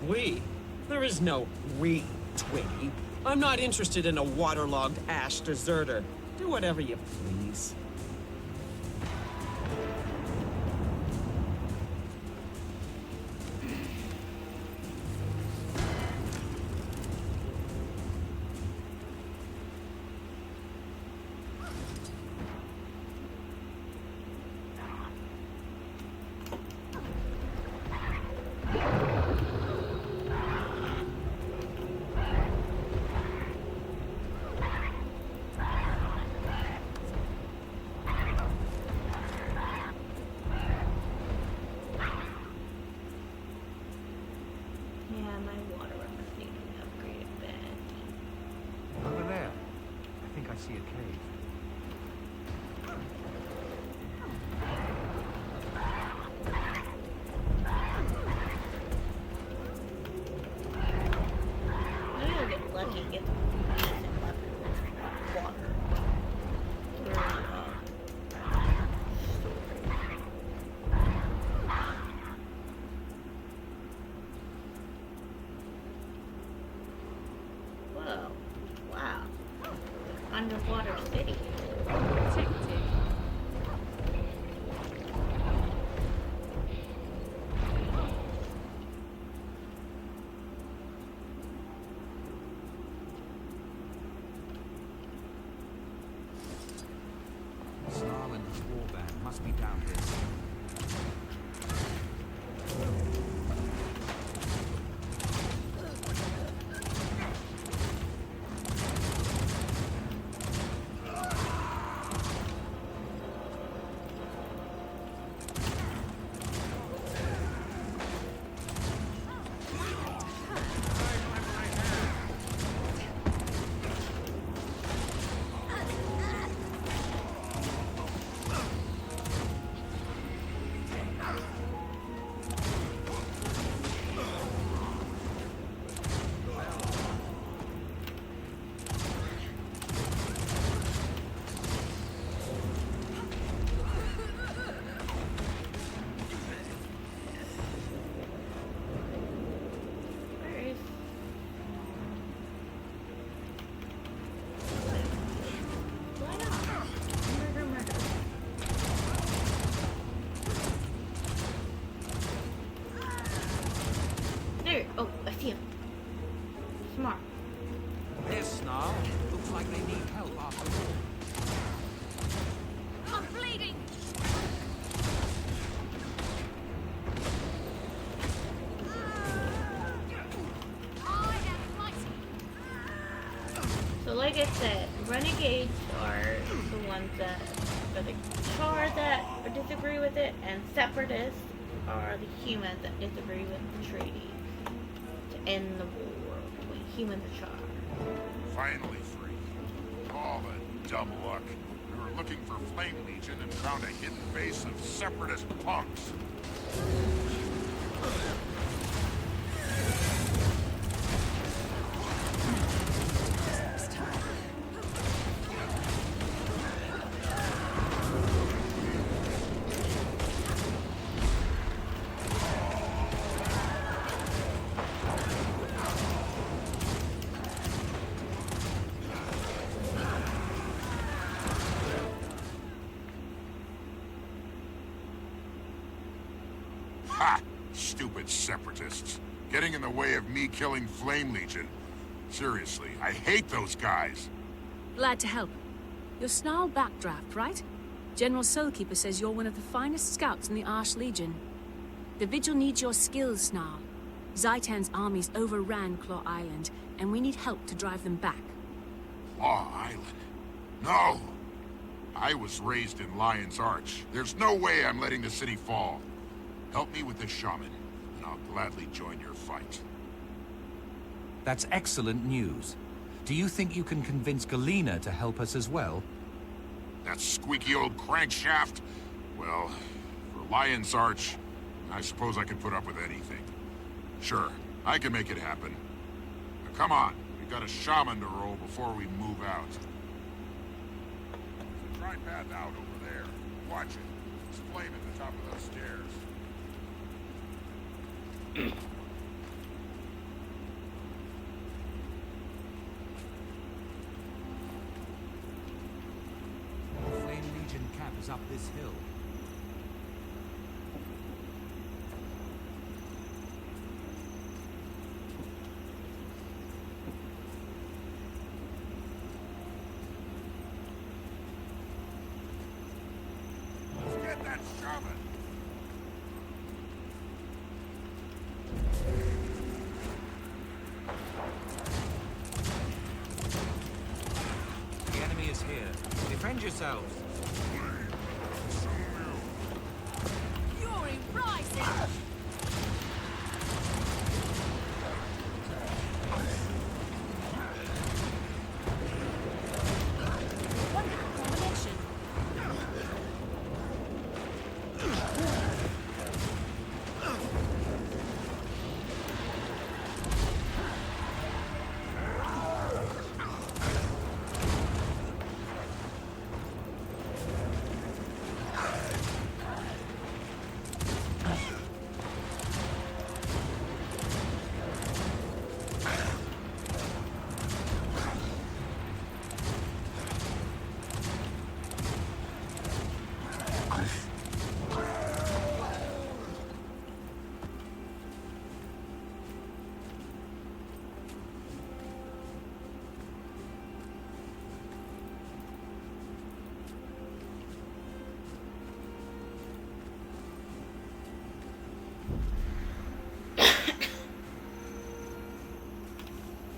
Speaker 3: We? There is no we, Twiggy. I'm not interested in a waterlogged ash deserter. Do whatever you please.
Speaker 1: Yeah, my water weapons need to be upgraded bad.
Speaker 20: Over there. I think I see a cave.
Speaker 1: Maybe I'll get lucky and get some decent weapons with water. Through, whoa. Wow. Underwater city.
Speaker 7: Tick-tick.
Speaker 20: Snarl and his warband must be down here.
Speaker 1: Where is... Why not? Murder, murder. There. Oh, I see him. Smart.
Speaker 20: There's Snarl. Looks like they need help after all.
Speaker 19: I'm bleeding! I am mighty!
Speaker 1: So like I said, renegades are the ones that are the Char that disagree with it, and separatists are the humans that disagree with the treaty to end the war between humans and Char.
Speaker 4: Finally free. All the dumb luck. We were looking for Flame Legion and found a hidden base of separatist punks. Ha! Stupid separatists. Getting in the way of me killing Flame Legion. Seriously, I hate those guys.
Speaker 10: Glad to help. You're Snarl Backdraft, right? General Soulkeeper says you're one of the finest scouts in the Arch Legion. The Vigil needs your skills, Snarl. Zaitan's armies overran Claw Island, and we need help to drive them back.
Speaker 4: Claw Island? No! I was raised in Lion's Arch. There's no way I'm letting the city fall. Help me with this shaman, and I'll gladly join your fight.
Speaker 20: That's excellent news. Do you think you can convince Galena to help us as well?
Speaker 4: That squeaky old crankshaft? Well, for Lion's Arch, I suppose I can put up with anything. Sure, I can make it happen. Now come on, we've got a shaman to roll before we move out. There's a dry path out over there. Watch it. There's flame at the top of those stairs.
Speaker 20: The Flame Legion camp is up this hill.
Speaker 4: Let's get that shoving.
Speaker 20: The enemy is here. Defend yourselves.
Speaker 19: Fury rising! Wonderful combination.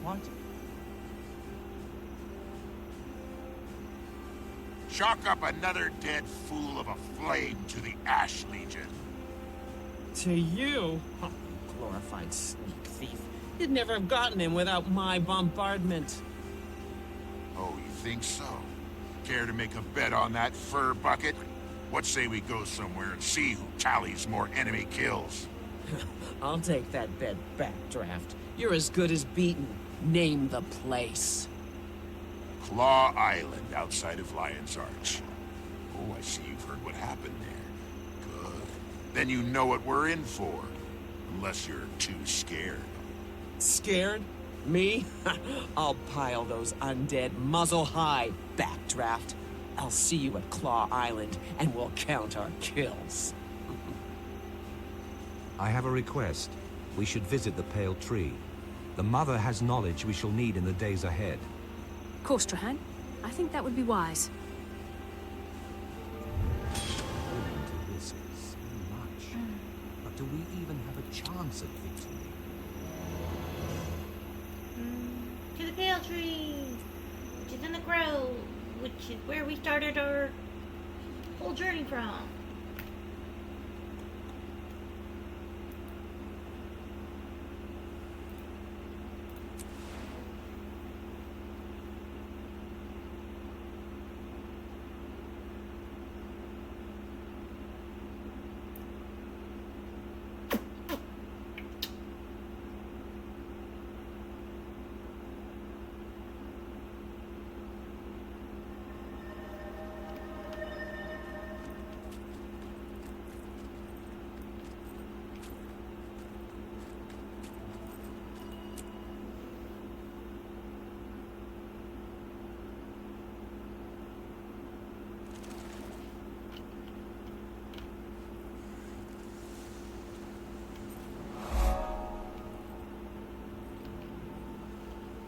Speaker 20: What?
Speaker 4: Chalk up another dead fool of a flame to the Ash Legion.
Speaker 3: To you? Oh, glorified sneak thief. You'd never have gotten him without my bombardment.
Speaker 4: Oh, you think so? Care to make a bet on that fur bucket? What say we go somewhere and see who tallies more enemy kills?
Speaker 3: I'll take that bet back, Draft. You're as good as beaten. Name the place.
Speaker 4: Claw Island outside of Lion's Arch. Oh, I see you've heard what happened there. Good. Then you know what we're in for. Unless you're too scared.
Speaker 3: Scared? Me? I'll pile those undead muzzle high, Backdraft. I'll see you at Claw Island, and we'll count our kills.
Speaker 20: I have a request. We should visit the Pale Tree. The Mother has knowledge we shall need in the days ahead.
Speaker 10: Of course, Trahan. I think that would be wise.
Speaker 20: Willing to risk so much. But do we even have a chance at victory?
Speaker 1: To the Pale Tree, which is in the grove, which is where we started our whole journey from.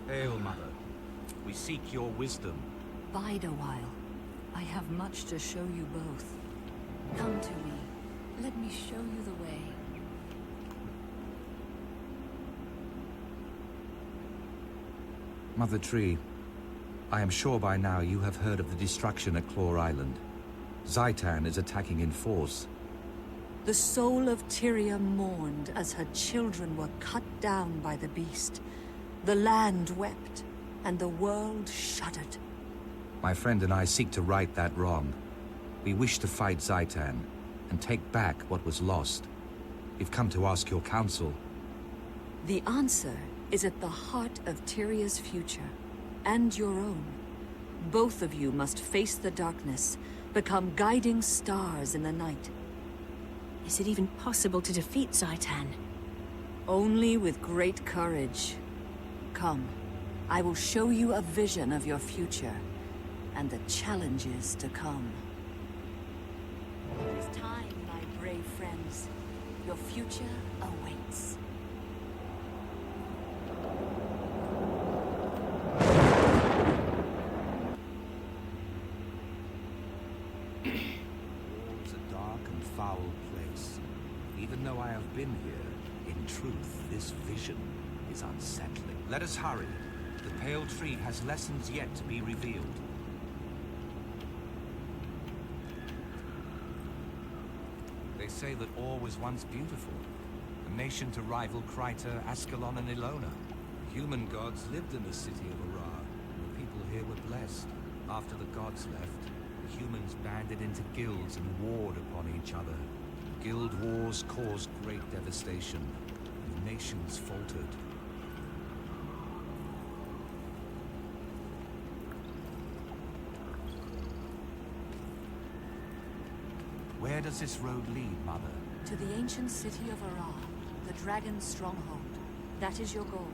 Speaker 20: Hail, Mother. We seek your wisdom.
Speaker 17: Bide a while. I have much to show you both. Come to me. Let me show you the way.
Speaker 20: Mother Tree, I am sure by now you have heard of the destruction at Claw Island. Zaitan is attacking in force.
Speaker 17: The soul of Tyria mourned as her children were cut down by the beast. The land wept, and the world shuddered.
Speaker 20: My friend and I seek to right that wrong. We wish to fight Zaitan, and take back what was lost. We've come to ask your counsel.
Speaker 17: The answer is at the heart of Tyria's future, and your own. Both of you must face the darkness, become guiding stars in the night.
Speaker 10: Is it even possible to defeat Zaitan?
Speaker 17: Only with great courage. Come, I will show you a vision of your future, and the challenges to come. It is time, my brave friends. Your future awaits.
Speaker 20: War's a dark and foul place. Even though I have been here, in truth, this vision is unsettling. Let us hurry. The Pale Tree has lessons yet to be revealed. They say that Or was once beautiful, a nation to rival Kryta, Ascalon, and Ilona. Human gods lived in the city of Arar. The people here were blessed. After the gods left, the humans banded into guilds and warred upon each other. Guild wars caused great devastation, and the nations faltered. Where does this road lead, Mother?
Speaker 17: To the ancient city of Arar, the dragon's stronghold. That is your goal.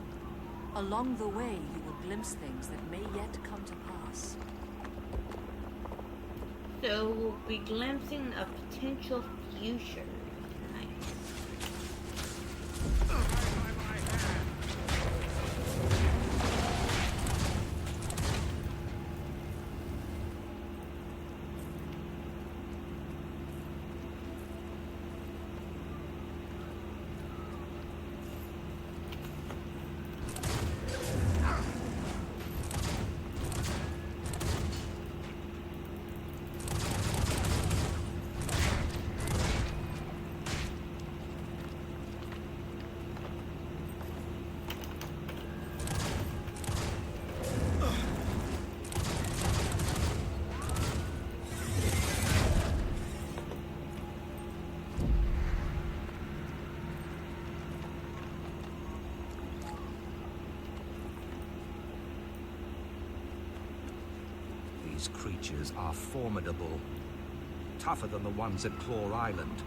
Speaker 17: Along the way, you will glimpse things that may yet come to pass.
Speaker 1: So we'll be glimpsing a potential future. Nice.
Speaker 20: These creatures are formidable. Tougher than the ones at Claw Island.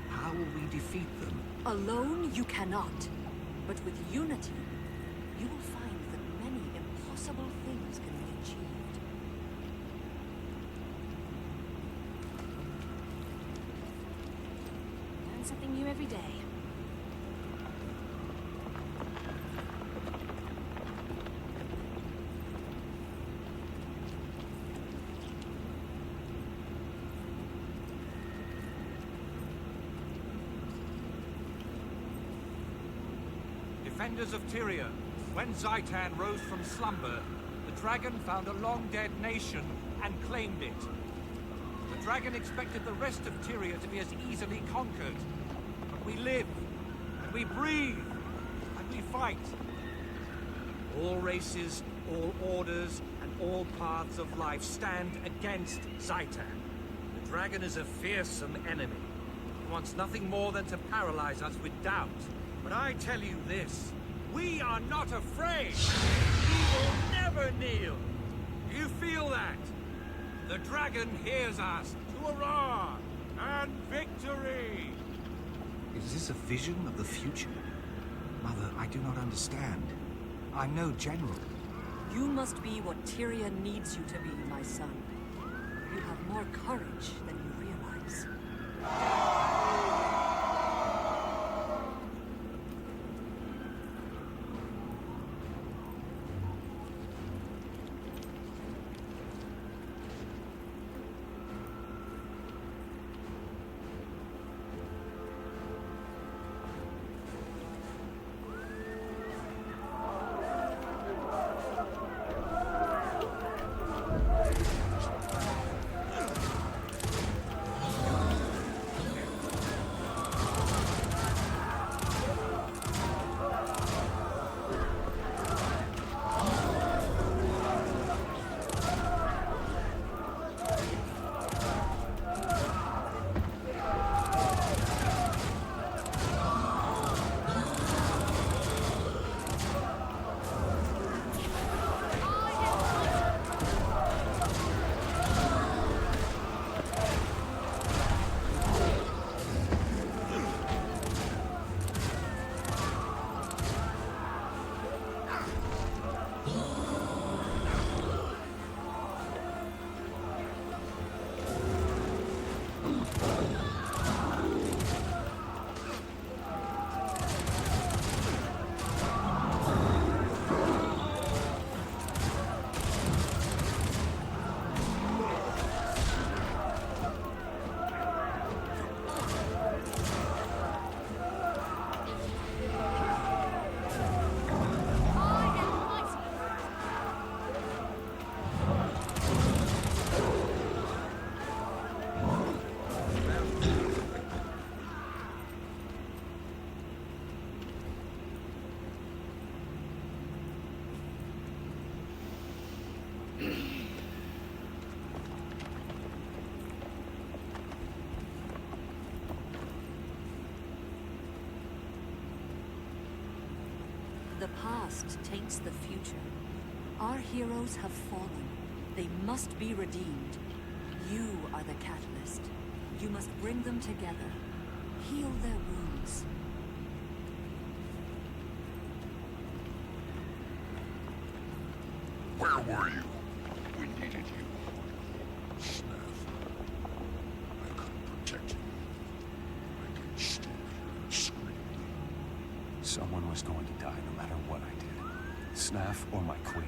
Speaker 20: How will we defeat them?
Speaker 17: Alone, you cannot. But with unity, you will find that many impossible things can be achieved.
Speaker 10: Learn something new every day.
Speaker 20: Defenders of Tyria, when Zaitan rose from slumber, the dragon found a long-dead nation and claimed it. The dragon expected the rest of Tyria to be as easily conquered. But we live, and we breathe, and we fight. All races, all orders, and all paths of life stand against Zaitan. The dragon is a fearsome enemy. He wants nothing more than to paralyze us with doubt. But I tell you this, we are not afraid. We will never kneel. Do you feel that? The dragon hears us. To Arar and victory! Is this a vision of the future? Mother, I do not understand. I'm no general.
Speaker 17: You must be what Tyria needs you to be, my son. You have more courage than you realize. The past taints the future. Our heroes have fallen. They must be redeemed. You are the catalyst. You must bring them together. Heal their wounds.
Speaker 4: Where were you? We needed you. Snaff. I couldn't protect you. I came stood here and screamed.
Speaker 20: Someone was going to die no matter what I did. Snaff or my queen.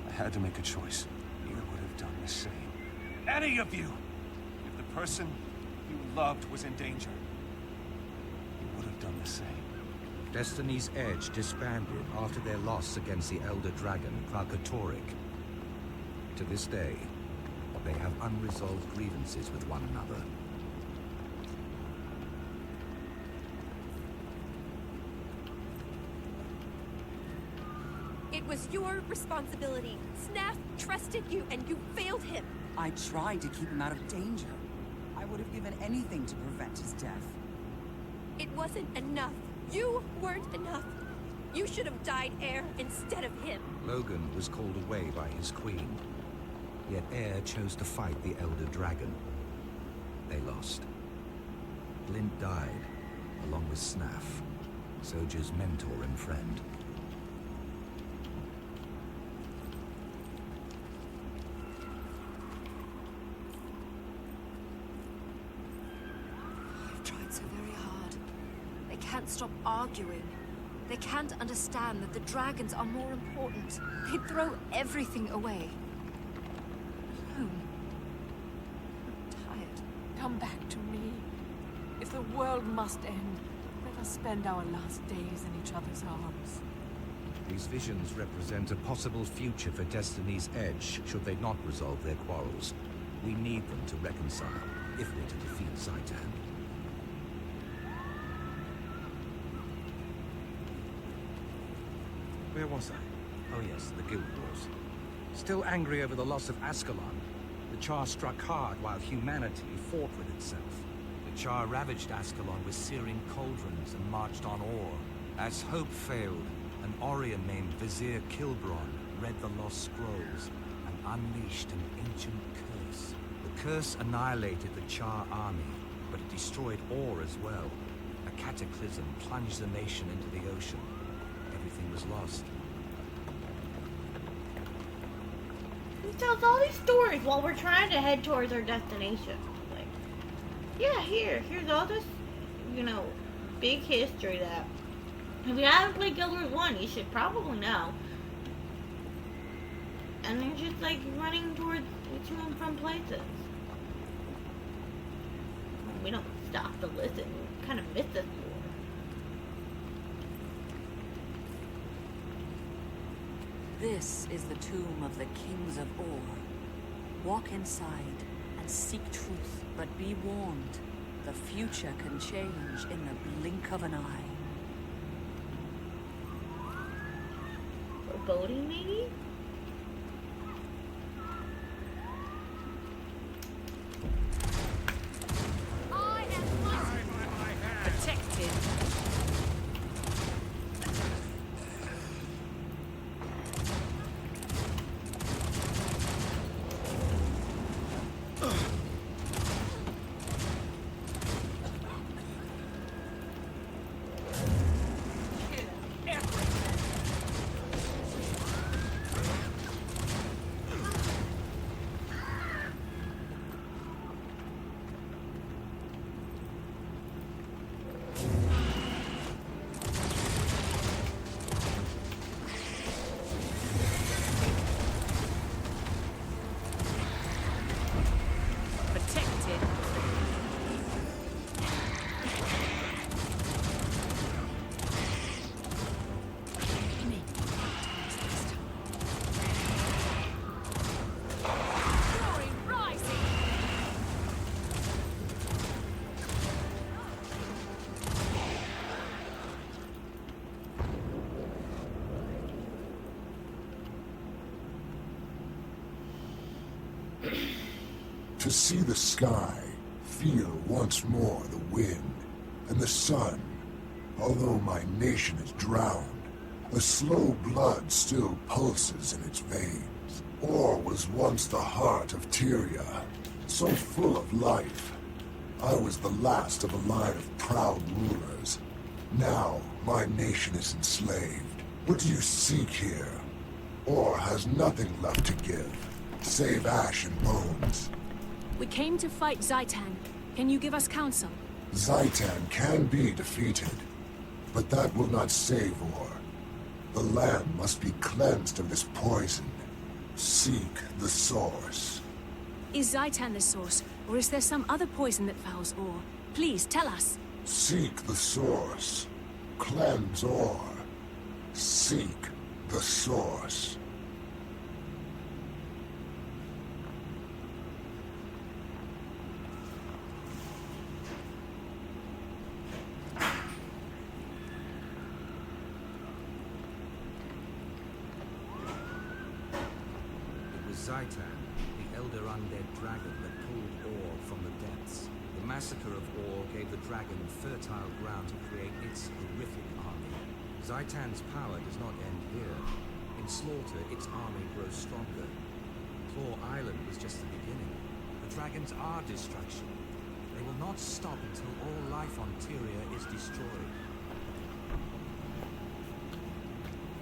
Speaker 20: I had to make a choice. You would have done the same. Any of you! If the person you loved was in danger, you would have done the same.
Speaker 6: Destiny's Edge disbanded after their loss against the Elder Dragon, Kralkatorrik. To this day, they have unresolved grievances with one another.
Speaker 12: It was your responsibility. Snaff trusted you, and you failed him.
Speaker 13: I tried to keep him out of danger. I would have given anything to prevent his death.
Speaker 12: It wasn't enough. You weren't enough. You should have died Air instead of him.
Speaker 6: Logan was called away by his queen. Yet Air chose to fight the Elder Dragon. They lost. Glint died, along with Snaff, Soldier's mentor and friend.
Speaker 2: I've tried so very hard. They can't stop arguing. They can't understand that the dragons are more important. They'd throw everything away. Alone. I'm tired.
Speaker 7: Come back to me. If the world must end, let us spend our last days in each other's arms.
Speaker 6: These visions represent a possible future for Destiny's Edge, should they not resolve their quarrels. We need them to reconcile, if we're to defeat Zaitan. Where was I? Oh yes, the Guild Wars. Still angry over the loss of Ascalon, the Char struck hard while humanity fought with itself. The Char ravaged Ascalon with searing cauldrons and marched on Or. As hope failed, an Orion named Vizier Kilbron read the lost scrolls and unleashed an ancient curse. The curse annihilated the Char army, but it destroyed Or as well. A cataclysm plunged the nation into the ocean. Everything was lost.
Speaker 1: He tells all these stories while we're trying to head towards our destination. Like, yeah, here's all this, big history that if you haven't played Guild Wars 1, you should probably know. And they're just like running towards to and from places. We don't stop to listen. We kind of miss this war.
Speaker 17: This is the tomb of the kings of Or. Walk inside and seek truth, but be warned. The future can change in the blink of an eye.
Speaker 1: Foreboding, maybe?
Speaker 12: I am protected.
Speaker 4: To see the sky, feel once more the wind and the sun. Although my nation is drowned,
Speaker 11: The slow blood still pulses in its veins. Ore was once the heart of Tyria, so full of life. I was the last of a line of proud rulers. Now, my nation is enslaved. What do you seek here? Ore has nothing left to give, save ash and bones.
Speaker 10: We came to fight Zaitan. Can you give us counsel?
Speaker 11: Zaitan can be defeated, but that will not save Ore. The land must be cleansed of this poison. Seek the source.
Speaker 10: Is Zaitan the source, or is there some other poison that fouls Ore? Please, tell us.
Speaker 11: Seek the source. Cleanse Ore. Seek the source.
Speaker 6: Zaitan, the elder undead dragon that pulled Ore from the depths. The massacre of Ore gave the dragon fertile ground to create its horrific army. Zaitan's power does not end here. In slaughter, its army grows stronger. Claw Island was just the beginning. The dragons are destruction. They will not stop until all life on Tyria is destroyed.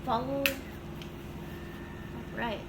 Speaker 1: Follow. Right.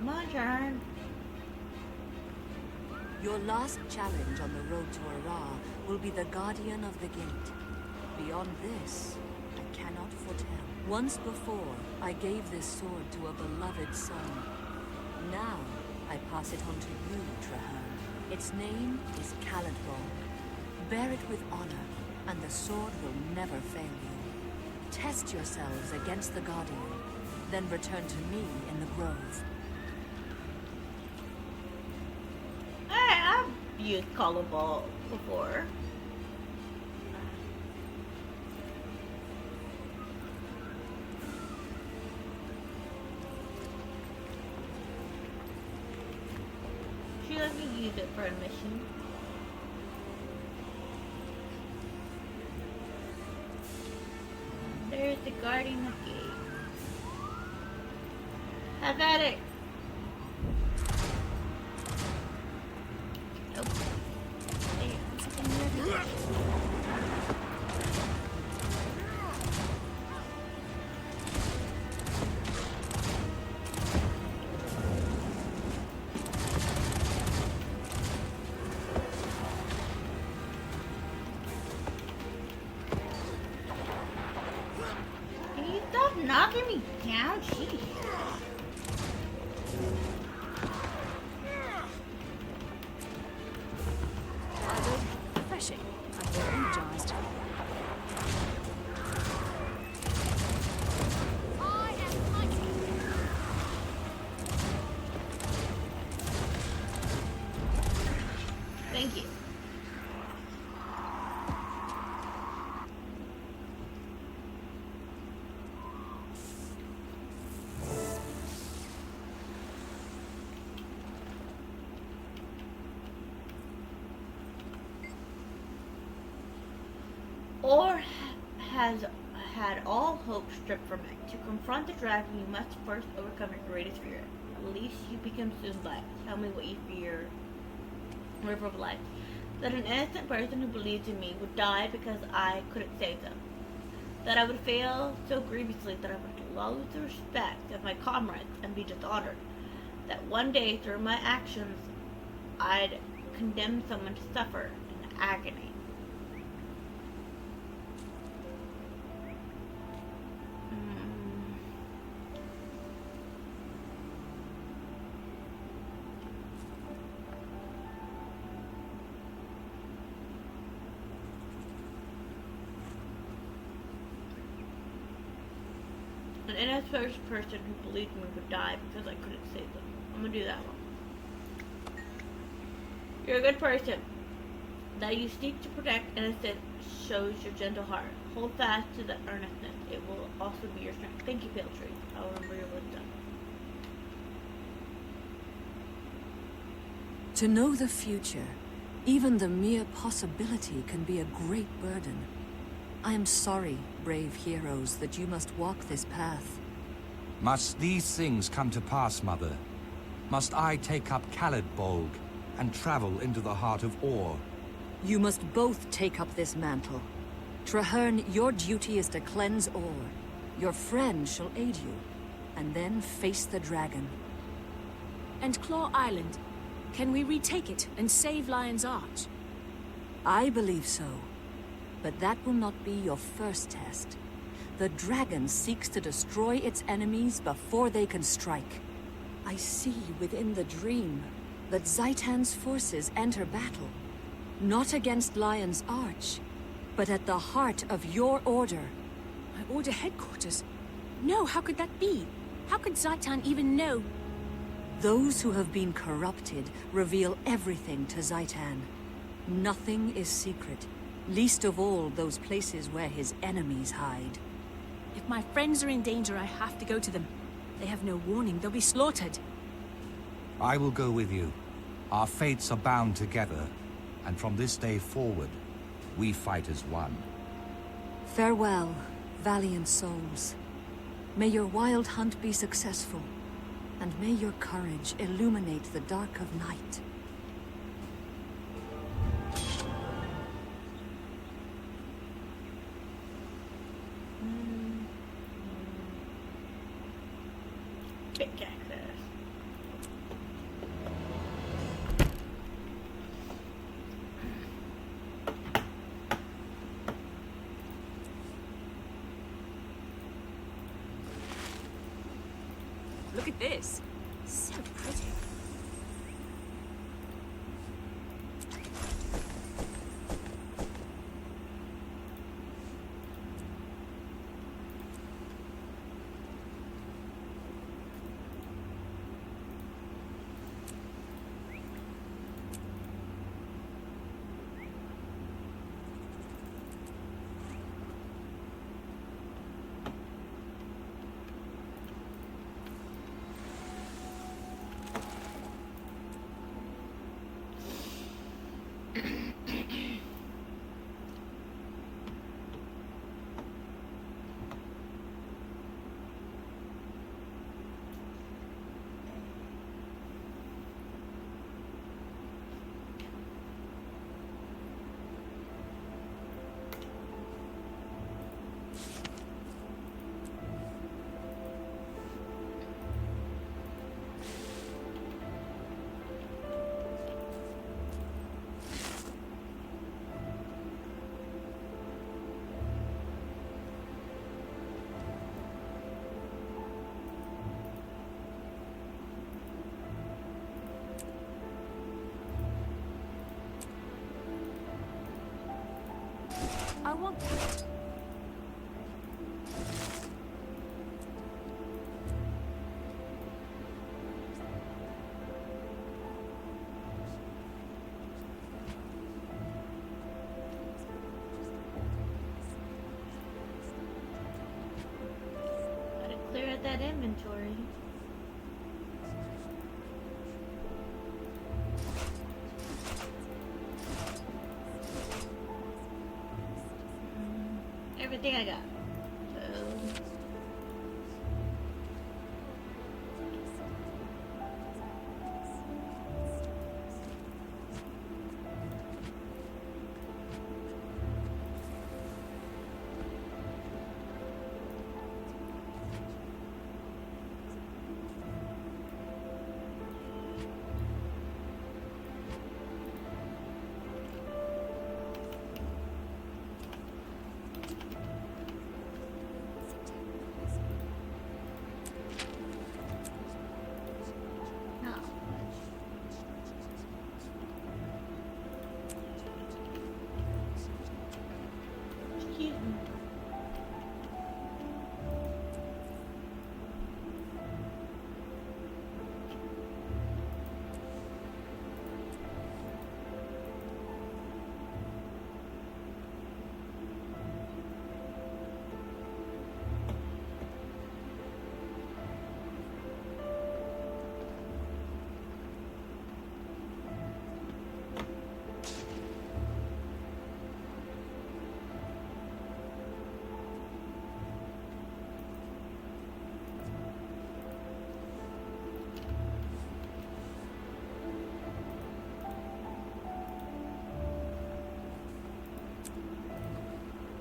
Speaker 1: My turn.
Speaker 17: Your last challenge on the road to Ara will be the Guardian of the Gate. Beyond this, I cannot foretell. Once before, I gave this sword to a beloved son. Now, I pass it on to you, Trahan. Its name is Caladron. Bear it with honor, and the sword will never fail you. Test yourselves against the Guardian, then return to me in the Grove.
Speaker 1: I've used Color Ball before. She let me use it for a mission. There's the Guardian of the Gate. Have at it. Nope. Can you stop knocking me down? Jeez.
Speaker 10: Refreshing. I feel energized.
Speaker 1: Thank you. has had all hope stripped from it. To confront the dragon, you must first overcome your greatest fear. At least you be consumed by it. Tell me what you fear. River of Life. That an innocent person who believed in me would die because I couldn't save them. That I would fail so grievously that I would lose the respect of my comrades and be dishonored. That one day, through my actions, I'd condemn someone to suffer in agony. An innocent person who believed in me would die because I couldn't save them. I'm gonna do that one. You're a good person. That you seek to protect innocent shows your gentle heart. Hold fast to the earnestness. It will also be your strength. Thank you, Pale Tree. I'll remember your wisdom.
Speaker 17: To know the future, even the mere possibility can be a great burden. I am sorry, brave heroes, that you must walk this path.
Speaker 20: Must these things come to pass, Mother? Must I take up Khalid Bolg and travel into the heart of Or?
Speaker 17: You must both take up this mantle. Traherne, your duty is to cleanse Or. Your friend shall aid you, and then face the dragon.
Speaker 10: And Claw Island. Can we retake it and save Lion's Arch?
Speaker 17: I believe so. But that will not be your first test. The dragon seeks to destroy its enemies before they can strike. I see within the dream that Zaitan's forces enter battle, not against Lion's Arch, but at the heart of your order.
Speaker 10: My order headquarters? No, how could that be? How could Zaitan even know?
Speaker 17: Those who have been corrupted reveal everything to Zaitan. Nothing is secret. Least of all, those places where his enemies hide.
Speaker 10: If my friends are in danger, I have to go to them. They have no warning, they'll be slaughtered.
Speaker 20: I will go with you. Our fates are bound together, and from this day forward, we fight as one.
Speaker 17: Farewell, valiant souls. May your wild hunt be successful, and may your courage illuminate the dark of night.
Speaker 10: Look at this. So pretty. I want that.
Speaker 1: Gotta clear out that inventory. everything I got. So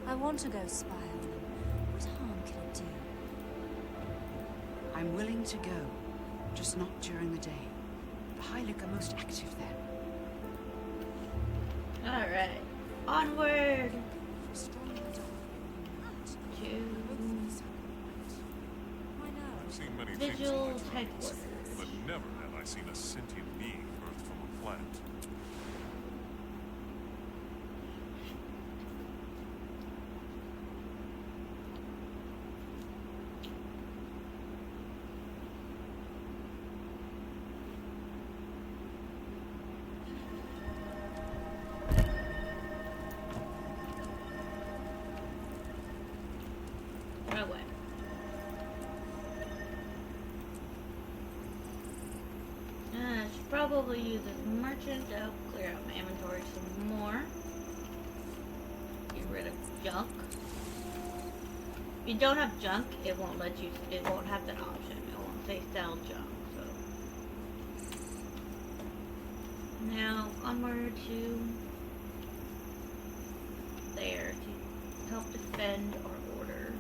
Speaker 2: I want to go spy on them. What harm can it do?
Speaker 13: I'm willing to go, just not during the day. The Hylic are most active then.
Speaker 1: alright. Onward to
Speaker 4: I've seen many
Speaker 1: Vigil
Speaker 4: things in my travels,
Speaker 1: headquarters.
Speaker 4: but never have I seen a sentient being birthed from a plant.
Speaker 1: Right away. I should probably use this merchant to help clear out my inventory some more. Get rid of junk. If you don't have junk, it won't let you, it won't have that option. It won't say sell junk, so. Now, onward to there to help defend our order.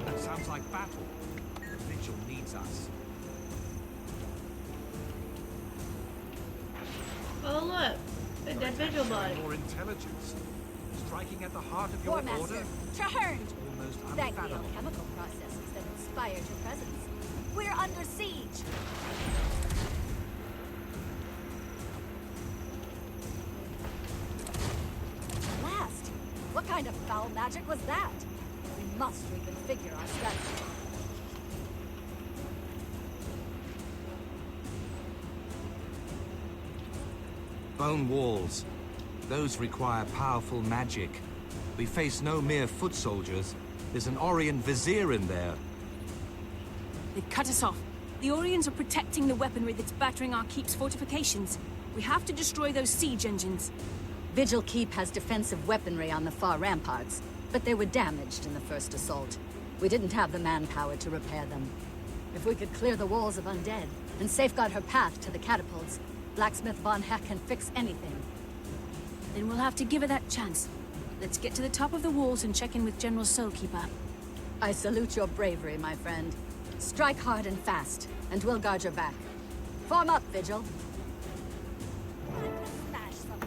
Speaker 6: That sounds like battle. The Vigil needs us.
Speaker 1: Oh look, a dead Vigil body.
Speaker 6: More intelligence. Striking at the heart of your
Speaker 12: War Master,
Speaker 6: order.
Speaker 12: turn!
Speaker 6: Almost
Speaker 12: Thank the
Speaker 6: unfathomable.
Speaker 12: alchemical processes that inspired your presence. We're under siege! Last! What kind of foul magic was that? We must reconfigure our strategy.
Speaker 20: Bone walls. Those require powerful magic. We face no mere foot soldiers. There's an Orient vizier in there.
Speaker 10: They've cut us off. The Orions are protecting the weaponry that's battering our keep's fortifications. We have to destroy those siege engines.
Speaker 14: Vigil Keep has defensive weaponry on the far ramparts, but they were damaged in the first assault. We didn't have the manpower to repair them. If we could clear the walls of undead and safeguard her path to the catapults, Blacksmith Von Heck can fix anything.
Speaker 10: Then we'll have to give her that chance. Let's get to the top of the walls and check in with General Soulkeeper.
Speaker 14: I salute your bravery, my friend. Strike hard and fast, and we'll guard your back. Form up, Vigil.
Speaker 12: Smash some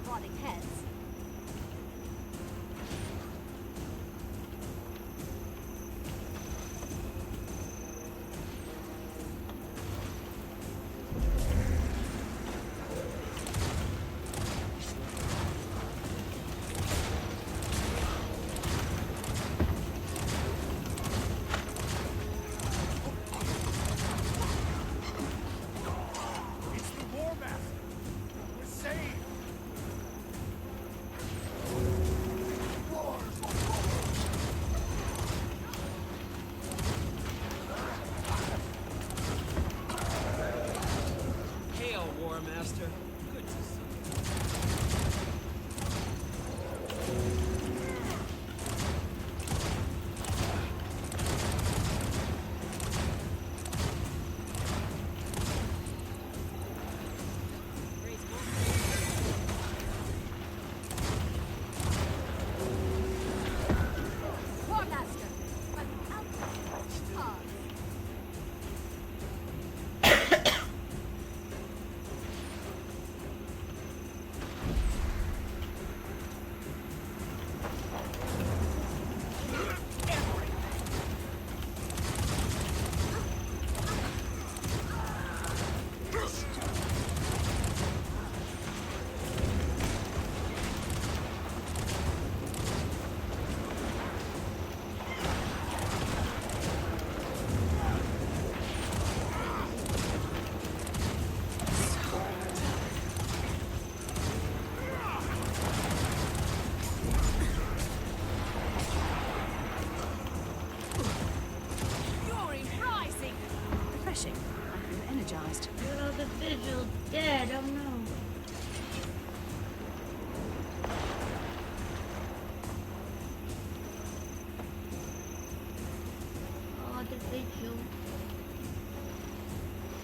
Speaker 1: Vigil.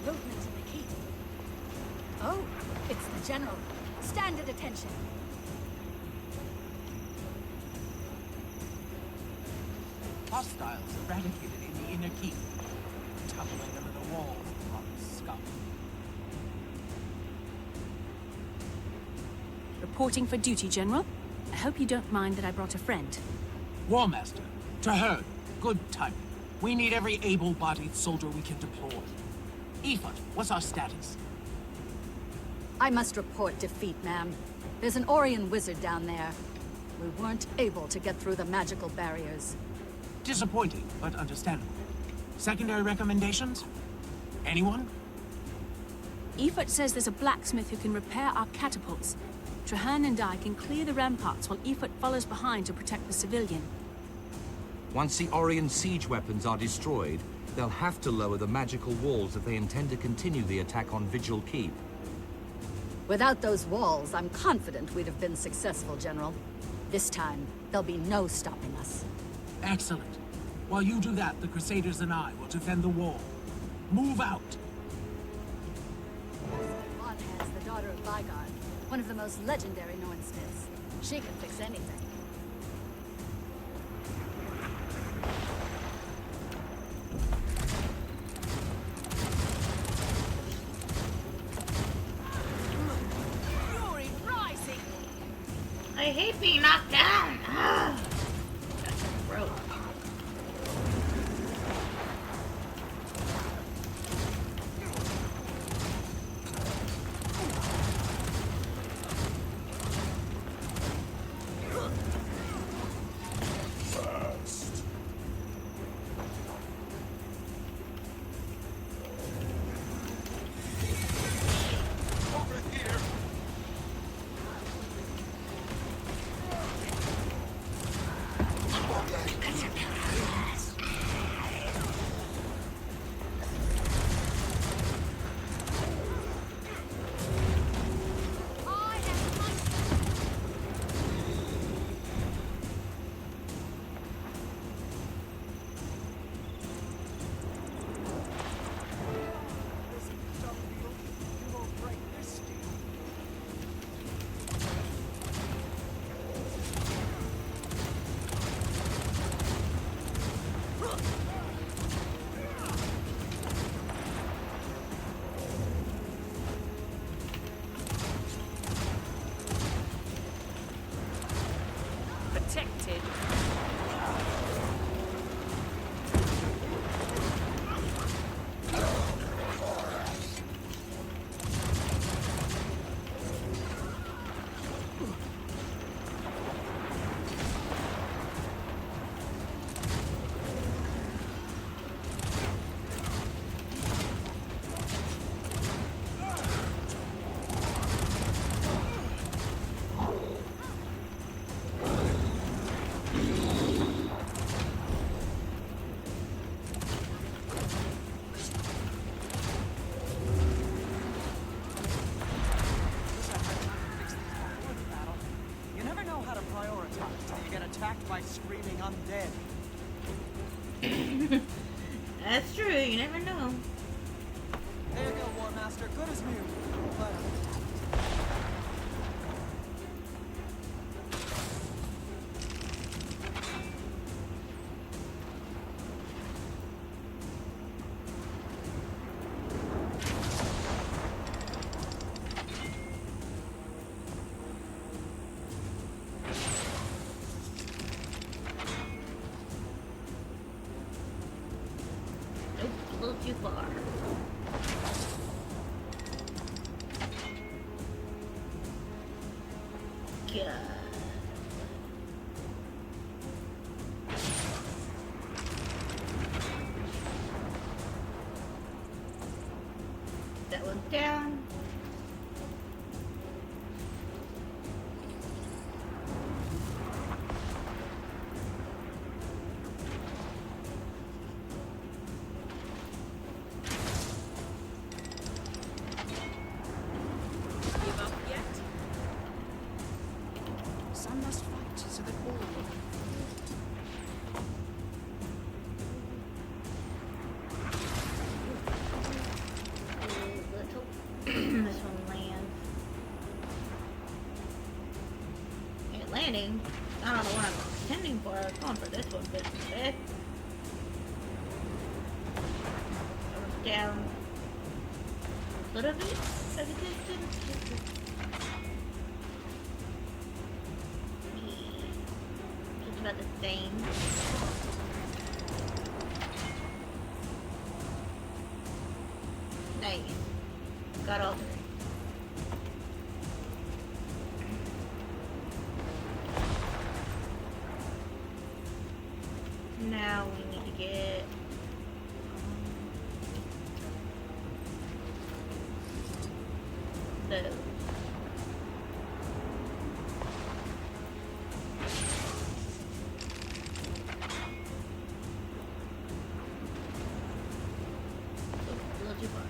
Speaker 14: Movement in the keep. Oh, it's the General. Stand at attention.
Speaker 9: Hostiles eradicated in the inner keep. Tumbling under the walls of rotten scum.
Speaker 10: Reporting for duty, General. I hope you don't mind that I brought a friend.
Speaker 9: War Master, Traherne, good timing. We need every able-bodied soldier we can deploy. Ephod, what's our status?
Speaker 14: I must report defeat, ma'am. There's an Orion wizard down there. We weren't able to get through the magical barriers.
Speaker 9: Disappointing, but understandable. Secondary recommendations? Anyone?
Speaker 10: Ephod says there's a blacksmith who can repair our catapults. Traherne and I can clear the ramparts while Ephod follows behind to protect the civilian.
Speaker 20: Once the Orion siege weapons are destroyed, they'll have to lower the magical walls if they intend to continue the attack on Vigil Keep.
Speaker 14: Without those walls, I'm confident we'd have been successful, General. This time, there'll be no stopping us.
Speaker 9: Excellent. While you do that, the Crusaders and I will defend the wall. Move out!
Speaker 14: Bonhand's the daughter of Vigard, one of the most legendary Norn smiths. She can fix anything.
Speaker 7: Fury rising!
Speaker 1: I hate being knocked down. Ah. That's gross.
Speaker 7: Protected.
Speaker 18: You never know how to prioritize till you get attacked by screaming undead.
Speaker 1: That's true, you never know.
Speaker 18: There you go, War Master. Good as new. But
Speaker 1: Nope, a little too far. God. That one's down.
Speaker 7: Give up yet?
Speaker 10: Some must fight so that all will
Speaker 1: landing. I don't know what I'm intending for. I was going for this one, but eh. Down a little bit of a distance. Just about the same. Nice. Got all three. Now we need to get those. A little too far.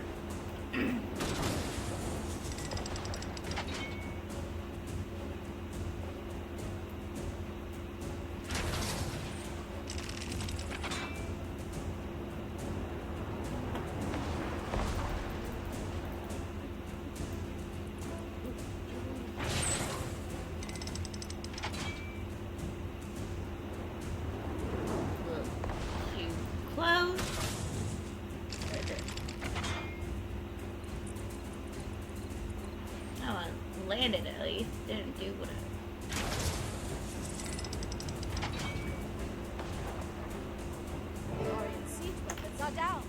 Speaker 1: Close. Right there. Oh, I landed at least. Didn't do what I...
Speaker 14: Glorian siege weapons are down.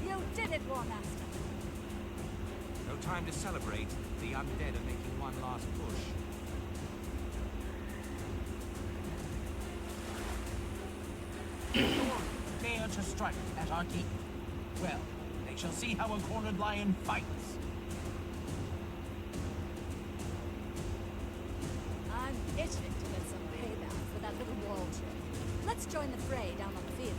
Speaker 14: You did it, War Master.
Speaker 6: No time to celebrate. The undead are making one last push.
Speaker 9: Dare to strike at our keep. Well, they shall see how a cornered lion fights.
Speaker 14: I'm itching to get some payback for that little wall trick. Let's join the fray down on the field.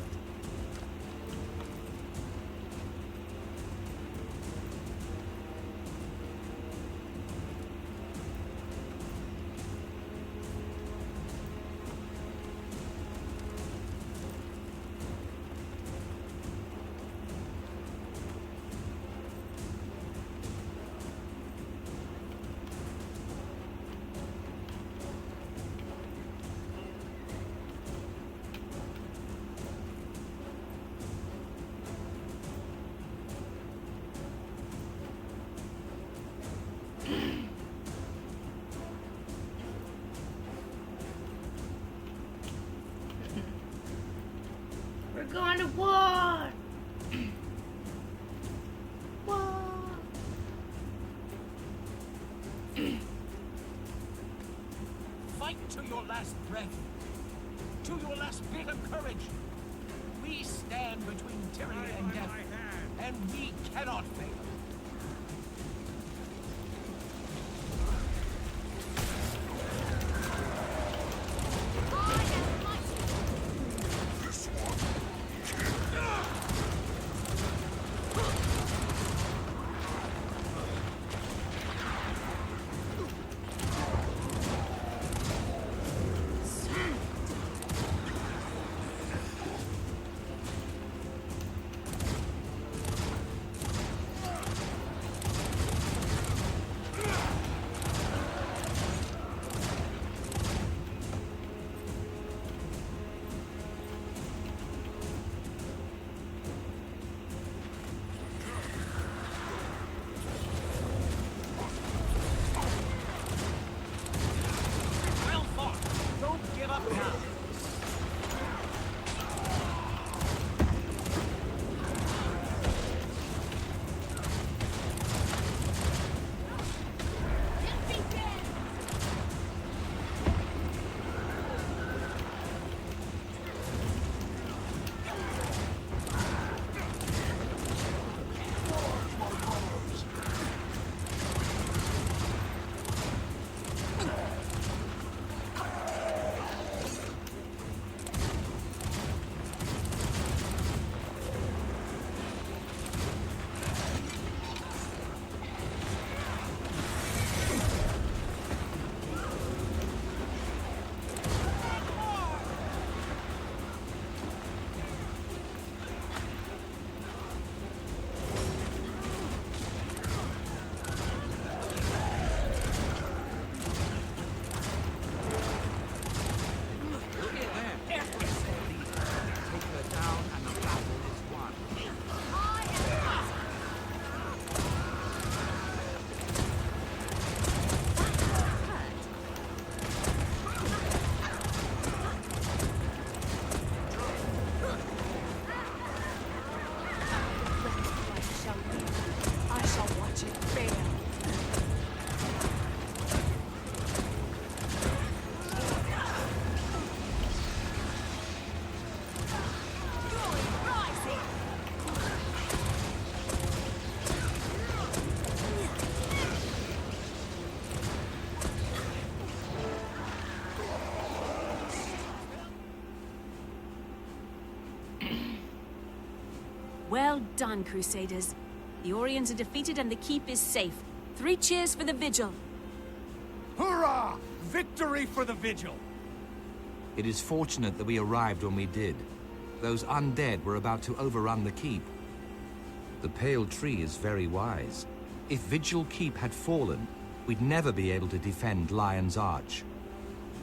Speaker 1: We're going to war! War!
Speaker 9: Fight to your last breath. To your last bit of courage. We stand between tyranny and death, and we cannot fail.
Speaker 10: Well done, Crusaders. The Orions are defeated and the keep is safe. 3 cheers for the Vigil.
Speaker 9: Hurrah! Victory for the Vigil!
Speaker 20: It is fortunate that we arrived when we did. Those undead were about to overrun the keep. The Pale Tree is very wise. If Vigil Keep had fallen, we'd never be able to defend Lion's Arch.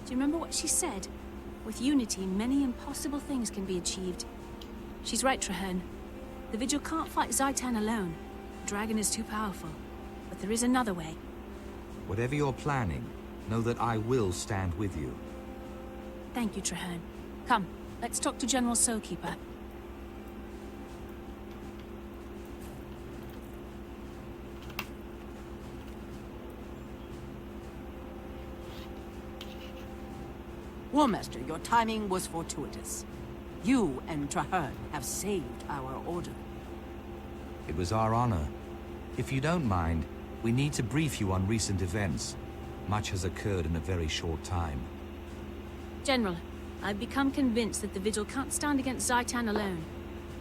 Speaker 10: Do you remember what she said? With unity, many impossible things can be achieved. She's right, Traherne. The Vigil can't fight Zaitan alone. The dragon is too powerful. But there is another way.
Speaker 20: Whatever you're planning, know that I will stand with you.
Speaker 10: Thank you, Traherne. Come, let's talk to General Soulkeeper.
Speaker 15: Warmaster, your timing was fortuitous. You and Traherne have saved our order.
Speaker 20: It was our honor. If you don't mind, we need to brief you on recent events. Much has occurred in a very short time.
Speaker 10: General, I've become convinced that the Vigil can't stand against Zaitan alone.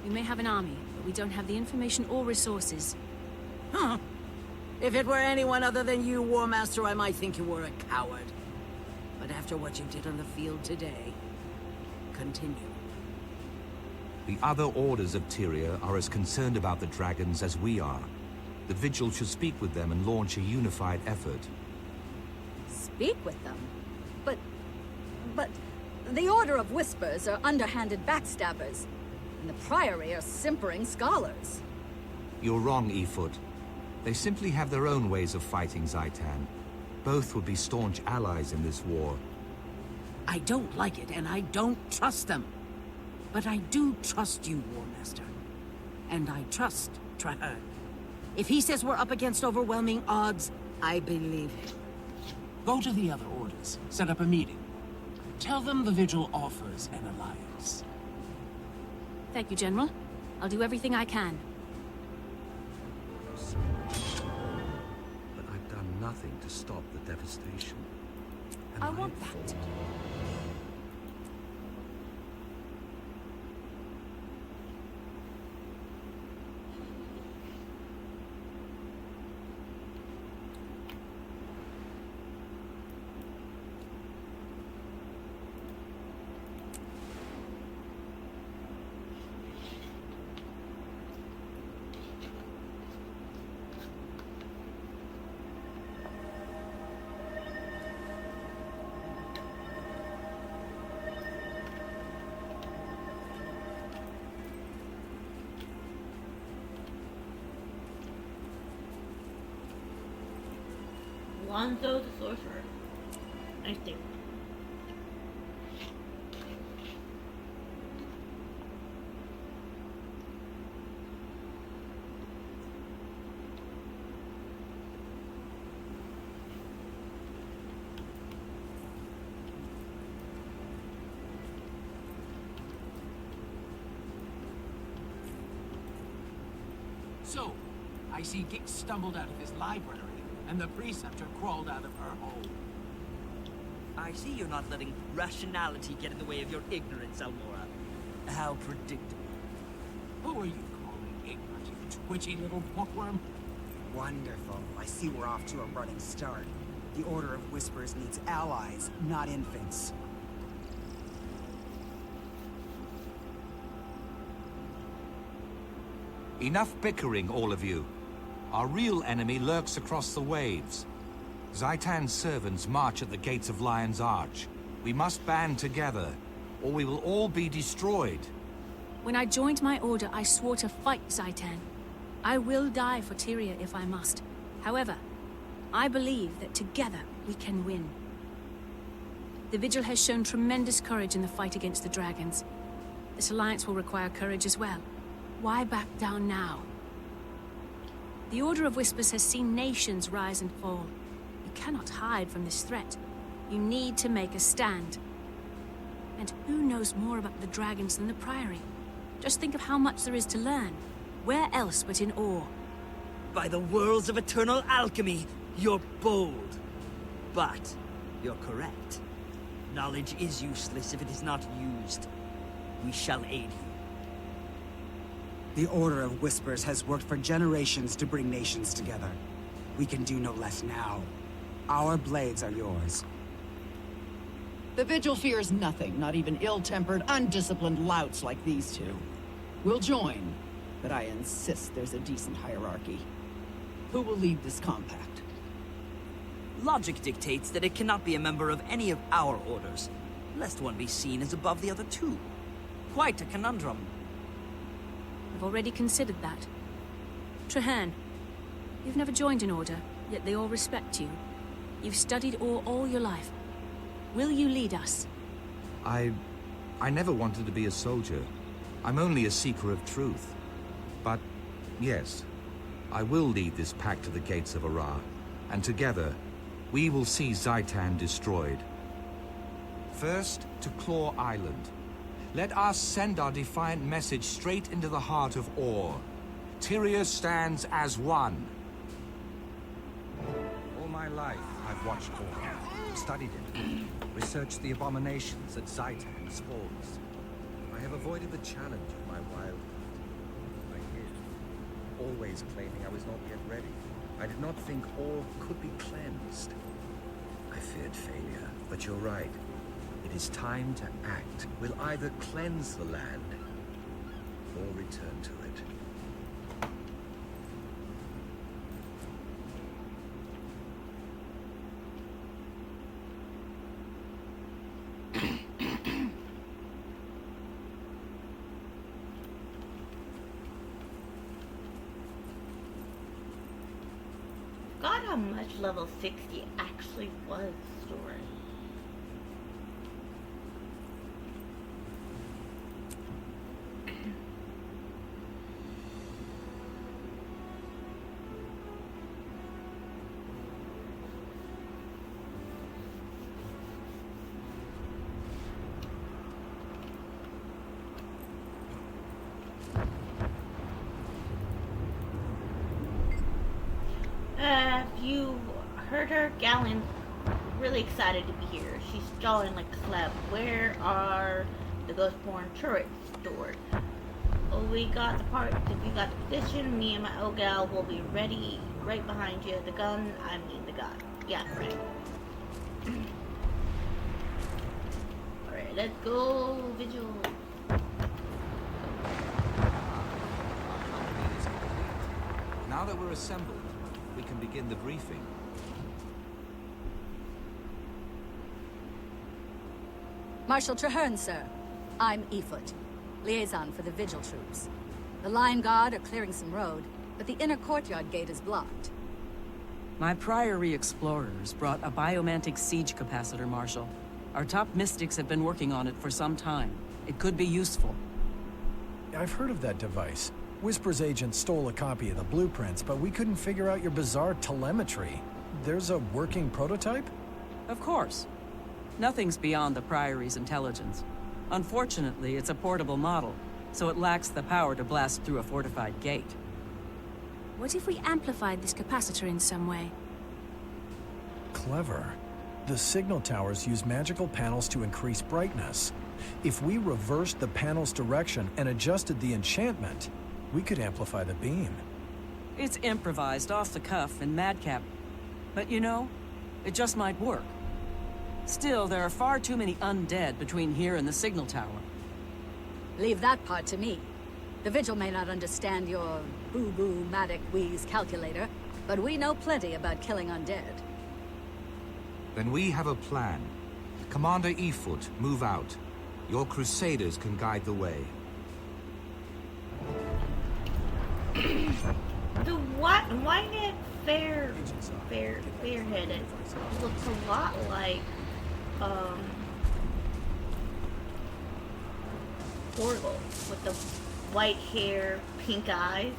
Speaker 10: We may have an army, but we don't have the information or resources.
Speaker 15: Huh. If it were anyone other than you, Warmaster, I might think you were a coward. But after what you did on the field today, continue.
Speaker 20: The other orders of Tyria are as concerned about the dragons as we are. The Vigil should speak with them and launch a unified effort.
Speaker 14: Speak with them? But the Order of Whispers are underhanded backstabbers, and the Priory are simpering scholars.
Speaker 20: You're wrong, Efoot. They simply have their own ways of fighting Zaitan. Both would be staunch allies in this war.
Speaker 15: I don't like it, and I don't trust them. But I do trust you, Warmaster. And I trust Traherne. If he says we're up against overwhelming odds, I believe him.
Speaker 9: Go to the other orders. Set up a meeting. Tell them the Vigil offers an alliance.
Speaker 10: Thank you, General. I'll do everything I can.
Speaker 20: But I've done nothing to stop the devastation.
Speaker 10: I want that.
Speaker 1: Lonzo the Sorcerer. Nice name.
Speaker 9: So, I see Gix stumbled out of his library, and the Preceptor crawled out of her hole.
Speaker 22: I see you're not letting rationality get in the way of your ignorance, Almora. How predictable.
Speaker 9: Who are you calling ignorant, you twitchy little bookworm?
Speaker 13: Wonderful. I see we're off to a running start. The Order of Whispers needs allies, not infants.
Speaker 20: Enough bickering, all of you. Our real enemy lurks across the waves. Zaitan's servants march at the gates of Lion's Arch. We must band together, or we will all be destroyed.
Speaker 10: When I joined my order, I swore to fight Zaitan. I will die for Tyria if I must. However, I believe that together we can win. The Vigil has shown tremendous courage in the fight against the dragons. This alliance will require courage as well. Why back down now? The Order of Whispers has seen nations rise and fall. You cannot hide from this threat. You need to make a stand. And who knows more about the dragons than the Priory? Just think of how much there is to learn. Where else but in awe?
Speaker 22: By the worlds of eternal alchemy, you're bold. But you're correct. Knowledge is useless if it is not used. We shall aid you.
Speaker 13: The Order of Whispers has worked for generations to bring nations together. We can do no less now. Our blades are yours.
Speaker 8: The Vigil fears nothing, not even ill-tempered, undisciplined louts like these two. We'll join, but I insist there's a decent hierarchy. Who will lead this compact?
Speaker 22: Logic dictates that it cannot be a member of any of our orders, lest one be seen as above the other two. Quite a conundrum.
Speaker 10: I've already considered that. Traherne, you've never joined an order, yet they all respect you. You've studied all your life. Will you lead us?
Speaker 20: I never wanted to be a soldier. I'm only a seeker of truth. But, yes, I will lead this pack to the gates of Ara, and together, we will see Zaitan destroyed. First, to Claw Island. Let us send our defiant message straight into the heart of Or. Tyria stands as one. All my life, I've watched Or, studied it, researched the abominations that Zaitan spawns. I have avoided the challenge of my wild I hid, always claiming I was not yet ready. I did not think Or could be cleansed. I feared failure, but you're right. It is time to act. We'll either cleanse the land, or return to it.
Speaker 1: God, how much level 60 actually was stored. If you heard her, Gallen's really excited to be here. She's stalling like a slab. Where are the Ghostborn turrets stored? Oh, we got the parts. If you got the position, me and my old gal will be ready right behind you. The gun, I mean the gun. Yeah, right. Alright, let's go, Vigil.
Speaker 20: Now that we're assembled, we can begin the briefing.
Speaker 14: Marshal Traherne, sir. I'm Efoot, liaison for the Vigil troops. The Line Guard are clearing some road, but the inner courtyard gate is blocked.
Speaker 21: My Priory explorers brought a biomantic siege capacitor, Marshal. Our top mystics have been working on it for some time. It could be useful.
Speaker 23: I've heard of that device. Whisper's agent stole a copy of the blueprints, but we couldn't figure out your bizarre telemetry. There's a working prototype?
Speaker 21: Of course. Nothing's beyond the Priory's intelligence. Unfortunately, it's a portable model, so it lacks the power to blast through a fortified gate.
Speaker 10: What if we amplified this capacitor in some way?
Speaker 23: Clever. The signal towers use magical panels to increase brightness. If we reversed the panel's direction and adjusted the enchantment, we could amplify the beam.
Speaker 21: It's improvised, off the cuff, and madcap. But you know, it just might work. Still, there are far too many undead between here and the signal tower.
Speaker 14: Leave that part to me. The Vigil may not understand your boo-boo matic wheeze calculator, but we know plenty about killing undead.
Speaker 20: Then we have a plan. Commander Efoot, move out. Your crusaders can guide the way.
Speaker 1: The white-head fair-headed looks a lot like Portal with the white hair, pink eyes.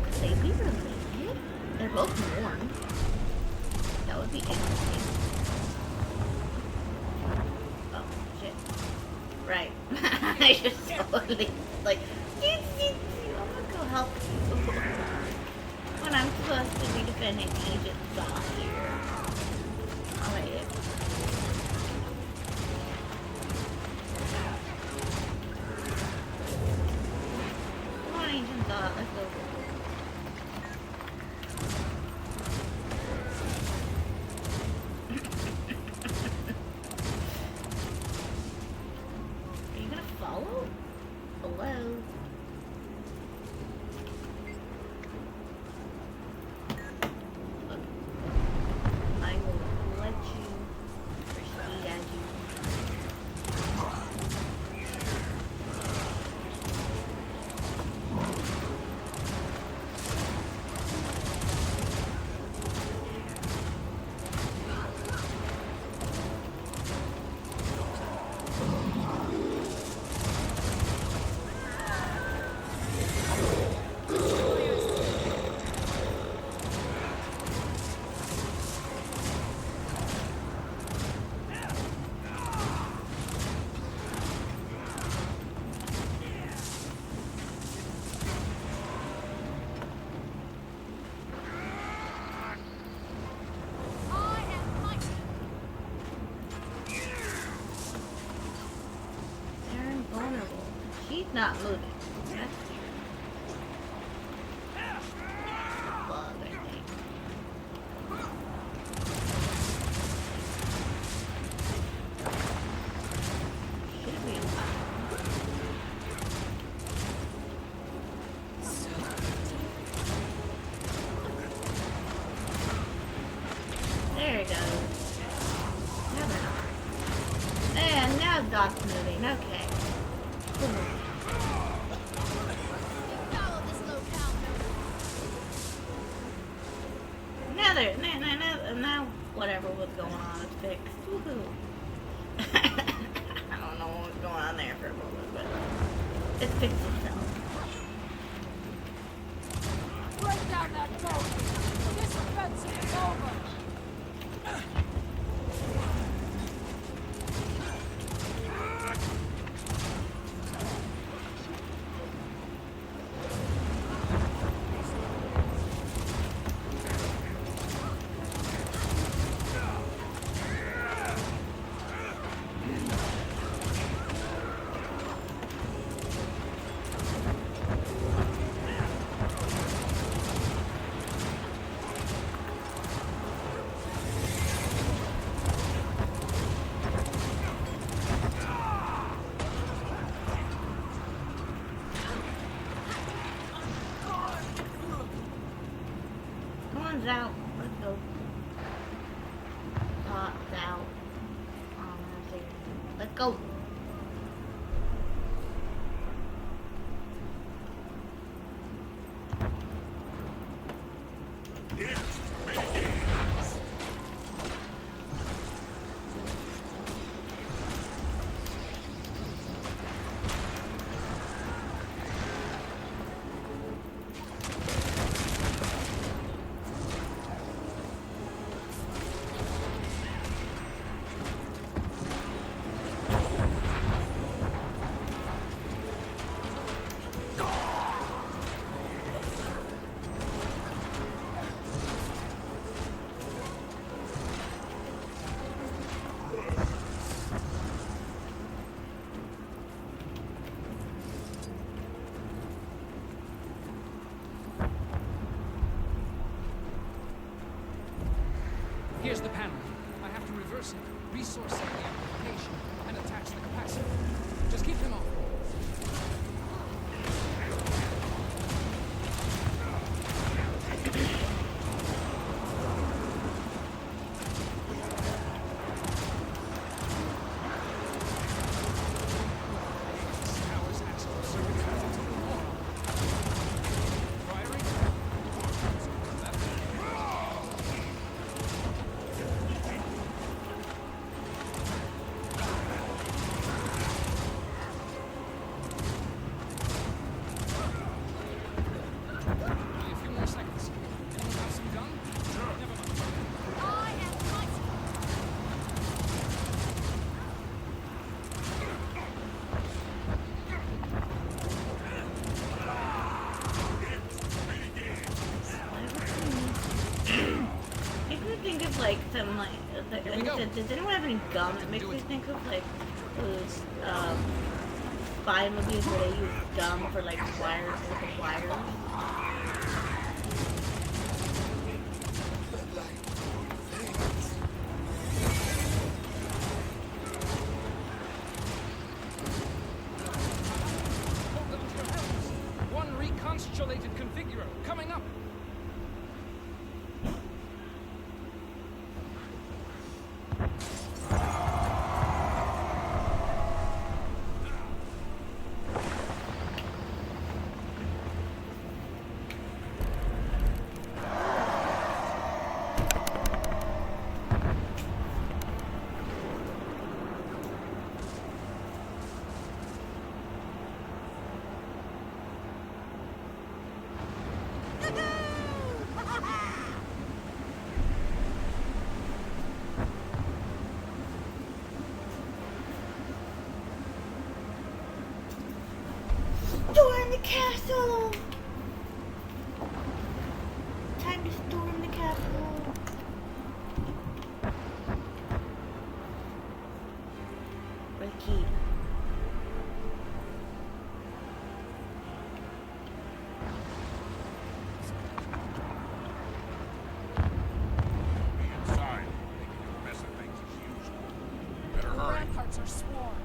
Speaker 1: Could they be related? They're both worn. That would be interesting. Oh shit! Right. I just totally like. I'm gonna go help you when I'm supposed to be defending Agent Saw here. Alright. not moving. That's a bug, I think. Should be a bug. There it goes. Now they're not. And now the dog's moving. Okay. Now whatever was going on is fixed. Woohoo. I don't know what was going on there for a moment, but it fixed itself.
Speaker 5: Break down that boat! This offensive is over!
Speaker 1: One's out. Let's go. Pot's out. Let's go.
Speaker 9: Here's the panel. I have to reverse it, resource set the amplification, and attach the capacitor. Just keep them off.
Speaker 1: Like some like does anyone have any gum? It makes me think of like those spy movies where they use gum for like wires with the wires.
Speaker 9: One reconstituted configurer coming up.
Speaker 1: Storm the castle! Time to storm the castle. Where's the key?
Speaker 5: guards are sworn.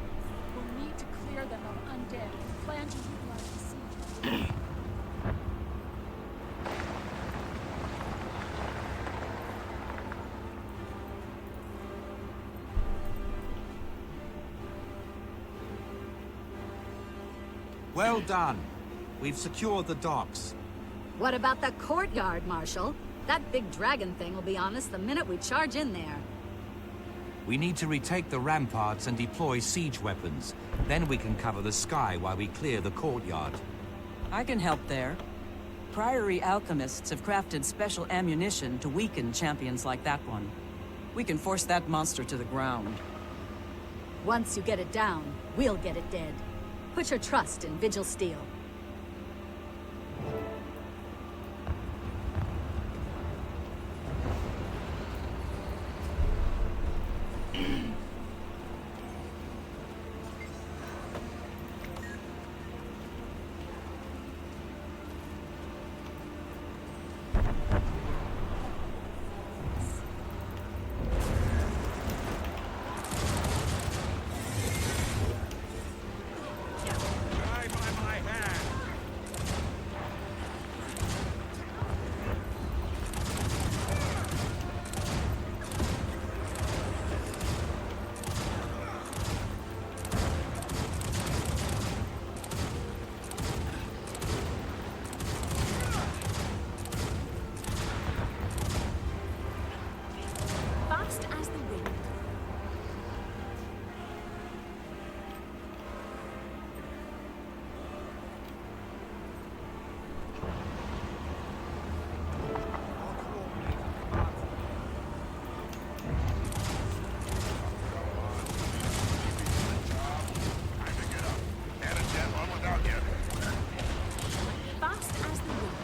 Speaker 5: We'll need to clear them of undead. Plan to utilize the siege.
Speaker 20: Well done. We've secured the docks.
Speaker 14: What about the courtyard, Marshal? That big dragon thing will be on us the minute we charge in there.
Speaker 20: We need to retake the ramparts and deploy siege weapons. Then we can cover the sky while we clear the courtyard.
Speaker 21: I can help there. Priory alchemists have crafted special ammunition to weaken champions like that one. We can force that monster to the ground.
Speaker 14: Once you get it down, we'll get it dead. Put your trust in Vigil Steel.
Speaker 10: Fast as the wind. Fast as the wind.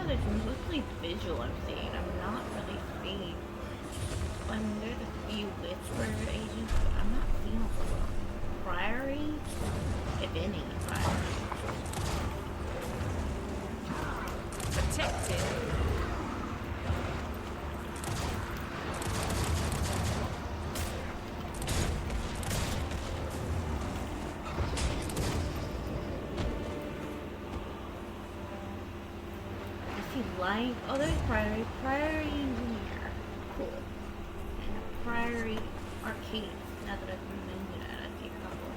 Speaker 1: It's mostly visual I'm seeing. I'm not really seeing. There's a few whisper agents, but I'm not seeing a whole lot. Priory, if any, priory.
Speaker 10: Protected.
Speaker 1: Light. Oh, there's Priory. Priory Engineer. Cool. And Priory Arcade. Now that I've mentioned it, I think I'll go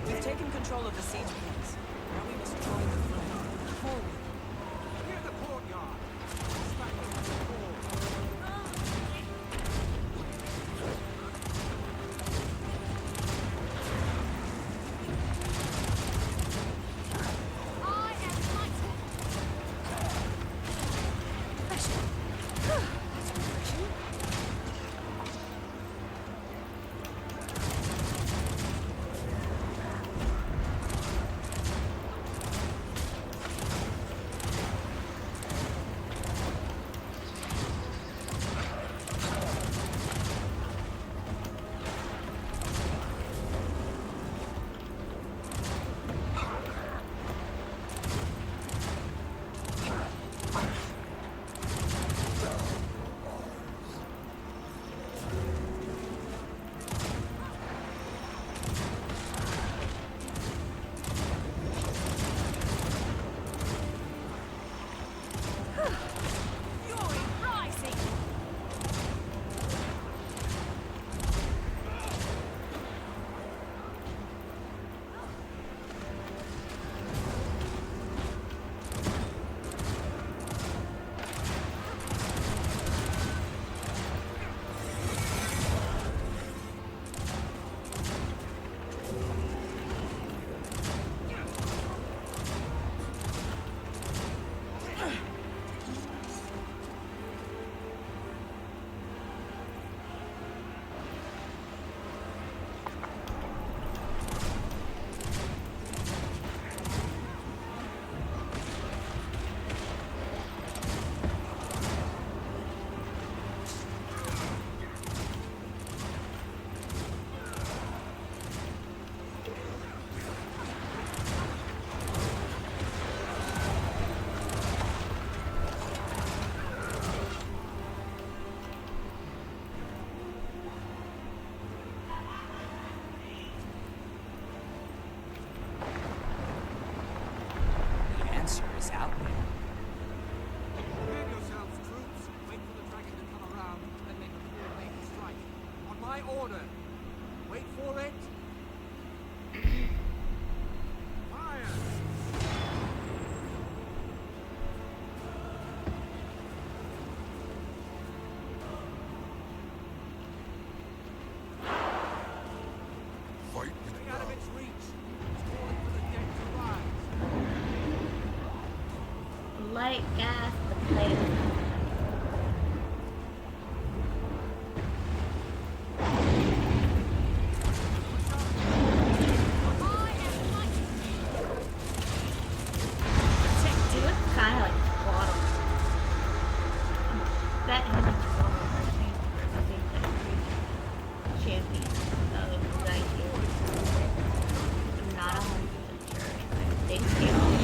Speaker 21: We've taken control of the siege points. Now we must join the front. Forward.
Speaker 18: Near the courtyard. Stack up the wall.
Speaker 21: The answer is out there.
Speaker 18: Prepare yourselves, troops. Wait for the dragon to come around, then make a coordinated strike. On my order. Wait for it. Fire!
Speaker 4: Fight
Speaker 18: Stay out of its reach. It's calling for the dead to rise.
Speaker 1: light gas the plate. It looks kind of like Squaddle. That image Squaddle, I think that champion of the idea. I'm not 100% sure. I think they all.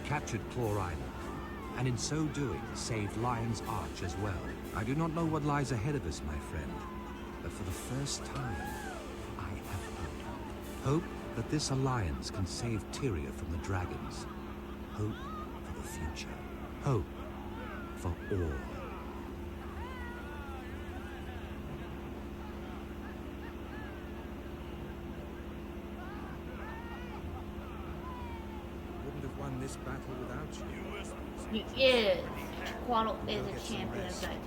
Speaker 6: captured Claw Island, and in so doing, saved Lion's Arch as well. I do not know what lies ahead of us, my friend, but for the first time, I have hope. Hope that this alliance can save Tyria from the dragons. Hope for the future. Hope for all. Wouldn't have won this battle without you.
Speaker 1: He is. Quaddle is a champion of Titan.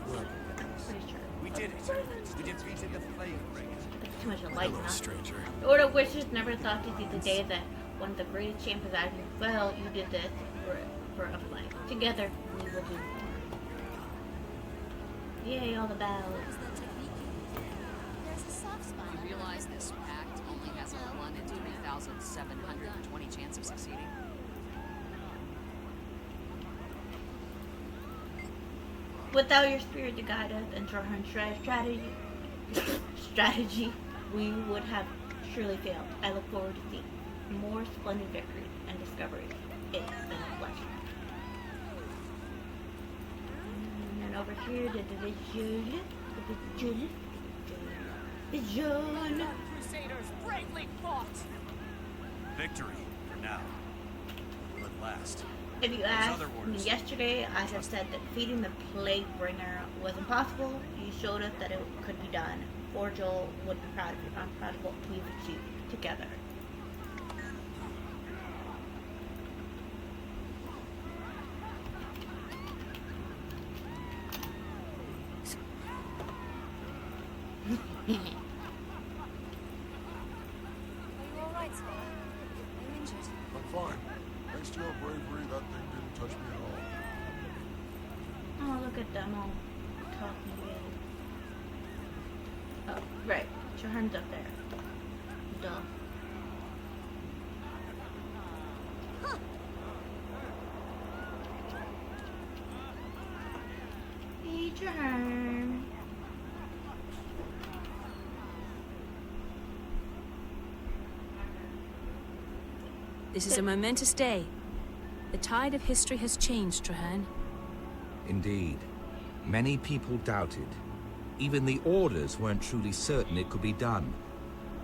Speaker 1: Pretty sure.
Speaker 3: We did it. We defeated the Flame Ring.
Speaker 1: That's too much of light, huh?
Speaker 3: stranger.
Speaker 1: The Order of Witches never thought to see the day that one of the greatest champions I knew. Well, you did this for a life. Together, we will do more. Yay, all the battles.
Speaker 2: There's a soft spot. You realize this pact only has a 1 in 3,720 chance of succeeding?
Speaker 1: Without your spirit to guide us and Trahan's strategy, we would have surely failed. I look forward to seeing more splendid victories and discoveries. It's been a pleasure. And then over here, the division.
Speaker 5: Crusaders bravely fought.
Speaker 3: Victory, for now. Will it last?
Speaker 1: If you asked me yesterday, I have said that defeating the Plague Bringer was impossible. You showed us that it could be done. Forgil would be proud of you. I'm proud of what we've achieved together.
Speaker 2: Are you alright, Spade? Are you injured?
Speaker 11: I'm fine. Thanks to your bravery, that thing didn't touch me at all.
Speaker 1: Oh, look at them all talking together. Oh, right. Trahan's up there. Duh. Hey, Trahan.
Speaker 10: This is a momentous day. The tide of history has changed, Trahan.
Speaker 6: Indeed. Many people doubted. Even the Orders weren't truly certain it could be done.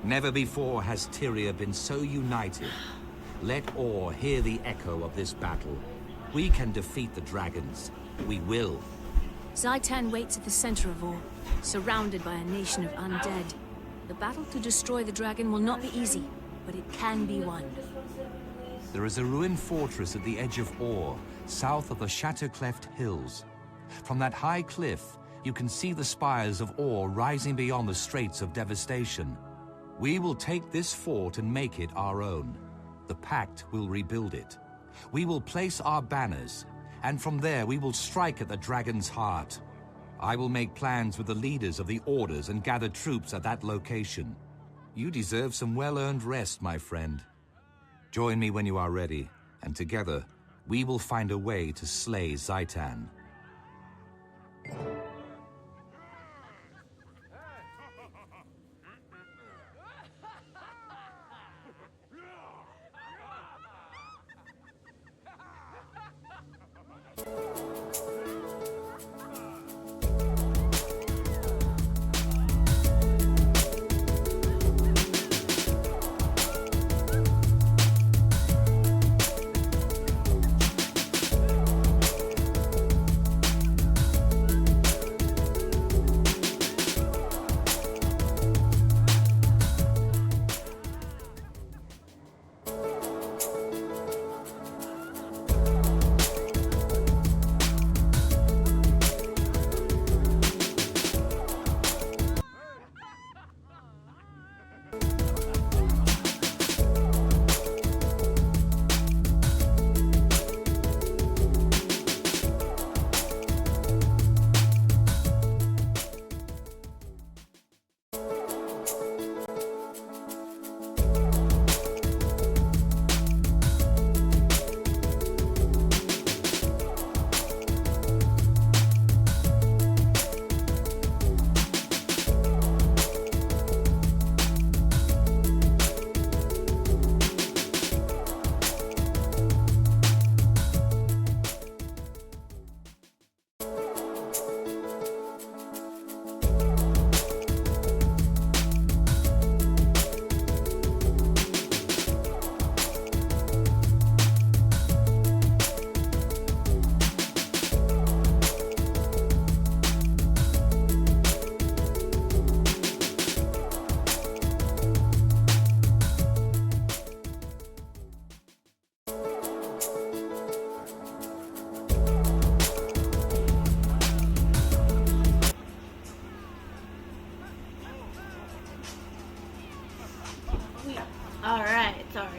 Speaker 6: Never before has Tyria been so united. Let all hear the echo of this battle. We can defeat the dragons. We will.
Speaker 10: Zaitan waits at the center of all, surrounded by a nation of undead. The battle to destroy the dragon will not be easy, but it can be won.
Speaker 6: There is a ruined fortress at the edge of Or, south of the Shattercleft Hills. From that high cliff, you can see the spires of Or rising beyond the Straits of Devastation. We will take this fort and make it our own. The Pact will rebuild it. We will place our banners, and from there we will strike at the dragon's heart. I will make plans with the leaders of the Orders and gather troops at that location. You deserve some well-earned rest, my friend. Join me when you are ready, and together, we will find a way to slay Zaitan.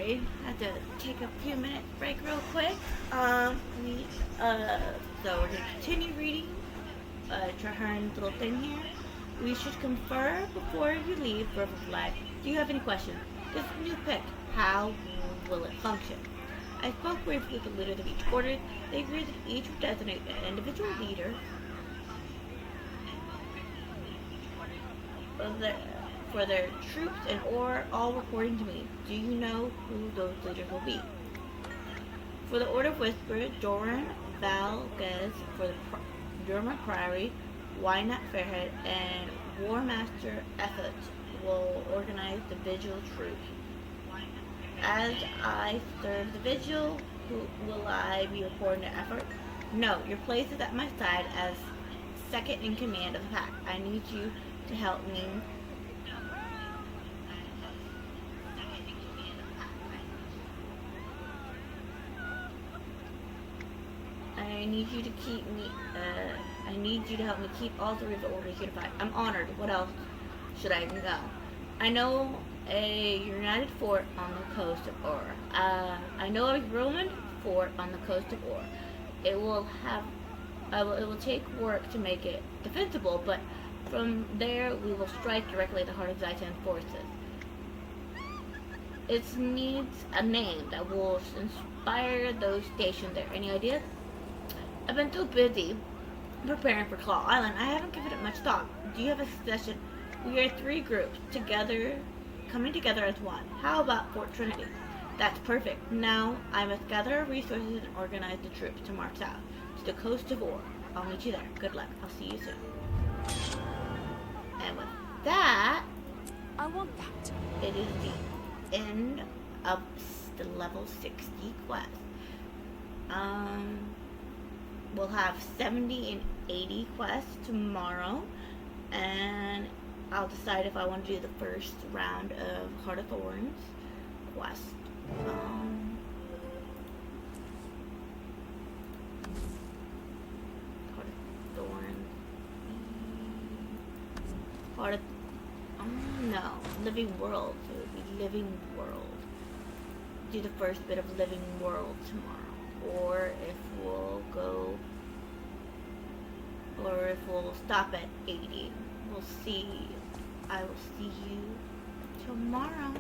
Speaker 1: sorry. I had to take a few minutes break real quick. So we're gonna continue reading Traherne's little thing here. We should confer before you leave River Flag. Do you have any questions? This new pick, how will it function? I spoke briefly with the leaders of each quarter. They agreed that each would designate an individual leader for their troops and all reporting to me. Do you know who those leaders will be? For the Order of Whisper, Doran Valguez for the Durma Priory, Wynat Fairhead, and War Master Effort will organize the Vigil troops. As I serve the Vigil, will I be reporting to Effort? No, your place is at my side as second in command of the pack. I need you to help me. I need you to keep me, I need you to help me keep all three of the orders unified. I'm honored. What else should I know? I know a united fort on the coast of Ur. I know a Roman fort on the coast of Ur. It will take work to make it defensible, but from there we will strike directly at the heart of Zaitan's forces. It needs a name that will inspire those stationed there. Any ideas? I've been so busy preparing for Claw Island, I haven't given it much thought. Do you have a suggestion? We are three groups coming together as one. How about Fort Trinity? That's perfect. Now I must gather our resources and organize the troops to march south to the coast of Ur. I'll meet you there. Good luck. I'll see you soon. And with that,
Speaker 2: I want that.
Speaker 1: It is the end of the level 60 quest. We'll have 70 and 80 quests tomorrow, and I'll decide if I want to do the first round of Heart of Thorns quest. Heart of Thorns. Heart of... no. Living World. So it would be Living World. Do the first bit of Living World tomorrow. Or if we'll go... or if we'll stop at 80. We'll see. I will see you tomorrow.